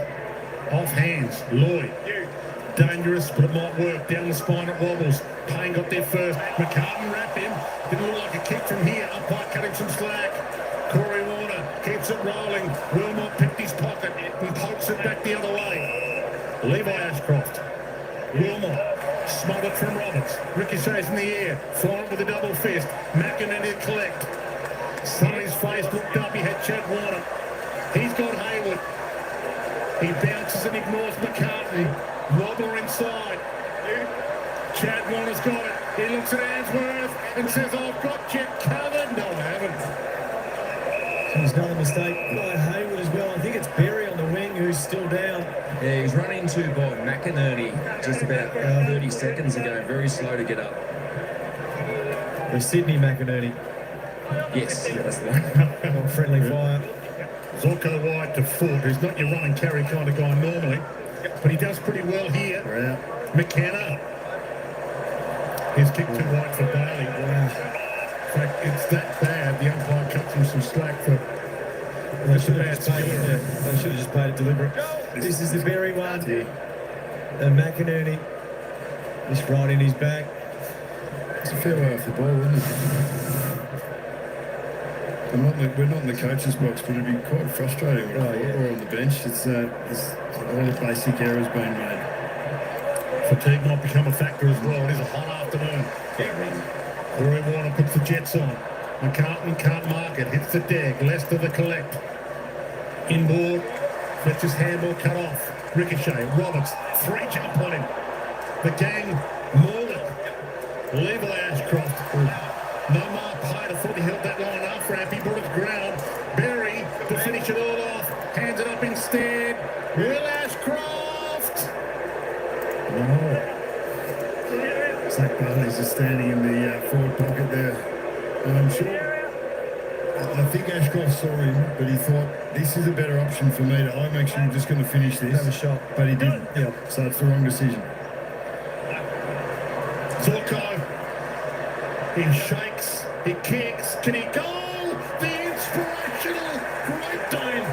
Off hands. Lloyd. Dangerous, but it might work. Down the spine it wobbles. Payne got there first. McCartan wrapped him. Didn't look like a kick from here. Umpire cutting some slack. Corey Warner keeps it rolling. Wilmot picked his pocket and pokes it back the other way. Levi Ashcroft. Wilmot smothered from Roberts. Ricochets in the air. Foran with a double fist. McInerney to collect. Sonny's face looked up. He had Chad Warner. He's got Hayward. He bounces and ignores McCartney. Wobbler inside. Chad Warner's got it. He looks at Answorth and says, I've got you covered. No, I haven't. There's another mistake by Hayward as well. I think it's Berry on the wing who's still down. Yeah, he was run into by McInerney just about 30 seconds ago. Very slow to get up. The Sydney McInerney. Yes, yeah, that's the one. Friendly fire. Zorko wide to Ford, who's not your run and carry kind of guy normally, but he does pretty well here. McKenna. He's kicked too wide for Bailey. Wow. In fact, it's that bad, the umpire cuts him some slack for they should have just paid it deliberate. This is the Berry one. And McInerney just right in his back. It's a fair way off the ball, isn't it? We're not in the coach's box, but it'd be quite frustrating or on the bench. It's all the basic errors being made. Fatigue might become a factor as well. It is a hot afternoon. Roy Warner puts the Jets on. McCartan can't mark it. Hits the deck. Lester the collect. Inboard. Fletcher's handball cut off. Ricochet. Roberts. 3 jump on him. The gang mauled it. Levi Ashcroft. No mark played. I thought he held that line off ramp. He brought it to ground. Berry to finish it all off. Hands it up instead. Will Ashcroft. No. Zach Bailey's just standing in the forward pocket there. And I'm sure, I think Ashcroft saw him, but he thought, this is a better option for me. I'm actually just going to finish this. Have a shot. But he didn't. Yep. So it's the wrong decision. Zorko. He shakes. He kicks. Can he go? The inspirational Great Dane.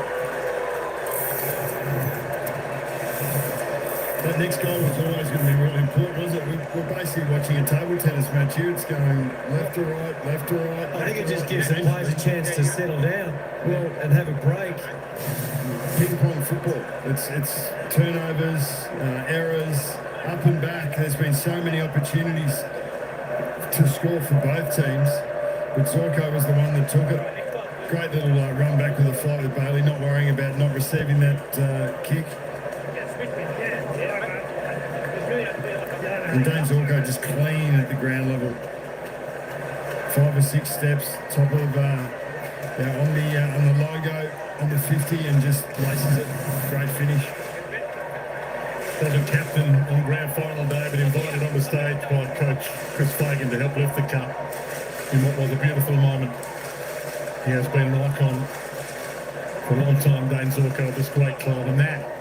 That next goal was always going to be really important, wasn't it? We're basically watching a table tennis match here. It's going left to right, left to right. I think it just gives the players a chance to settle down and have a break. Ping-pong football. It's turnovers, errors, up and back. There's been so many opportunities to score for both teams, but Zorko was the one that took it. Great little run back with a flight with Bailey, not worrying about not receiving that kick. And Dane Zorko just clean at the ground level. 5 or 6 steps, top of on the logo, on the 50, and just places it. Great finish. Wasn't captain on grand final day, but invited on the stage by coach Chris Fagan to help lift the cup in what was a beautiful moment. He has been an icon for a long time, Dane Zorko, this great club, and that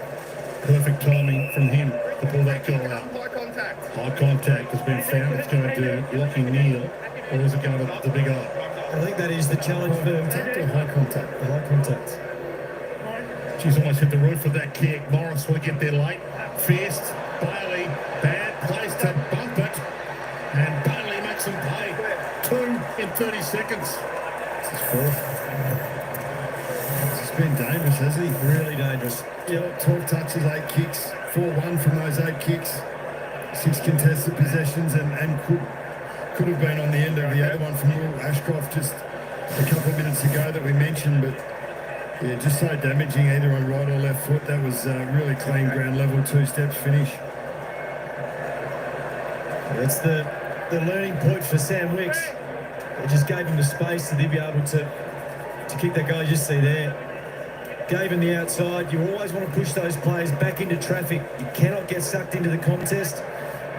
perfect timing from him to pull that goal out. High contact has been found. It's going to Lockie Neal, or is it going to the big eye? I think that is the challenge for contact or high contact. High contact. She's almost hit the roof with that kick. Morris will get there late. Fierce. Bailey, bad place to bump it. And Bailey makes them pay. 2 in 30 seconds. This is 4th. It's been dangerous, hasn't he? Really dangerous. 12 touches, 8 kicks. 4-1 from those 8 kicks. 6 contested possessions and could have been on the end of the other one from Will Ashcroft just a couple of minutes ago that we mentioned, but yeah, just so damaging either on right or left foot. That was really clean ground level, 2 steps finish. That's the learning point for Sam Wicks. It just gave him the space to be able to kick that goal you just see there. Gave him the outside. You always want to push those players back into traffic. You cannot get sucked into the contest.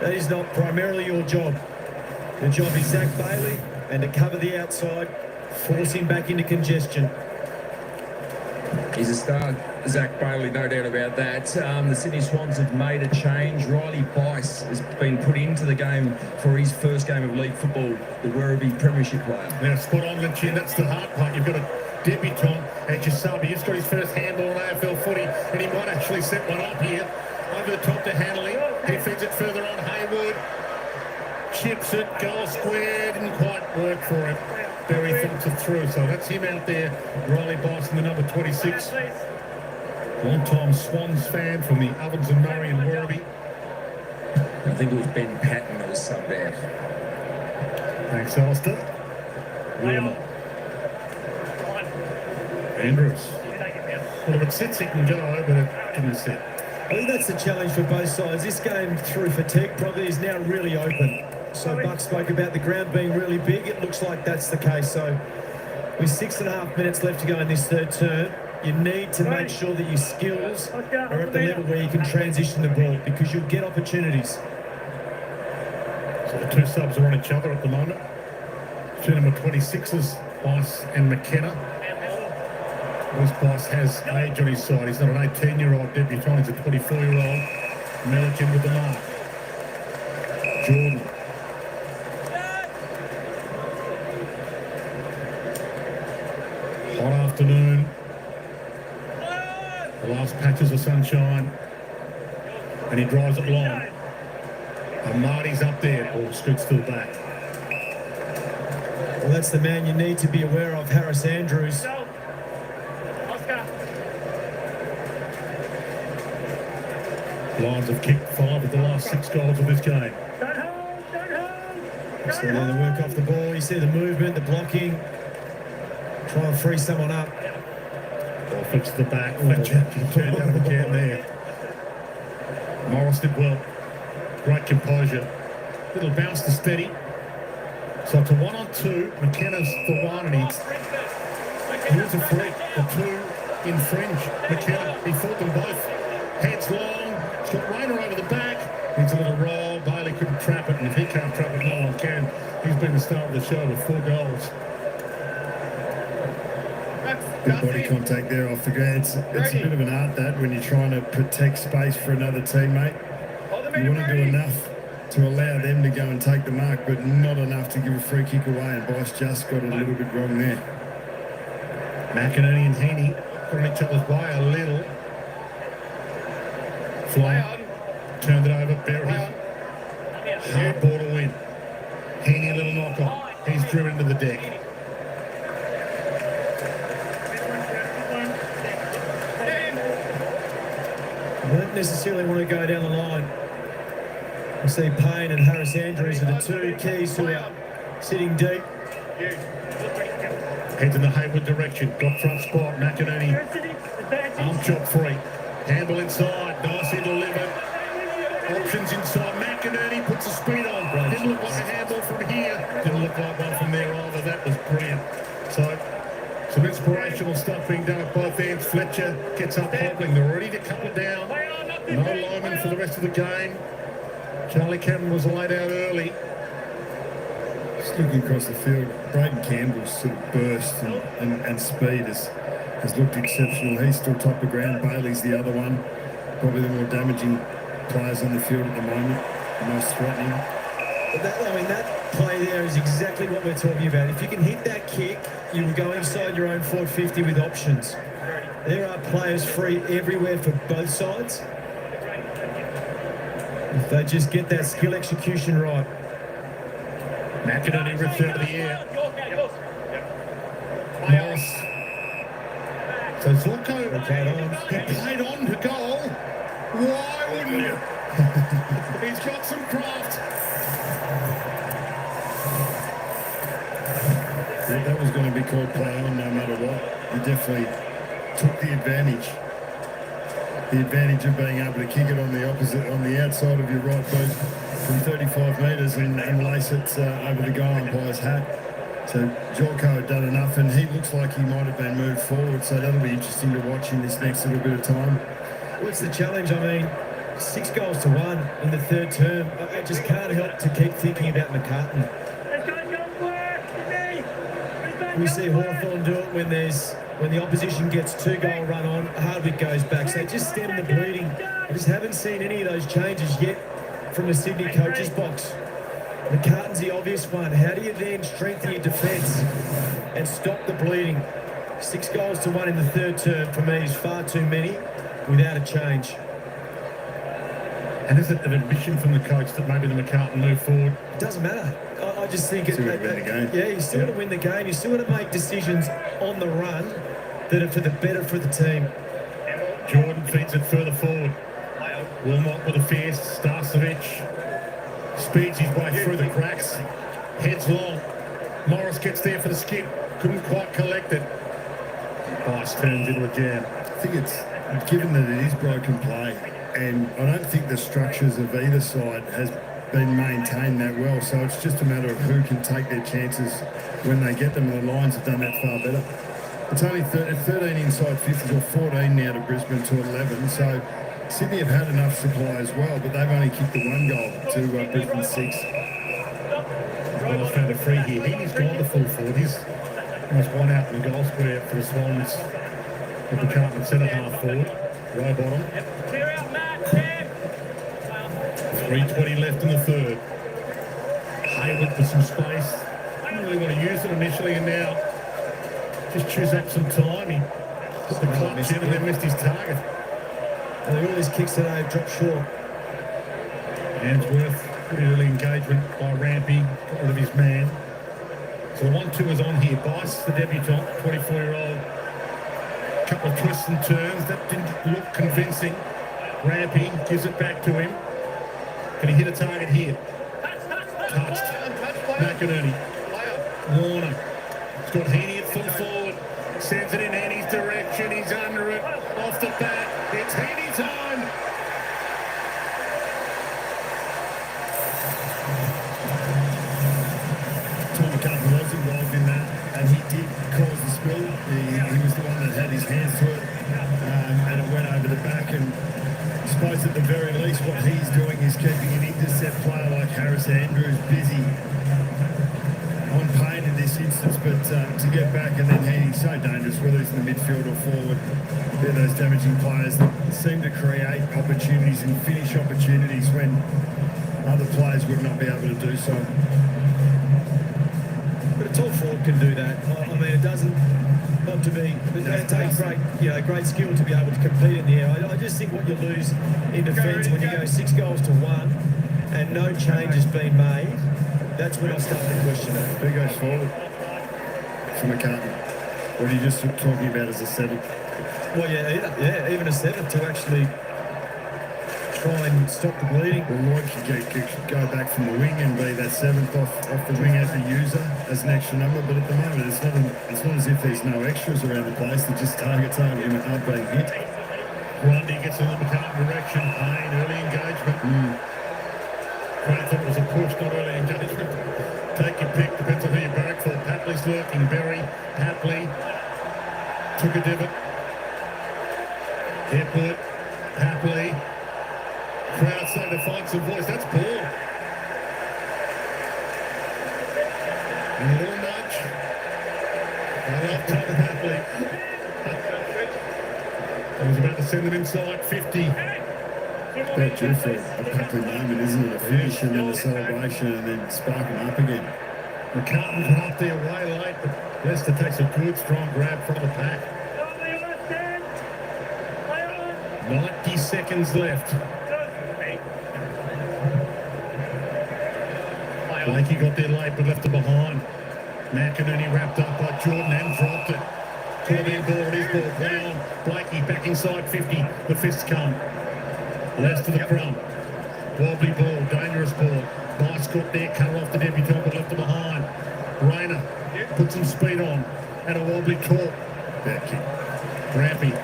That is not primarily your job. The job is Zach Bailey, and to cover the outside, force him back into congestion. He's a star, Zach Bailey, no doubt about that. The Sydney Swans have made a change. Riley Bice has been put into the game for his first game of league football, the Werribee Premiership player. Now, spot on, Lynch, that's the hard part. You've got a debutant at your sub. He's got his first handball on AFL footy, and he might actually set one up here. Over the top to Hanley. He feeds it further on. Haywood chips it, goal square. Didn't quite work for him. Berry thumps it through. So that's him out there. Riley Bice in the number 26. Long-time Swans fan from the Ovens and Murray and Werribee. I think it was Ben Patton that was subbed out. Thanks, Alistair. Wilmer. Andrews. Well, if it sits, he can go, but it didn't sit. I think that's the challenge for both sides. This game through fatigue probably is now really open. So Buck spoke about the ground being really big. It looks like that's the case. So with 6.5 minutes left to go in this third turn, you need to make sure that your skills are at the level where you can transition the ball, because you'll get opportunities. So the 2 subs are on each other at the moment. 2 number 26s, Bice and McKenna. This boss has age on his side. He's not an 18-year-old debutant. He's a 24-year-old. Milliken with the mark. Jordan. Hot afternoon. The last patches of sunshine. And he drives it long. And Marty's up there. Ball scoots to the back. Well, that's the man you need to be aware of, Harris Andrews. Lions have kicked 5 of the last 6 goals of this game. So there the work off the ball. You see the movement, the blocking. Try and free someone up. Ball flicks to the back. Fletcher turned out of again there. Morris did well. Great composure. Little bounce to steady. So it's a 1-on-2. McKenna's for 1 and here's a free. The 2 infringe. McKenna, he fought them both. Heads long. He's got Rayner over the back. Needs a little roll. Bailey couldn't trap it, and if he can't trap it, no one can. He's been the star of the show with 4 goals. Good body contact there off the ground. It's a bit of an art that when you're trying to protect space for another teammate. You want to do enough to allow them to go and take the mark, but not enough to give a free kick away, and Boyce just got it a little bit wrong there. McInerney and Heaney got each other's way a little. Fly turned it over, Berry. Hard ball to win. Heaney a little knock on. He's driven to the deck. Don't necessarily want to go down the line. We see Payne and Harris Andrews are the 2 keys who are sitting deep. Heads in the Hayward direction. Got front spot. McInerney. Arm chop free. Handle inside. Nicely delivered. Options inside. McInerney puts the speed on. Didn't look like a handball from here. Didn't look like one from there either. That was brilliant. So, some inspirational stuff being done at both ends. Fletcher gets up hobbling. They're ready to cut it down. No lineman for the rest of the game. Charlie Cameron was laid out early. Just looking across the field, Braden Campbell's sort of burst and speed has looked exceptional. He's still top of ground. Bailey's the other one. Probably the more damaging players on the field at the moment. The most threatening. But that play there is exactly what we're talking about. If you can hit that kick, you will go inside your own forward 50 with options. There are players free everywhere for both sides. If they just get that skill execution right. McInerney rips out of the air. Morris. So Zorko, he played on to goal. Why wouldn't you? He's got some craft. Yeah, that was going to be called play on no matter what. He definitely took the advantage. The advantage of being able to kick it on the outside of your right boot from 35 metres and lace it over the goal umpire's hat. So Jorko had done enough, and he looks like he might have been moved forward, so that'll be interesting to watch in this next little bit of time. What's the challenge? I mean, 6 goals to 1 in the third term. I just can't help to keep thinking about McCartan. We see Hawthorn do it when the opposition gets 2-goal run on, Hardwick goes back. So just stem the bleeding. I just haven't seen any of those changes yet from the Sydney coach's box. McCartan's the obvious one. How do you then strengthen your defence and stop the bleeding? 6 goals to 1 in the third term for me is far too many without a change. And is it an admission from the coach that maybe the McCartan move forward? It doesn't matter. I just think Still got to win the game. Yeah, you still got to win the game. You still got to make decisions on the run that are for the better for the team. Jordan feeds it further forward. Wilmot with a fierce. Starcevic speeds his way through the cracks. Heads long. Morris gets there for the skip. Couldn't quite collect it. Bice turns into a jam. I think it's, given that it is broken play, and I don't think the structures of either side has been maintained that well, so it's just a matter of who can take their chances when they get them, and the Lions have done that far better. It's only 13 inside 50s, or 14 now to Brisbane to 11, so Sydney have had enough supply as well, but they've only kicked the 1 goal to Brisbane 6. Well, I found a free here. He's gone to full forward. He's almost one out in the goal square for the Swans. With the Carlton centre half forward. Row bottom. Clear out, Matt. Cam. 3:20 left in the third. Hayward with some space. Didn't really want to use it initially, and now just chews up some time. He put the clutch in and then missed his target. And all his kicks today have dropped short. Answorth, pretty early engagement by Rampy, got rid of his man. So the 1-2 is on here. Bice, the debutant, 24-year-old. Couple of twists and turns. That didn't look convincing. Rampy gives it back to him. Can he hit a target here? Touched. McInerney. Warner. He's got Heaney at full forward. Sends it in Heaney's direction. He's under it. Off the bat. It's Heaney's time. Tom McCarthy was involved in that, and he did cause the spill. He was the one that had his hands to it, and it went over the back. And I suppose at the very least, what he's doing is keeping an intercept player like Harris Andrews busy on pain in this instance. But to get back and then he's so dangerous, whether he's in the midfield or forward, they're those damaging players that seem to create opportunities and finish opportunities when other players would not be able to do so. But a tall forward can do that. I mean, it doesn't not to be. It takes great skill to be able to compete in the air. I just think what you lose in defence when you go 6 goals to 1 and no change has been made. That's when I start to question it. Who goes forward? For McCartney. What are you just talking about as a 7? Well, yeah, even a 7 to actually try and stop the bleeding. Well, Lloyd could go back from the wing and be that 7th off the wing as a user, as an extra number. But at the moment, it's not as if there's no extras around the place. They're just targets aren't being hit. Grundy gets in the McCartan direction. Payne, early engagement. Crane thought it was a push, not early engagement. Take your pick, depends on who you barrack for. Papley's lurking. Berry, Papley took a divot. Airport, Papley. Crowd starting to find some voice. That's ball. And a little nudge. I love Tom Papley. I was about to send them inside 50. That's due for a Papley moment, isn't it? A finish and then a celebration and then spark them up again. McCartan's up there way late, but Leicester takes a good, strong grab from the pack. 90 seconds left. Blakey got there late but left it behind. McInerney wrapped up by Jordan and dropped it. Corbin ball, it is ball, play on. Blakey back inside 50. The fists come. Left to the front. Wobbly ball, dangerous ball. Bice got there, cut off the debutant but left it behind. Rayner put some speed on. And a wobbly talk. Back kick. Rampy.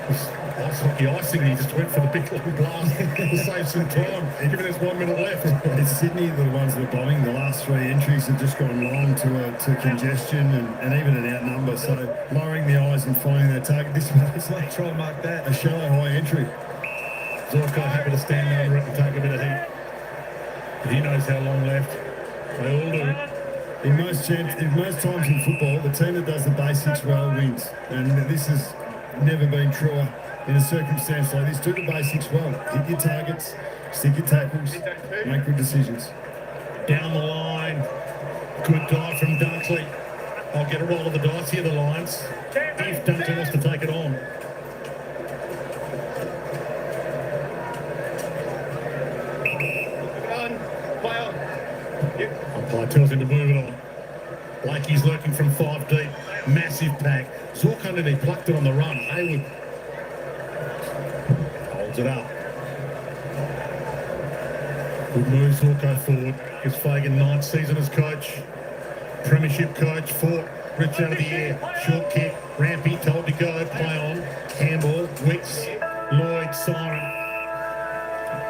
Ice hockey icing, he just went for the big long blast to save some time, given there's 1 minute left. It's Sydney, the ones that are bombing. The last 3 entries have just gone long to congestion and even an outnumber. So lowering the eyes and finding their target. This one, it's like try and mark that. A shallow high entry. Zorko happy to stand under it and take a bit of heat. He knows how long left. They all do. In most times in football, the team that does the basics well wins. And this has never been truer. In a circumstance like this, do the basics well. Hit your targets, stick your tackles, make good decisions. Down the line. Good dive from Dunkley. I'll get a roll of the dice here, the Lions. If Dunkley wants to take it on. Umpire tells him to move it on. Blakey's lurking from 5 deep. Massive pack. Zork underneath, plucked it on the run. Hayward holds it up. Good move, Zorko forward. Gives Fagan 9th season as coach. Premiership coach, Fort. Rich out of the air. Short kick. Rampy told to go. Play on. Campbell, Wicks, Lloyd, Siren.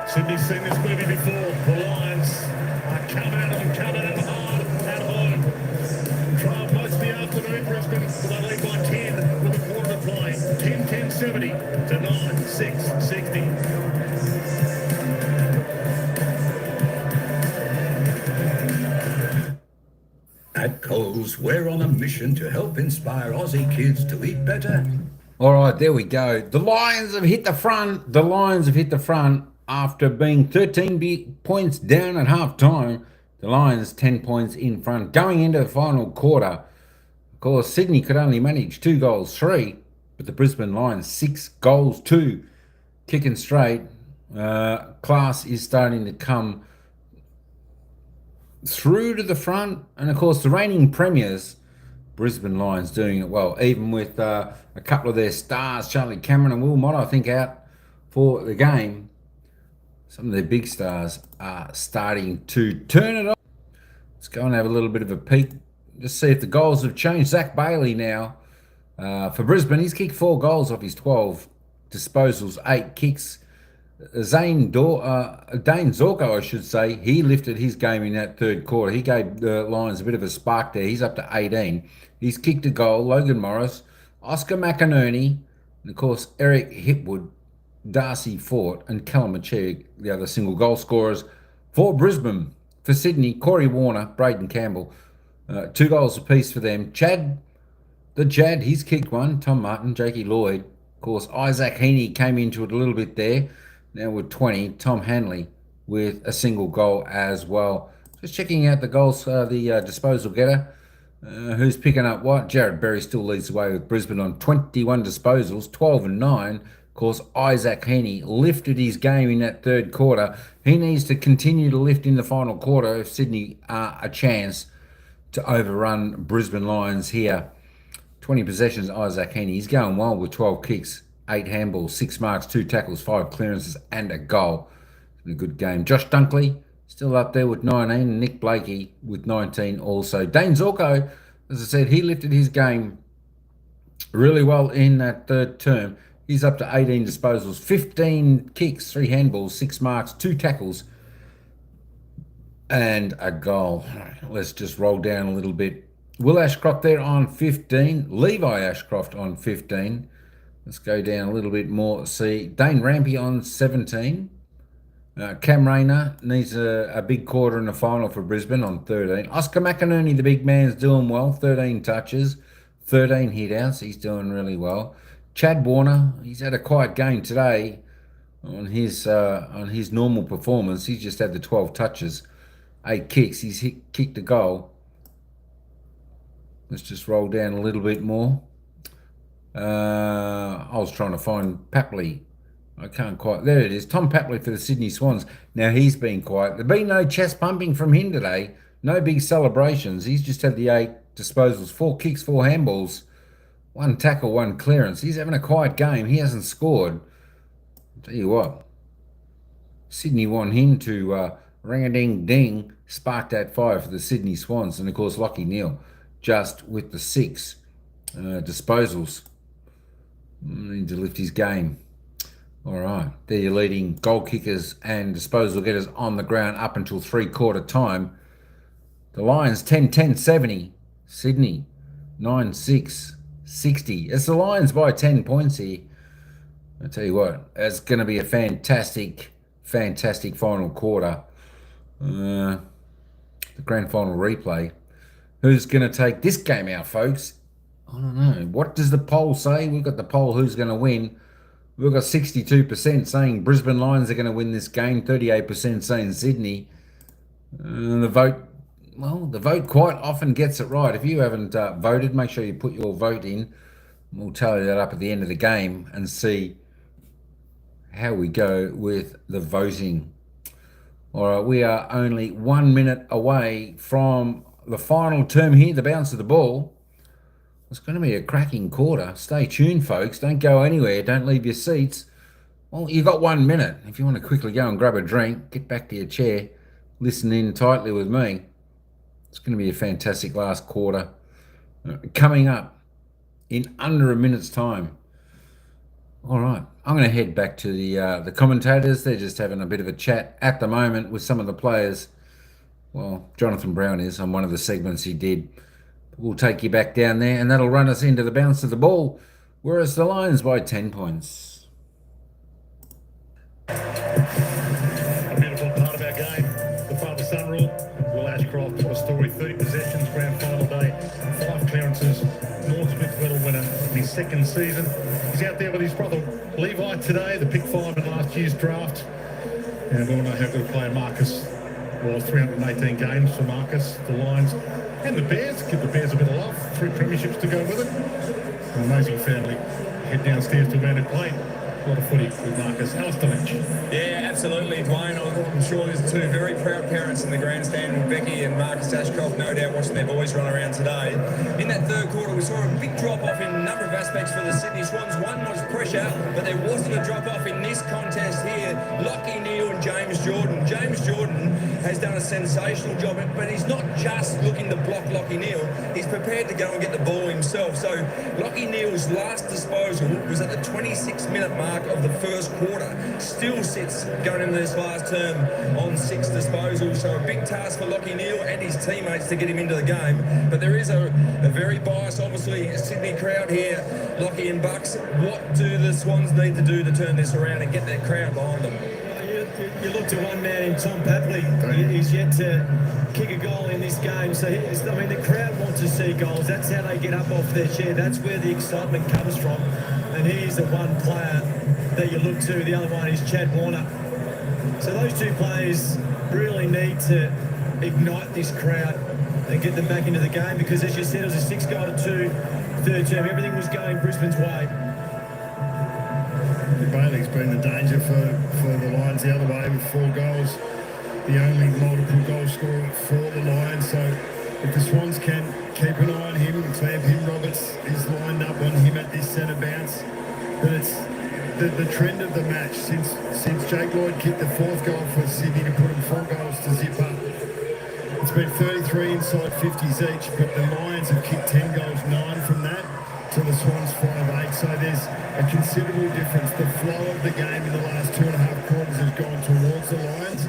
Sydney's seen this movie before. The Lions are coming at them hard at home. Trial most of the afternoon, Brisbane, with a lead by 10 with a quarter to play. 10-10-70 to 9-6-60. At Coles, we're on a mission to help inspire Aussie kids to eat better All right, there we go. The Lions have hit the front. The Lions have hit the front after being 13 points down at half time. The Lions 10 points in front going into the final quarter. Of course, Sydney could only manage 2 goals 3, but the Brisbane Lions 6 goals 2, kicking straight. Class is starting to come through to the front, and of course the reigning premiers, Brisbane Lions, doing it well, even with a couple of their stars, Charlie Cameron and Will Mott, I think, out for the game. Some of their big stars are starting to turn it on. Let's go and have a little bit of a peek, just see if the goals have changed. Zach Bailey now for Brisbane, he's kicked 4 goals off his 12 disposals, 8 kicks. Dane Zorko, I should say, he lifted his game in that third quarter. He gave the Lions a bit of a spark there. He's up to 18. He's kicked a goal. Logan Morris, Oscar McInerney, and of course Eric Hipwood, Darcy Fort, and Callum Machig, the other single goal scorers for Brisbane. For Sydney, Corey Warner, Braden Campbell, 2 goals apiece for them. Chad, the Jad, he's kicked 1. Tom Martin, Jakey Lloyd. Of course, Isaac Heaney came into it a little bit there. Now with 20, Tom Hanley with a single goal as well. Just checking out the goals, the disposal getter. Who's picking up what? Jared Berry still leads the way with Brisbane on 21 disposals, 12 and 9. Of course, Isaac Heaney lifted his game in that third quarter. He needs to continue to lift in the final quarter if Sydney are a chance to overrun Brisbane Lions here. 20 possessions, Isaac Heaney. He's going wild with 12 kicks, 8 handballs, 6 marks, 2 tackles, 5 clearances, and a goal. In a good game. Josh Dunkley still up there with 19, and Nick Blakey with 19 also. Dane Zorko, as I said, he lifted his game really well in that third term. He's up to 18 disposals, 15 kicks, 3 handballs, 6 marks, 2 tackles, and a goal. Let's just roll down a little bit. Will Ashcroft there on 15. Levi Ashcroft on 15. Let's go down a little bit more. See, Dane Rampy on 17. Cam Rayner needs a big quarter in the final for Brisbane on 13. Oscar McInerney, the big man's doing well. 13 touches, 13 hit-outs. He's doing really well. Chad Warner, he's had a quiet game today on his normal performance. He's just had the 12 touches, 8 kicks. He's kicked a goal. Let's just roll down a little bit more. I was trying to find Papley. I can't quite. There it is. Tom Papley for the Sydney Swans. Now he's been quiet. There's been no chest pumping from him today. No big celebrations. He's just had the 8 disposals, 4 kicks, 4 handballs, 1 tackle, 1 clearance. He's having a quiet game. He hasn't scored. I'll tell you what. Sydney want him to ring-a-ding-ding, spark that fire for the Sydney Swans. And of course, Lockie Neal just with the 6 disposals. Need to lift his game. All right, they're your leading goal kickers and disposal getters on the ground up until 3/4 time. The Lions 10-10-70. Sydney 9-6-60. It's the Lions by 10 points here. I tell you what, it's going to be a fantastic final quarter. The grand final replay. Who's going to take this game out, folks? I don't know. What does the poll say? We've got the poll who's going to win. We've got 62% saying Brisbane Lions are going to win this game, 38% saying Sydney. The vote quite often gets it right. If you haven't voted, make sure you put your vote in. We'll tally that up at the end of the game and see how we go with the voting. All right, we are only 1 minute away from the final term here, the bounce of the ball. It's going to be a cracking quarter. Stay tuned, folks. Don't go anywhere. Don't leave your seats. Well, you've got 1 minute. If you want to quickly go and grab a drink, get back to your chair, listen in tightly with me. It's going to be a fantastic last quarter. Coming up in under a minute's time. All right. I'm going to head back to the commentators. They're just having a bit of a chat at the moment with some of the players. Well, Jonathan Brown is on one of the segments he did. We'll take you back down there, and that'll run us into the bounce of the ball, whereas the Lions by 10 points. A beautiful part of our game, the Father Son rule. Will Ashcroft, a story, 30 possessions, grand final day, 5 clearances, North Smith medal winner. in his second season. He's out there with his brother Levi today, the pick 5 in last year's draft. And we all know how good a player Marcus was. 318 games for Marcus, the Lions, and the Bears. Give the Bears a bit of love. 3 premierships to go with it. An amazing family. Head downstairs to where they play. A lot of footy with Marcus. Alistair Lynch. Yeah, absolutely, Dwayne. I'm sure there's 2 very proud parents in the grandstand with Becky and Marcus Ashcroft, no doubt watching their boys run around today. In that third quarter, we saw a big drop-off in a number of aspects for the Sydney Swans. One was pressure, but there wasn't a drop-off in this contest here. Lockie Neal and James Jordan. James Jordan has done a sensational job, but he's not just looking to block Lockie Neal. He's prepared to go and get the ball himself. So Lockie Neal's last disposal was at the 26-minute mark of the first quarter. Still sits going into this last term on 6 disposals. So a big task for Lockie Neal and his teammates to get him into the game. But there is a very biased, obviously, Sydney crowd here. Lockie and Bucks, what do the Swans need to do to turn this around and get that crowd behind them? You look to one man in Tom Papley. He's yet to kick a goal in this game. So, the crowd wants to see goals. That's how they get up off their chair. That's where the excitement comes from. And he's the one player that you look to. The other one is Chad Warner. So those 2 players really need to ignite this crowd and get them back into the game, because, as you said, it was a 6-2 third term. Everything was going Brisbane's way. Bailey's been the danger for the Lions the other way with 4 goals. The only multiple goal scorer for the Lions. So if the Swans can keep an eye on him and clamp him, Roberts is lined up on him at this centre bounce. But it's the trend of the match since Jake Lloyd kicked the 4th goal for Sydney to put him 4 goals to zip up. It's been 33 inside 50s each, but the Lions have kicked 10 goals, 9 from that, to the Swans 5-8. So there's a considerable difference. The flow of the game in the last 2.5 quarters has gone towards the Lions.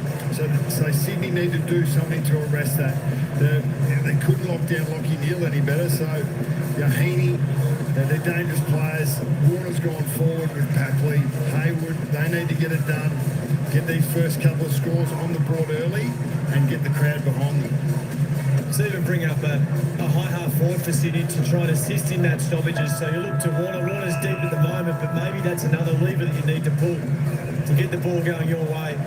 So Sydney need to do something to arrest that. They couldn't lock down Lockie Neal any better. So Heaney, they're dangerous players. Warner's gone forward with Papley, Hayward. They need to get it done. Get these first couple of scores on the board early and get the crowd behind them. So even bring up a high half forward for Sydney to try and assist in that stoppages. So you look to Warner. Warner's deep at the moment, but maybe that's another lever that you need to pull to get the ball going your way.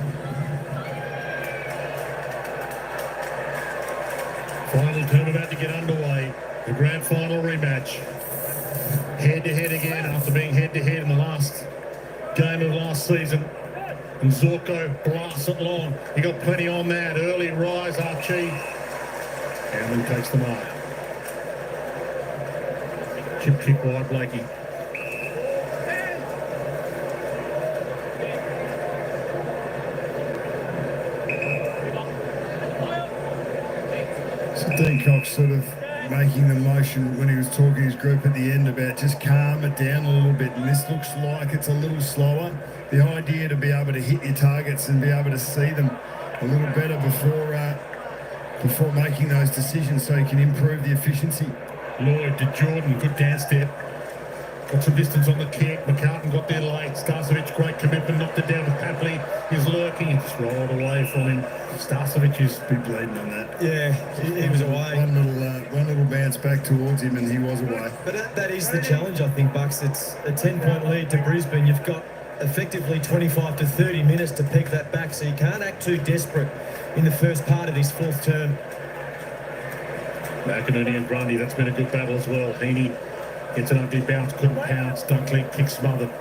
Final term about to get underway. The grand final rematch. Head-to-head again after being head-to-head in the last game of last season. And Zorko blasts it long. He got plenty on that. Early rise, Archie. And then takes the mark. Chip kick wide, Blakey. So Dean Cox sort of making the motion when he was talking to his group at the end about just calm it down a little bit. And this looks like it's a little slower. The idea to be able to hit your targets and be able to see them a little better before making those decisions so you can improve the efficiency. Lloyd to Jordan, good dance step. Got some distance on the kick. McCartan got there late. Starcevic, great commitment, knocked it down with Papley. He's lurking. It's rolled away from him. Starcevic is been bleeding on that. Yeah, he was away. One little bounce back towards him and he was away. But that is the challenge, I think, Bucks. It's a 10-point lead to Brisbane. You've got effectively 25 to 30 minutes to pick that back, so you can't act too desperate in the first part of this 4th term. McInerney and Grundy, that's been a good battle as well. Heaney gets an ugly bounce, couldn't pounce. Dunkley kick smothered.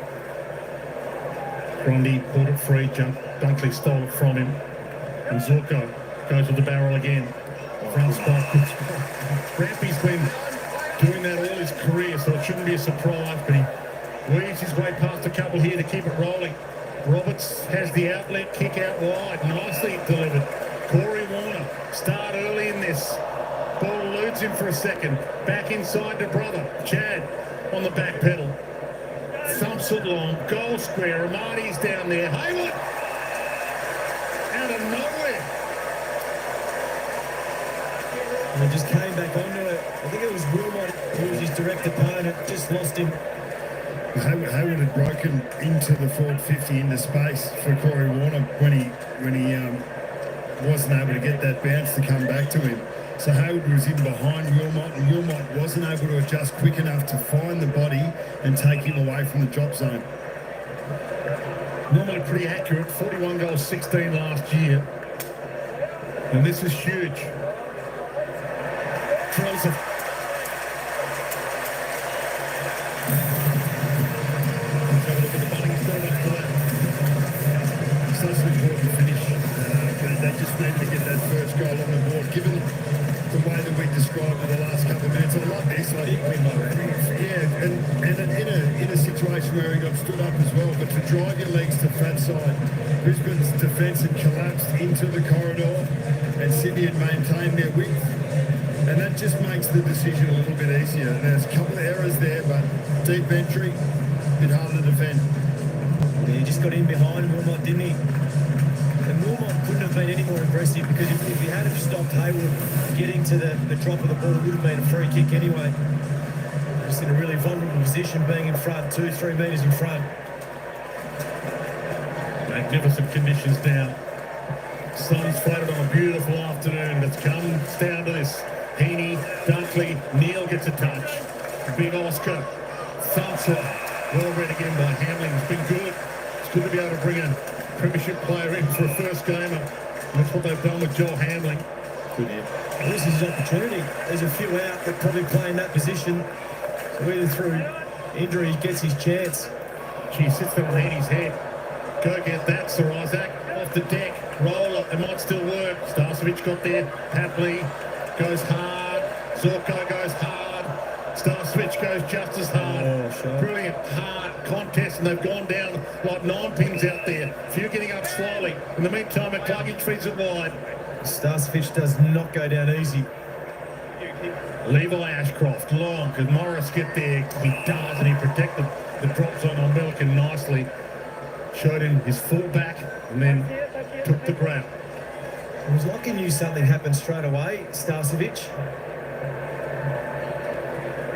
Grundy pulled it free, Dunkley stole it from him. And Zorko goes with the barrel again. Front spot, good spot. Rampy's been doing that all his career, so it shouldn't be a surprise, but he weaves his way past a couple here to keep it rolling. Roberts has the outlet, kick out wide, nicely delivered. Corey Warner, start early in this. Ball eludes him for a second. Back inside to brother. Chad on the back pedal. Thumps it long. Goal square. Amati's down there. Hayward! Out of nowhere. And he just came back onto it. I think it was Wilmot who was his direct opponent. Just lost him. Hayward had broken into the forward 50 into space for Corey Warner when he wasn't able to get that bounce to come back to him. So Hayward was in behind Wilmot, and Wilmot wasn't able to adjust quick enough to find the body and take him away from the drop zone. Normally pretty accurate, 41 goals, 16 last year. And this is huge. Drills it. Let's have a look at the Bunnings build up to that. Such an important finish. But they just needed to get that first goal on the board. Given the way that we described it the last couple of minutes, I like this. Yeah, and in a situation where he got stood up as well, but to drive your legs to fat side, Brisbane's defence had collapsed into the corridor, and Sydney had maintained their width, and that just makes the decision a little bit easier. And there's a couple of errors there, but deep entry, a bit harder to defend. Yeah, he just got in behind Wilmot, didn't he? And Wilmot couldn't have been any more aggressive, because if he had have stopped Hayward getting to the drop of the ball, it would have been a free kick anyway. Just in a really vulnerable position, being in front, 2-3 metres in front. Magnificent conditions now. Sun's floated on a beautiful afternoon. It's come down to this. Heaney, Dunkley, Neil gets a touch. Big Oscar, thumps it. Well read again by Hamling. It's been good. It's good to be able to bring a premiership player in for a first gamer. And that's what they've done with Joel Hamling. Good here. Well, this is his opportunity. There's a few out that probably play in that position. So either through injury, he gets his chance. Gee, sits there on Heaney's head. Go get that, Sir Isaac. Off the deck. Roller. It might still work. Starcevic got there. Papley goes hard. Zorko goes hard. Starcevic goes just as hard. Oh, brilliant, hard contest, and they've gone down like 9 pins out there. A few getting up slowly. In the meantime, McCluggage feeds it wide. Starcevic does not go down easy. Levi Ashcroft, long. Could Morris get there? He does, and he protected the drop zone on Milliken nicely. Showed him his full back, and then took the grab. It was like he knew something happened straight away, Starcevic.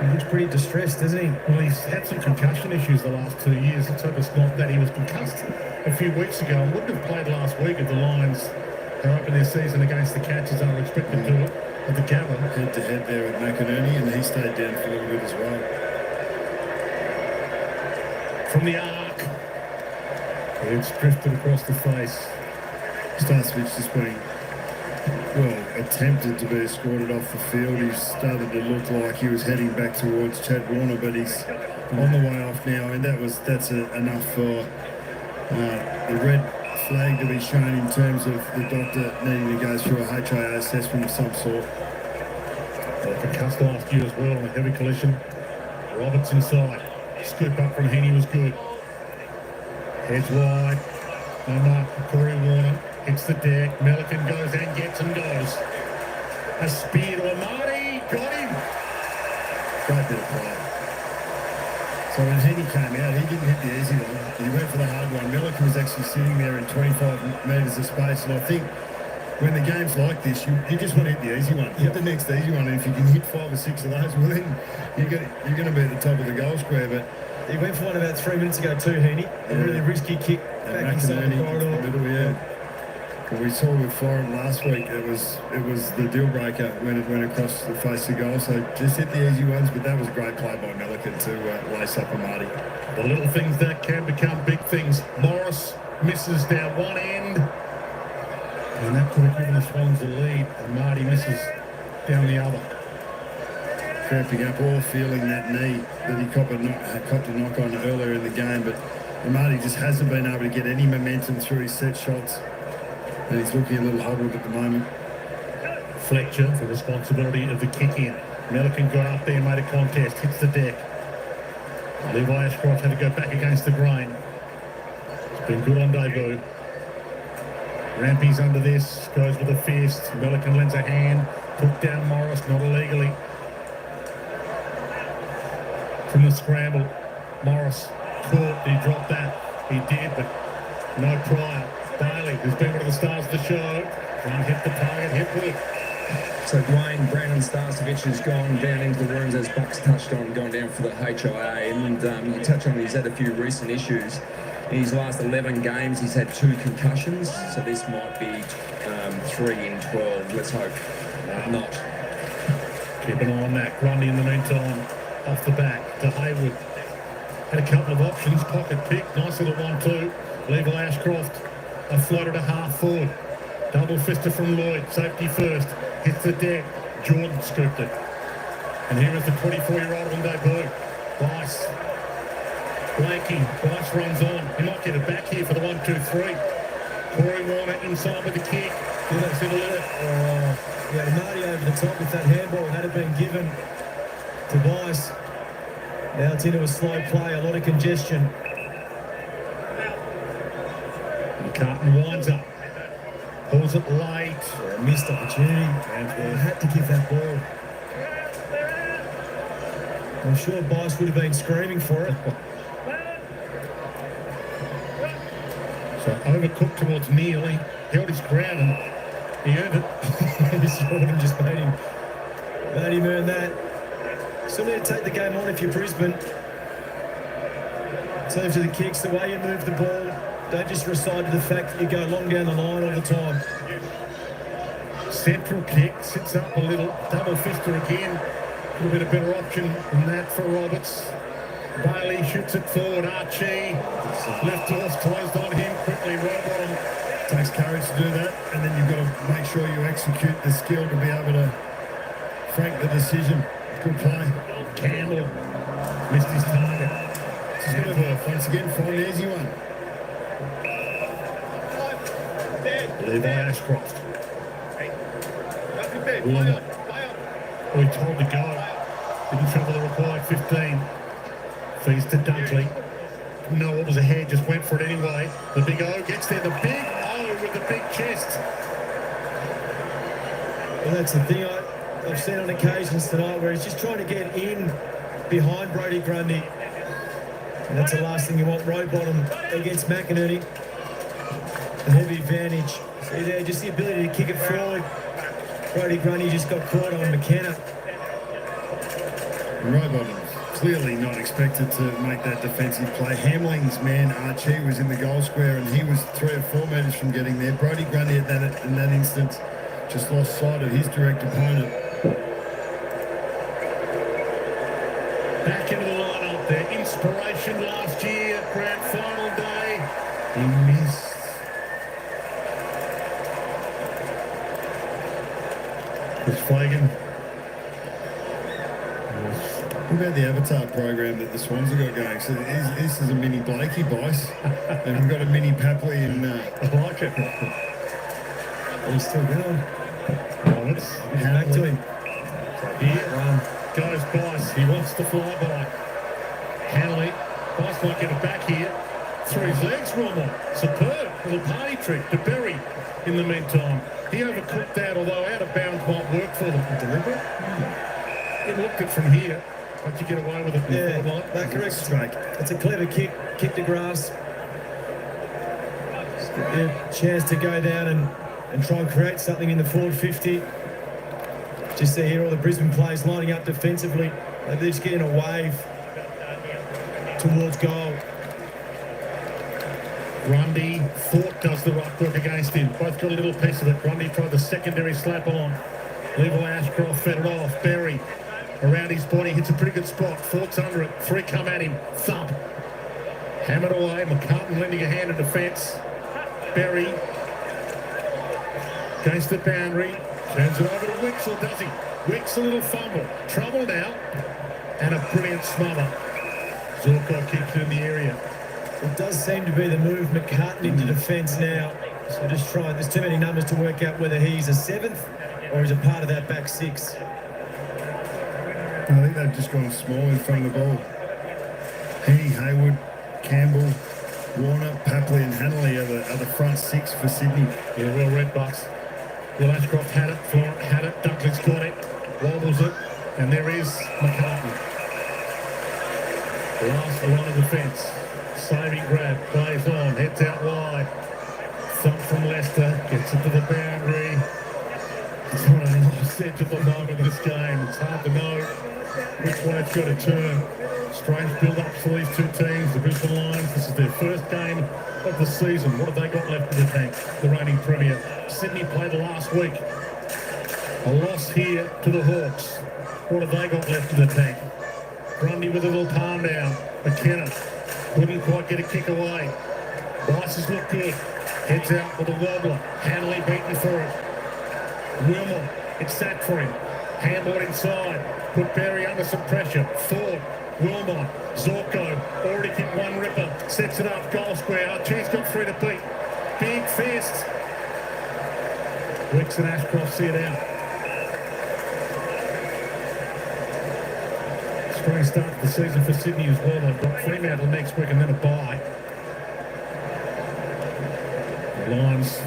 He looks pretty distressed, doesn't he? Well, he's had some concussion issues the last 2 years. Let's hope it's not that. He was concussed a few weeks ago and wouldn't have played last week if the Lions are up in their season against the Cats as they were expected to at the Gabba. Head-to-head there with McInerney, and he stayed down for a little bit as well. From the arc, it's drifted across the face. Starcevic just being, well, attempted to be escorted off the field. He started to look like he was heading back towards Chad Warner, but he's on the way off now, and that's enough for the red flag to be shown in terms of the doctor needing to go through a HIA assessment of some sort. Well, concussed last year as well on a heavy collision. Roberts inside. Scoop up from Heaney was good. Heads wide. No mark for Corey Warner. Hits the deck. Milliken goes and gets and goes. A spear to Amati. Got him. Great bit of play. So when Heaney came out, he didn't hit the easy one. He went for the hard one. Milliken was actually sitting there in 25 metres of space, and I think when the game's like this, you just want to hit the easy one. Hit the next easy one, and if you can hit 5 or 6 of those, well then you're going to be at the top of the goal square. But he went for one about 3 minutes ago too, Heaney. A really risky kick back inside the corridor. The middle, yeah. We saw with Florent last week, it was the deal breaker when it went across the face of goal. So just hit the easy ones, but that was a great play by Milliken to lace up Amati. The little things that can become big things. Morris misses down one end, and that could have given the Swans the lead. And Marty misses down the other. Cramping up, all feeling that knee that he copped a knock on earlier in the game, but Amati just hasn't been able to get any momentum through his set shots. And he's looking a little hobbled at the moment. Fletcher, the responsibility of the kick in. Milliken got up there, made a contest, hits the deck. Levi Ashcroft had to go back against the grain. It's been good on debut. Rampy's under this, goes with a fist. Milliken lends a hand, took down Morris, not illegally. From the scramble, Morris caught, he dropped that. He did, but no trial. Bailey, who's been one of the stars of the show, one hit the target, hit with it. So Dwayne Brandon Starcevic has gone down into the rooms, as Bucks touched on, gone down for the HIA. And you touch on, he's had a few recent issues. In his last 11 games, he's had 2 concussions. So this might be 3 in 12. Let's hope not. Keep an eye on that. Grundy in the meantime, off the back to Hayward. Had a couple of options, pocket pick, nice little 1-2. Levi Ashcroft, a floater to half forward. Double fister from Lloyd, safety first. Hits the deck, Jordan scooped it. And here is the 24-year-old on debut. Bryce. Blakey, Bryce runs on. He might get it back here for the 1-2-3. Corey Warner inside with the kick. Yeah, Marty over the top with that handball. Had it been given to Bryce. Now it's into a slow play, a lot of congestion. Carton winds up. Pulls it late. Missed opportunity. And had to give that ball. I'm sure Bryce would have been screaming for it. So overcooked towards Neil. He held his ground and he earned it. Jordan just made him earn that. Still need to take the game on if you're Brisbane. Turn to the kicks, the way you move the ball. Don't just reside to the fact that you go long down the line all the time. Central kick, sits up a little, double fister again. A little bit of better option than that for Roberts. Bailey shoots it forward, Archie. Left horse closed on him, quickly roll bottom. Takes courage to do that, and then you've got to make sure you execute the skill to be able to frank the decision. Good play. Campbell missed his target. Once again, find an easy one. Levi Ashcroft. Warner. We told to go. Didn't travel the required 15. Feeds to Dunkley. No, what was ahead, just went for it anyway. The big O gets there. The big O with the big chest. Well, that's the thing I've seen on occasions tonight where he's just trying to get in behind Brodie Grundy. And that's the last thing you want. Row bottom against McInerney. A heavy advantage. See there, just the ability to kick it forward. Brodie Grundy just got caught on McKenna. Row bottom. Clearly not expected to make that defensive play. Hamling's man, Archie, was in the goal square and he was 3 or 4 metres from getting there. Brodie Grundy in that instant just lost sight of his direct opponent. Back into the lineup. Their inspiration last year, grand final day. He missed. Chris Fagan. What about the Avatar program that the Swans have got going? So this is a mini Blakey Bice, and we've got a mini Papley in. I like it. He's still going. Roberts. Back to him. Here goes Bice. He wants to fly by. Hanley. Bice might get it back here. Through his legs, Rommel. Superb. Little party trick to Berry in the meantime. He overcooked that, although out of bounds might work for them. Deliberate. He looked it from here. How'd you get away with it? Yeah, that correct strike. It's a clever kick to grass. Just get the chance to go down and try and create something in the forward 50. Just see here all the Brisbane players lining up defensively. They're just getting a wave towards goal. Grundy thought does the right work against him. Both got a little piece of it. Grundy tried the secondary slap on. Levi Ashcroft fed it off. Berry around his body, hits a pretty good spot. Fort's under it. 3 come at him. Thump. Hammered away. McCartan lending a hand in defence. Berry against the boundary. Turns it over to Wixel, does he? Wicks a little fumble. Trouble now. And a brilliant smother. Zorko keeps it in the area. It does seem to be the move, McCartan into defence now. So just try. There's too many numbers to work out whether he's a 7th or he's a part of that back 6. I think they've just gone small in front of the ball. He, Hayward, Campbell, Warner, Papley and Hanley are the front 6 for Sydney. Yeah, well read, Bucks. Will Ashcroft had it, Florent had it, Dunkley's got it, wobbles it, and there is McCartan. Last line of defence. Saving grab, plays on, heads out wide. Thump from Leicester, gets it to the boundary. It's one of the most central moment of this game. It's hard to know which way it's got to turn. Strange build-up for these two teams. The Brisbane Lions, this is their first game of the season. What have they got left in the tank? The reigning premier. Sydney played last week. A loss here to the Hawks. What have they got left in the tank? Grundy with a little palm down. McKenna couldn't quite get a kick away. Rice's look good. Heads out with a wobbler. Hanley beaten for it. Wilmot, it's sat for him. Handball inside. Put Berry under some pressure. Ford, Wilmot, Zorko, already kicked one ripper. Sets it up, goal square. Archie's got 3 to beat. Big fist. Wicks and Ashcroft see it out. Spring start to the season for Sydney as well. They've got Fremantle next week and then a bye. The Lions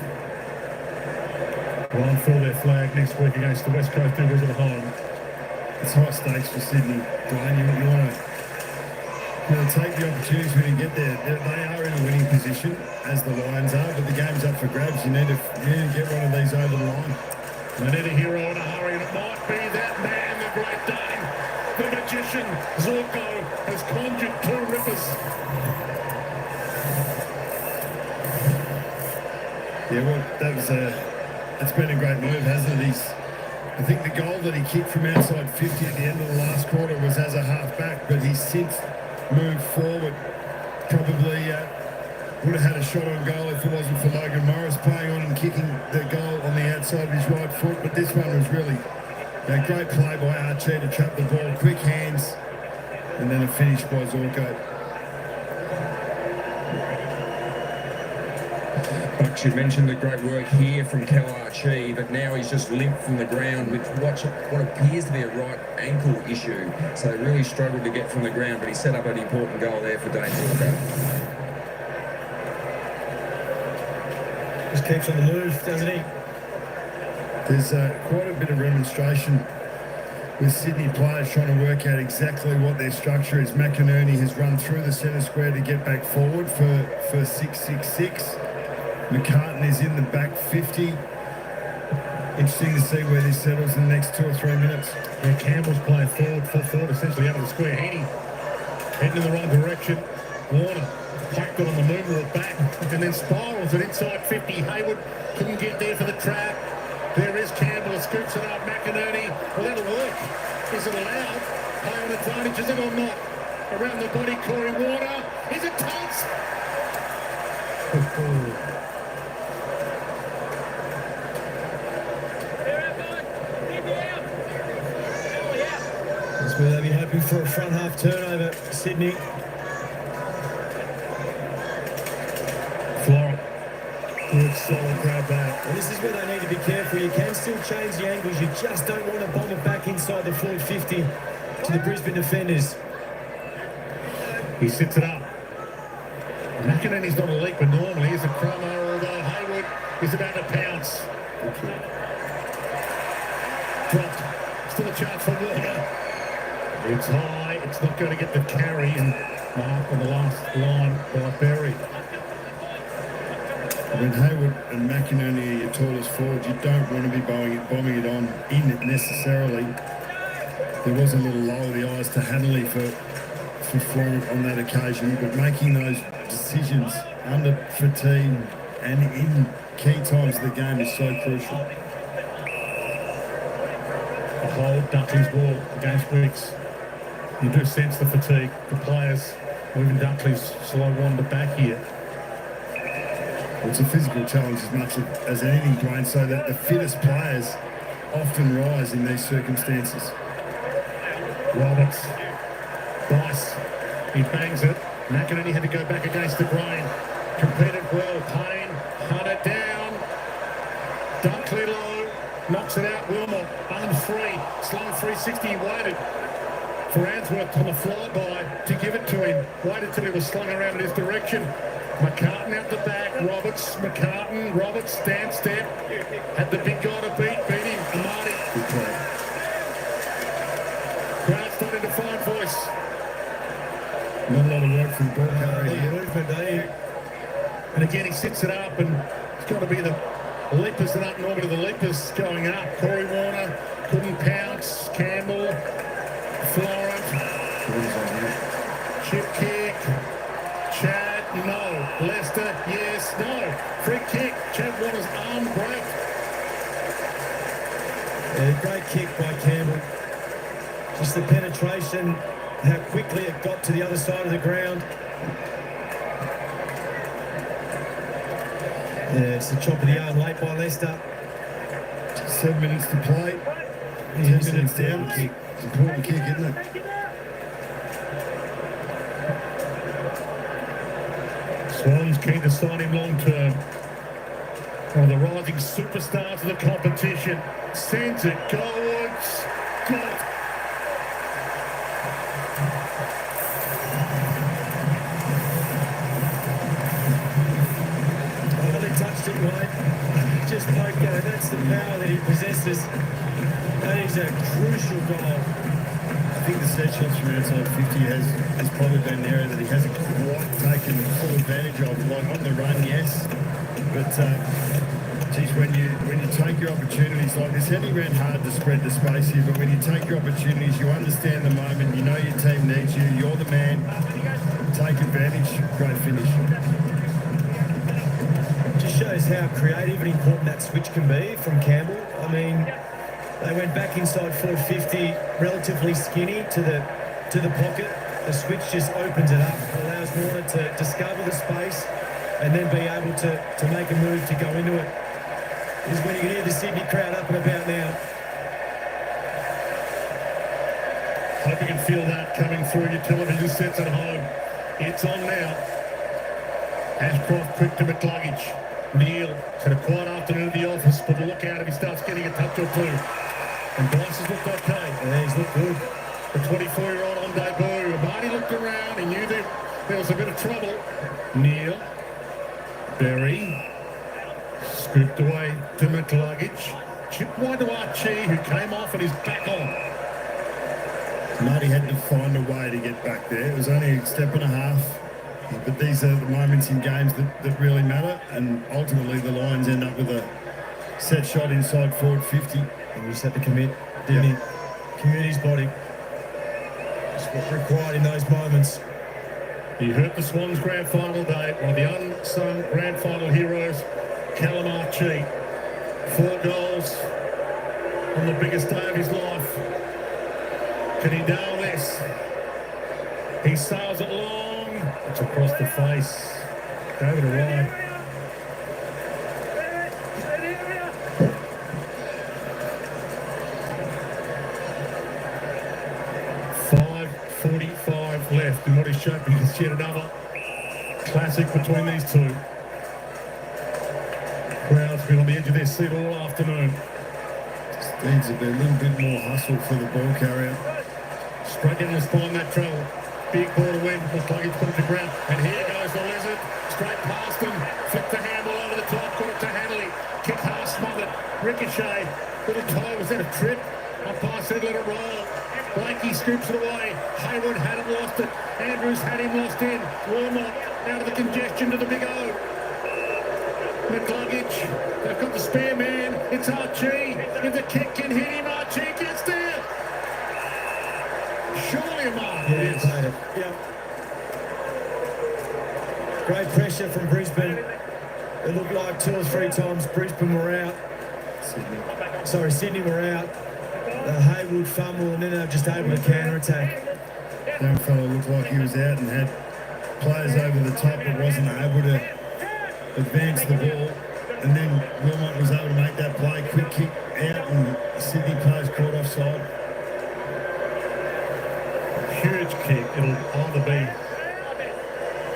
will unfurl their flag next week against the West Coast Eagles at home. It's high stakes for Sydney. Dwayne, you want to take the opportunities when you get there. They are in a winning position, as the Lions are, but the game's up for grabs. You need to get one of these over the line. They need a hero in a hurry, and it might be that man, the Great Dane, the magician, Zorko, has conjured 2 rippers. Yeah, well, it's been a great move, hasn't it? I think the goal that he kicked from outside 50 at the end of the last quarter was as a half-back, but he's since moved forward. Probably would have had a shot on goal if it wasn't for Logan Morris playing on and kicking the goal on the outside of his right foot, but this one was really a great play by Archie to trap the ball, quick hands, and then a finish by Zorko. Bucks, you mentioned the great work here from Cal Archie, but now he's just limped from the ground with what appears to be a right ankle issue. So they really struggled to get from the ground, but he set up an important goal there for Dane Zorko. Just keeps on the move, doesn't he? There's quite a bit of remonstration with Sydney players trying to work out exactly what their structure is. McInerney has run through the centre square to get back forward for 6-6-6. McCartan is in the back 50. Interesting to see where this settles in the next 2 or 3 minutes. Yeah, Campbell's playing forward, essentially out of the square. Heaney heading in the wrong direction. Warner packed it on the moonwalk back and then spirals it inside 50. Hayward couldn't get there for the trap. There is Campbell, scoops it up. McInerney, well, that'll work. Is it allowed? Play on advantage, is it or not? Around the body, Corey Warner. Is it toss? That's where they'll be hoping for a front half turnover, Sydney. Flora. Good solid grab back. Well, this is where they need to be careful. You can still change the angles. You just don't want to bomb it back inside the forward 50 to the Brisbane defenders. He sits it up. McInerney's not a leaper normally. He's a crummer, although Hayward is about to pounce. Dropped. Still a chance for Warner. It's high. It's not going to get the carry, and marked on the last line by Berry. When Hayward and McInerney are your tallest forwards, you don't want to be bombing it on in it necessarily. There was a little low of the eyes to Hanley for Florent on that occasion, but making those decisions under fatigue and in key times of the game is so crucial. A hold, Dunkley's ball against Wicks. You do sense the fatigue. The players, even Dunkley's slow wander back here. It's a physical challenge as much as anything, Dwayne, so that the fittest players often rise in these circumstances. Roberts, Bryce, he bangs it. McInerney had to go back against the grain. Competed well. Payne, hunted down. Dunkley low, knocks it out. Wilmot, arms free, slow 360, waited for Answorth on the flyby to give it to him. Waited till he was slung around in his direction. McCartan out the back. Roberts, McCartan, Roberts, stand step. Had the big guy to beat him. Marty. Good play. Crowd starting to find voice. Not a lot of work from the ball carrier here. Movement, eh? And again, he sits it up, and it's got to be the leapers that aren't normally the leapers going up. Corey Warner couldn't pounce. Campbell, Florent, chip kick. Chad, no. Lester, yes, no. Free kick. Chad Warner's arm break. Yeah, great kick by Campbell. Just the penetration, how quickly it got to the other side of the ground. Yeah, it's the chop of the arm late by Leicester. 7 minutes to play. 10 minutes down. It's an important kick, isn't it? Swans keen to sign him long term. One of the rising superstars of the competition. Sends it goalwards. Got it. Touched it right, just poked at it. That's the power that he possesses. That is a crucial goal. I think the set shots from outside 50 has probably been an area that he hasn't quite taken full advantage of. Like on the run, yes, but geez, when you take your opportunities like this, and he ran hard to spread the space here, but when you take your opportunities, you understand the moment, you know your team needs you, you're the man, take advantage, great finish. Shows how creative and important that switch can be from Campbell. I mean, they went back inside 450, relatively skinny to the pocket. The switch just opens it up, allows Warner to discover the space and then be able to make a move to go into it. This is when you can hear the Sydney crowd up and about now. Hope you can feel that coming through your television sets at home. It's on now. Ashcroft quick to McCluggage. Neil, it's had a quiet afternoon at the office, but look out if he starts getting a touch or two. And Bryce has looked okay. Yeah, he's looked good. The 24-year-old on debut. Marty looked around, he knew that there was a bit of trouble. Neil, Berry, scooped away to McCluggage. Chipped wide to Archie, who came off and is back on. Marty had to find a way to get back there. It was only a step and a half. But these are the moments in games that really matter, and ultimately the Lions end up with a set shot inside forward 50. And we just had to commit, didn't he? Commit his body. That's what's required in those moments. He hurt the Swans grand final day, one of the unsung grand final heroes, Callum Archie. 4 goals on the biggest day of his life. Can he nail this? He sails it long. It's across the face. David O'Ryan. .45 left in what is shaping as yet another classic between these two. Crowd's been on the edge of their seat all afternoon. Just needs a little bit more hustle for the ball carrier. Straight in the spine that travel. Big ball to win. McCluggage put it to ground. And here goes the Lizard. Straight past him. Flick the handle over the top. Got it to Hanley. Kick half smothered. Ricochet. Little toe. Was that a trip? Umpire said let it roll. Blakey scoops it away. Hayward hadn't lost it. Andrews had him lost in. Wilmot out of the congestion to the big O. McCluggage. They've got the spare man. It's Archie. If the kick can hit him, Archie gets there. Surely a mark. Yeah, he's made it. Yep. Great pressure from Brisbane. It looked like 2 or 3 times Brisbane were out. Sydney were out. Haywood fumble, and then they're just able to counter-attack. Young fellow looked like he was out and had players over the top but wasn't able to advance the ball. And then Wilmot was able to make that play. Quick kick out, and Sydney players caught offside. Huge kick. It'll either be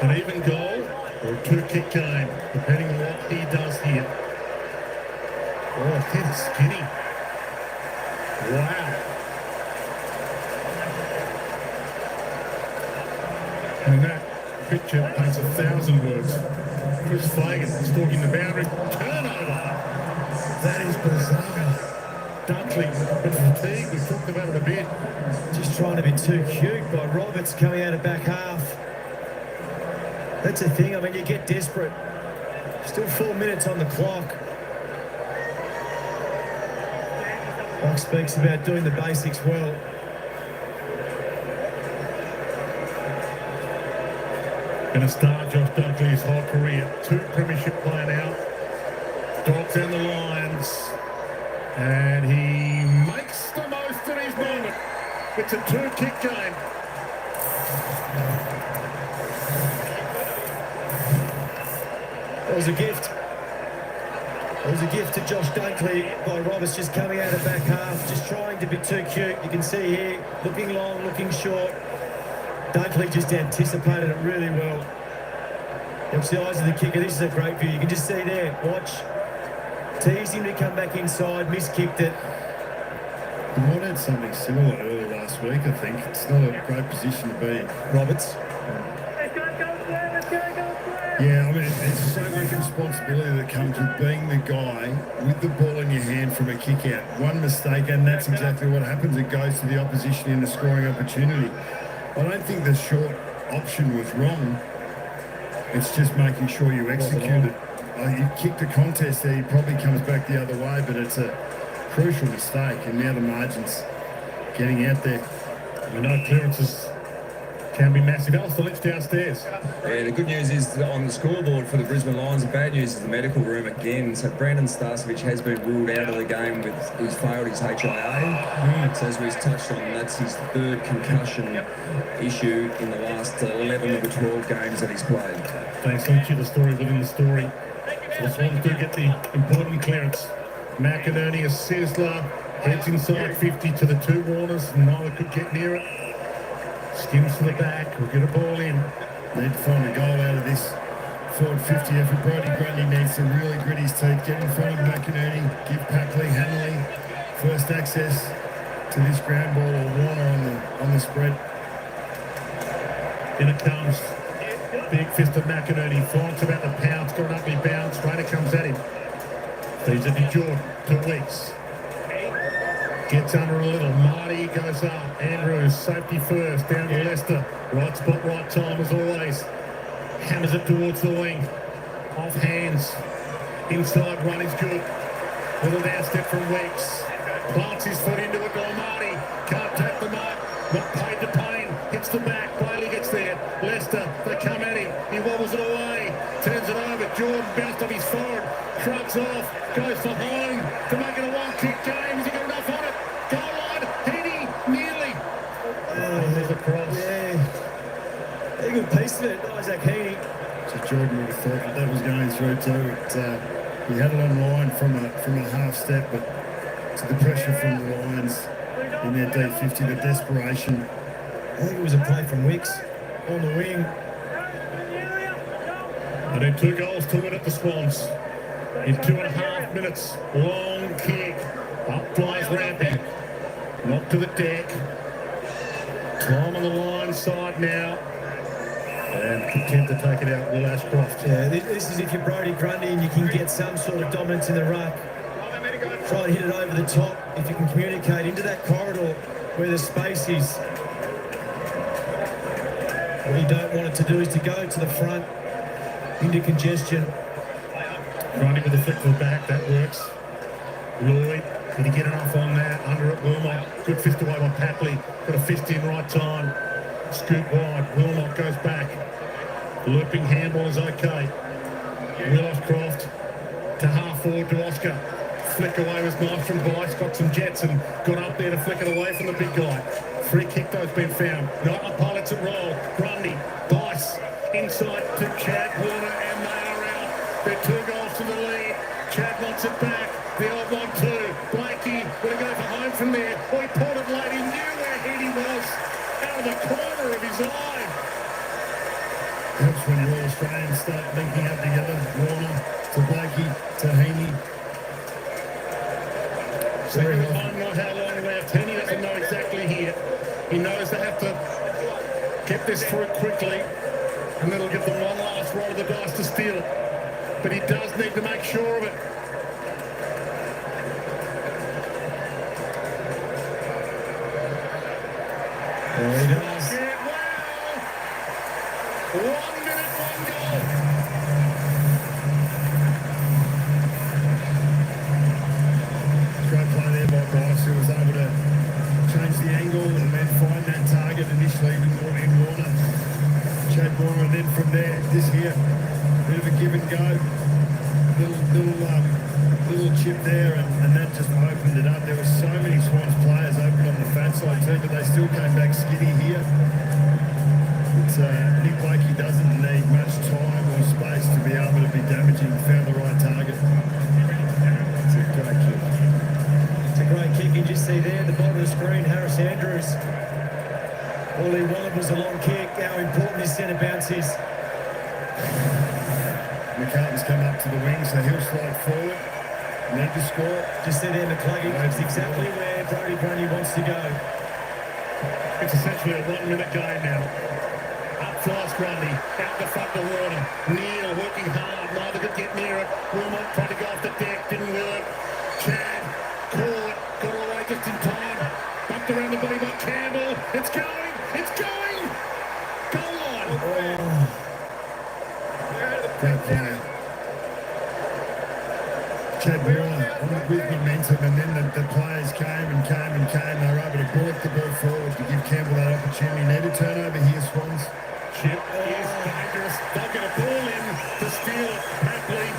an even goal or a 2-kick game, depending on what he does here. Oh, he's skinny. Wow. And that picture paints 1,000 words. Chris Fagan stalking the boundary. Turnover. That is bizarre. Dudley, but fatigue. We've talked about it a bit. Just trying to be too cute by Roberts coming out of back half. That's the thing. I mean, you get desperate. Still 4 minutes on the clock. Box speaks about doing the basics well. Going to start Josh Dudley his whole career. 2 premiership play now. Dogs and the Lions. And he makes the most of his moment. It's a two-kick game. It was a gift. It was a gift to Josh Dunkley by Roberts, just coming out of back half, just trying to be too cute. You can see here, looking long, looking short. Dunkley just anticipated it really well. Watch the eyes of the kicker. This is a great view. You can just see there. Watch. Teased him to come back inside. Miskicked it. He might have something similar early last week, I think. It's not a great position to be in. Roberts. Yeah, I mean, there's so much responsibility that comes with being the guy with the ball in your hand from a kick out. One mistake, and that's exactly what happens. It goes to the opposition in a scoring opportunity. I don't think the short option was wrong. It's just making sure you execute it. You kicked the contest there, he probably comes back the other way, but it's a crucial mistake, and now the margin's getting out there. We know clearances can be massive. Alistair Lynch downstairs. Yeah, the good news is that on the scoreboard for the Brisbane Lions, the bad news is the medical room again. So Brandon Starcevic has been ruled out of the game with he's failed his HIA. So as we've touched on, that's his third concussion issue in the last 11 of the 12 games that he's played. Thanks, Lynch. The story within the story. So the Swans do get the important clearance. McInerney, a sizzler, heads inside 50 to the two Warners. Neither could get near it. Skims to the back, we'll get a ball in. Need to find a goal out of this forward 50 effort. Brody Grundy needs to really grit his teeth, get in front of McInerney, give Packley, Hanley first access to this ground ball, or Warner on the spread. In it comes. Big fist of McInerney, flaunts about the pounce, got an ugly bounce, Raider comes at him. Feeds it to Jordan, 2 weeks. Gets under a little, Marty goes up, Andrews, safety first, down to Lester, right spot, right time as always. Hammers it towards the wing, off hands, inside run is good. Little down step from Weeks, plants his foot into it, Marty, can't take the mark, not paid to Payne, hits the back, Bailey gets there, Lester, they come at him, he wobbles it away, turns it over, Jordan bounced off his forward, shrugs off, goes for home to make it a one-kick game, has he got enough on it? Goal line, Heaney, nearly. Oh, there's a cross. Yeah. A good piece of it, Isaac Heaney. So Jordan would have thought that was going through too. He had it on line from a half step, but to the pressure from the Lions in their D50, the desperation. I think it was a play from Wicks on the wing. And then 2 goals to win at the Swans. In 2.5 minutes, long kick. Up flies Rampy. Knocked to the deck. Time on the line side now. And content to take it out, Will Ashcroft. Yeah, this is if you're Brody Grundy and you can get some sort of dominance in the ruck. Try and hit it over the top. If you can communicate into that corridor where the space is. What you don't want it to do is to go to the front into congestion. Grundy with the flick to the back, that works. Lloyd, did he get enough on that? Under it, Wilmot. Good fist away by Papley. Got a fist in right time. Scoop wide. Wilmot goes back. Looping handball is okay. Will Ashcroft to half forward to Oscar. Flick away was nice from Bice. Got some jets and got up there to flick it away from the big guy. Free kick though's been found. Not a pilots at roll. Grundy, Bice, inside to Chad Warner, and they are out. They're 2 goals to the lead. Chad wants it back. The old 1-2. Blakey will go for home from there. Oh, he pulled it late. He knew where Heaney was. Out of the corner of his eye. That's when the All Australians start linking up together. Warner to Blakey to Heaney. Second time, not how long left. Heaney doesn't know exactly here. He knows they have to get this through quickly, and that'll give them one last roll of the dice to steal it. But he does need to make sure of it. There he does. Yeah, wow! 1 minute, 1 goal. Great play there by Bryce, who was able to change the angle and then find that target initially in Warner. Chad Warner, and then from there, this here, bit of a give and go. little chip there, and that just opened it up. There were so many Swans players open on the fat side too, but they still came back skinny here. Nick Blakey doesn't need much time or space to be able to be damaging. Found the right target. It's a great kick. It's a great kick. You just see there at the bottom of the screen, Harris Andrews. All he wanted was a long kick. How important this centre bounce is. McCartan's come up to the wing, so he'll slide forward. Need to score. Just see there, McClugging. That's exactly where Brody Grundy wants to go. It's essentially a 1 minute game now. Up flies Grundy, out the front to water. Neil working hard, neither could get near it. Wilmot tried to go off the deck, didn't work. Chad caught, got away just in time. Bumped around the body by Campbell. It's going! It's going! Goal line! Great play. Chad Warner with momentum, and then the players came and came and came. They were able to brought the ball forward to give Campbell that opportunity. Need a turnover here, Swans. Chip is dangerous. They'll get a ball in to steal it. Happily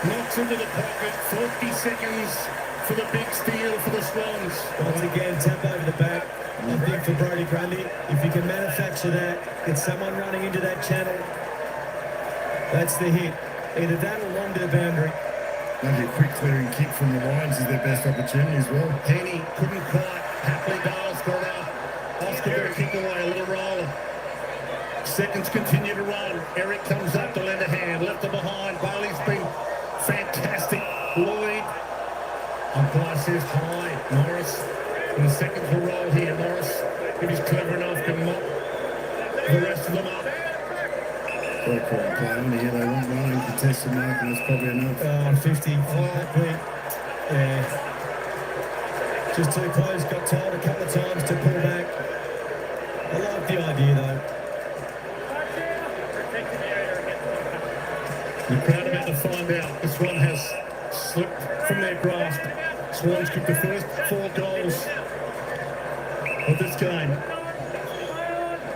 knocks into the pocket. 40 seconds for the big steal for the Swans. Once again, tap over the back. I think for Brody Grundy, if you can manufacture that, get someone running into that channel, that's the hit. Either that or one to the boundary. Maybe a quick clearing kick from the Lions is their best opportunity as well. Henny couldn't quite. Happily Bales got out. Oscar got a kick away, a little roller. Seconds continue to run. Eric comes up to lend a hand. Left it behind. Bailey's been fantastic. Lloyd. Umpire says high. Morris. And the seconds will roll here. Morris, if he's clever enough, can mop the rest of them up. Very quiet play on here. They want one and contested mark, and that's probably enough. 50. Yeah. Just too close. Got told a couple of times to pull back. I like the idea, though. The crowd about to find out. This one has slipped from their grasp. Swans kicked the first 4 goals of this game.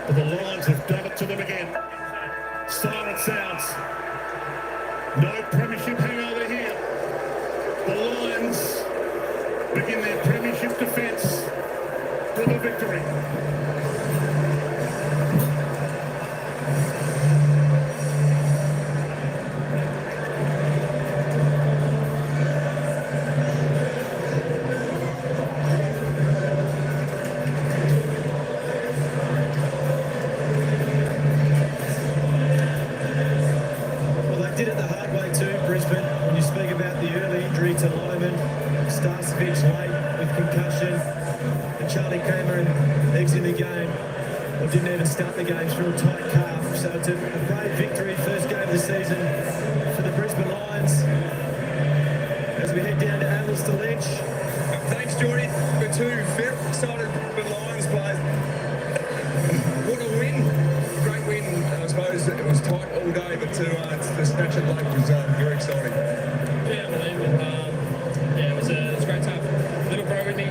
But the Lions have done it to them again. Silent sounds. No premiership hangover here. The Lions begin their premiership defence with a victory. Didn't even start the game through a tight calf. So it's a brave victory, first game of the season for the Brisbane Lions. As we head down to Atlas to Lynch. Thanks, Jordy, for 2 very excited Brisbane Lions players. What a win. Great win. I suppose it was tight all day, but to snatch it late was very exciting. Yeah, unbelievable. It was great to have little bro with me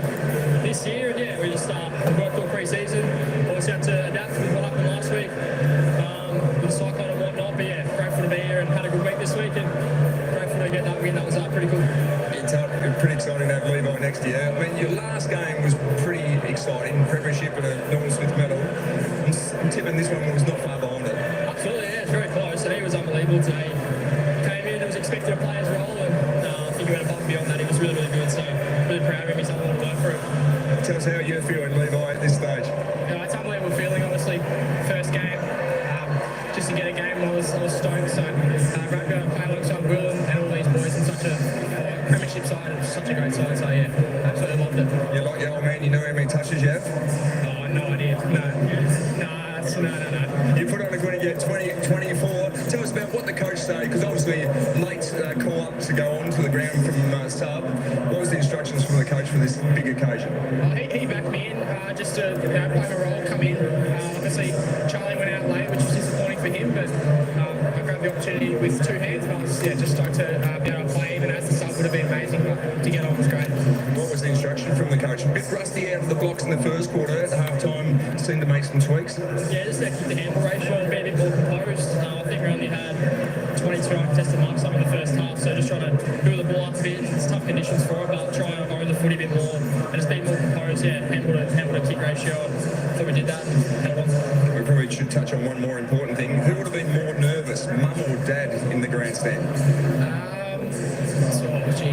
this year. And yeah, we just worked all pre-season. Obviously had to adapt to what happened last week with the cyclone and whatnot. But yeah, grateful to be here and had a good week this week and grateful to get that win. That was pretty cool. It's pretty exciting to have Levi next year. I mean, your last game was pretty exciting, premiership and a Norman Smith medal. I'm tipping this one was not far behind it. Absolutely, yeah, it's very close. And he was unbelievable today. Came in and was expected to play his role, and I think he went above and beyond that. He was really, really good. So really proud of him. He's done a lot of work for him. Tell us how you're feeling, Levi, at this stage. Yeah, it's unbelievable feeling, honestly. First game, just to get a game, I was stoked. So rugby, I'm playing alongside Will and all these boys in such a premiership side, and such a great side. So yeah, absolutely loved it. You're like your old man, you know how many touches you have? Oh, no idea. No. You put on a good again, 24. Tell us about what the coach say, because obviously late call up to go on to the ground from sub. What was the instructions from the coach for this big occasion? He backed me in just to play my role, come in. Obviously, Charlie went out late, which was disappointing for him, but I grabbed the opportunity with 2 hands. But I was just stoked to be able to play, even as the sub would have been amazing, but to get on was great. What was the instruction from the coach? A bit rusty out of the blocks in the first quarter. At half-time, seemed to make some tweaks. Yeah, just keep the handle ratio and be a bit more composed. I think we only had 22 uncontested marks up in the first half, up a bit. It's tough conditions for it, but try and own the footy a bit more and just be more composed. Yeah, handle the kick ratio. So we did that and held on. We probably should touch on one more important thing. Who would have been more nervous, mum or dad, in the grandstand?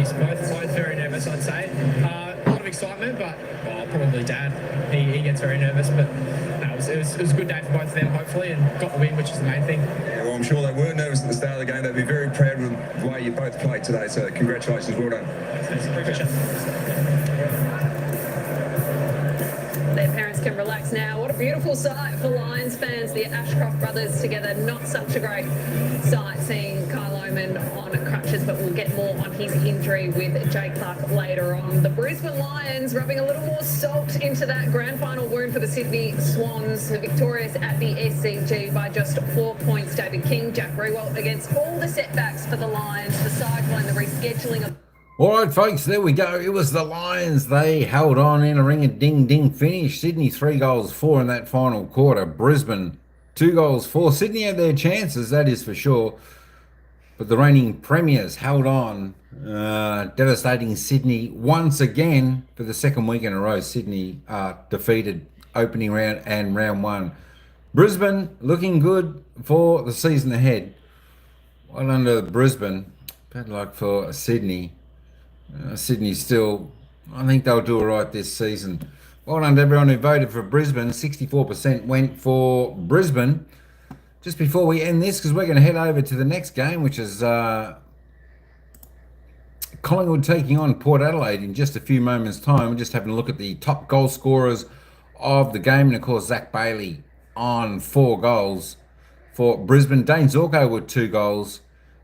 Both very nervous, I'd say. A lot of excitement, but probably Dad. He gets very nervous, but it was a good day for both of them, hopefully, and got the win, which is the main thing. Yeah, well, I'm sure they were nervous at the start of the game. They'd be very proud of the way you both played today, so congratulations, well done. Thanks, appreciate it. Their parents can relax now. What a beautiful sight for Lions fans. The Ashcroft brothers together. Not such a great sight seeing Kyle Oman on crutches, but we'll get more on his injury with Jay Clark later on. The Brisbane Lions rubbing a little more salt into that grand final wound for the Sydney Swans. Victorious at the SCG by just 4 points. David King, Jack Rewalt against all the setbacks for the Lions. The cycle and the rescheduling of... All right, folks, there we go. It was the Lions. They held on in a ring-a-ding-ding finish. Sydney 3 goals, 4 in that final quarter. Brisbane 2 goals, 4. Sydney had their chances, that is for sure. But the reigning premiers held on, devastating Sydney once again for the second week in a row. Sydney defeated opening round and round 1. Brisbane looking good for the season ahead. Well, under Brisbane, bad luck for Sydney. Sydney still, I think they'll do all right this season. Well done to everyone who voted for Brisbane. 64% went for Brisbane. Just before we end this, because we're going to head over to the next game, which is Collingwood taking on Port Adelaide in just a few moments' time. We're just having a look at the top goal scorers of the game. And, of course, Zach Bailey on 4 goals for Brisbane. Dane Zorko with 2 goals.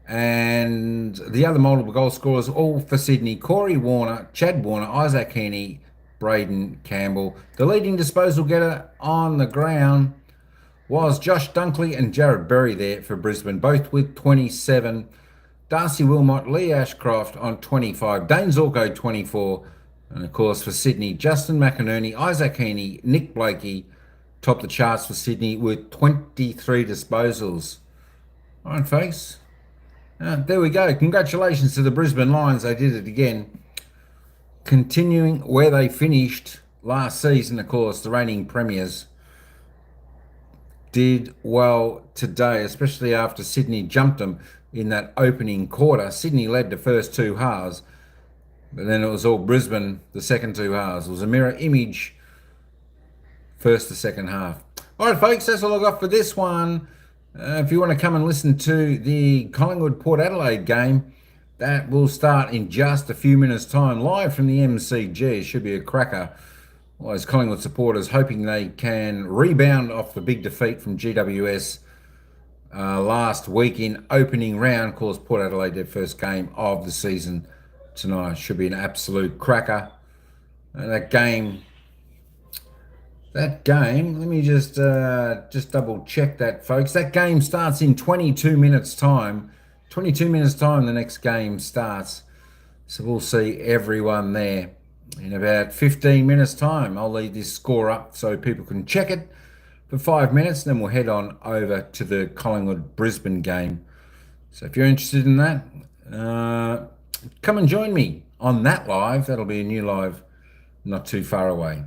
And the other multiple goal scorers all for Sydney: Corey Warner, Chad Warner, Isaac Heaney, Braden Campbell. The leading disposal getter on the ground was Josh Dunkley and Jared Berry there for Brisbane, both with 27. Darcy Wilmot, Lee Ashcroft on 25. Dane Zorko 24. And of course for Sydney, Justin McInerney, Isaac Heaney, Nick Blakey top the charts for Sydney with 23 disposals. All right, folks. There we go. Congratulations to the Brisbane Lions. They did it again. Continuing where they finished last season, of course, the reigning premiers did well today, especially after Sydney jumped them in that opening quarter. Sydney led the first 2 halves, but then it was all Brisbane the second 2 halves. It was a mirror image first to second half. All right, folks, that's all I got for this one. If you want to come and listen to the Collingwood-Port Adelaide game, that will start in just a few minutes' time, live from the MCG. It should be a cracker. Well, as Collingwood supporters hoping they can rebound off the big defeat from GWS last week in opening round. Of course, Port Adelaide, their first game of the season tonight. Should be an absolute cracker. That game, let me just double check that, folks. That game starts in 22 minutes time. 22 minutes time the next game starts. So we'll see everyone there in about 15 minutes time. I'll leave this score up so people can check it for 5 minutes. Then we'll head on over to the Collingwood-Brisbane game. So if you're interested in that, come and join me on that live. That'll be a new live not too far away.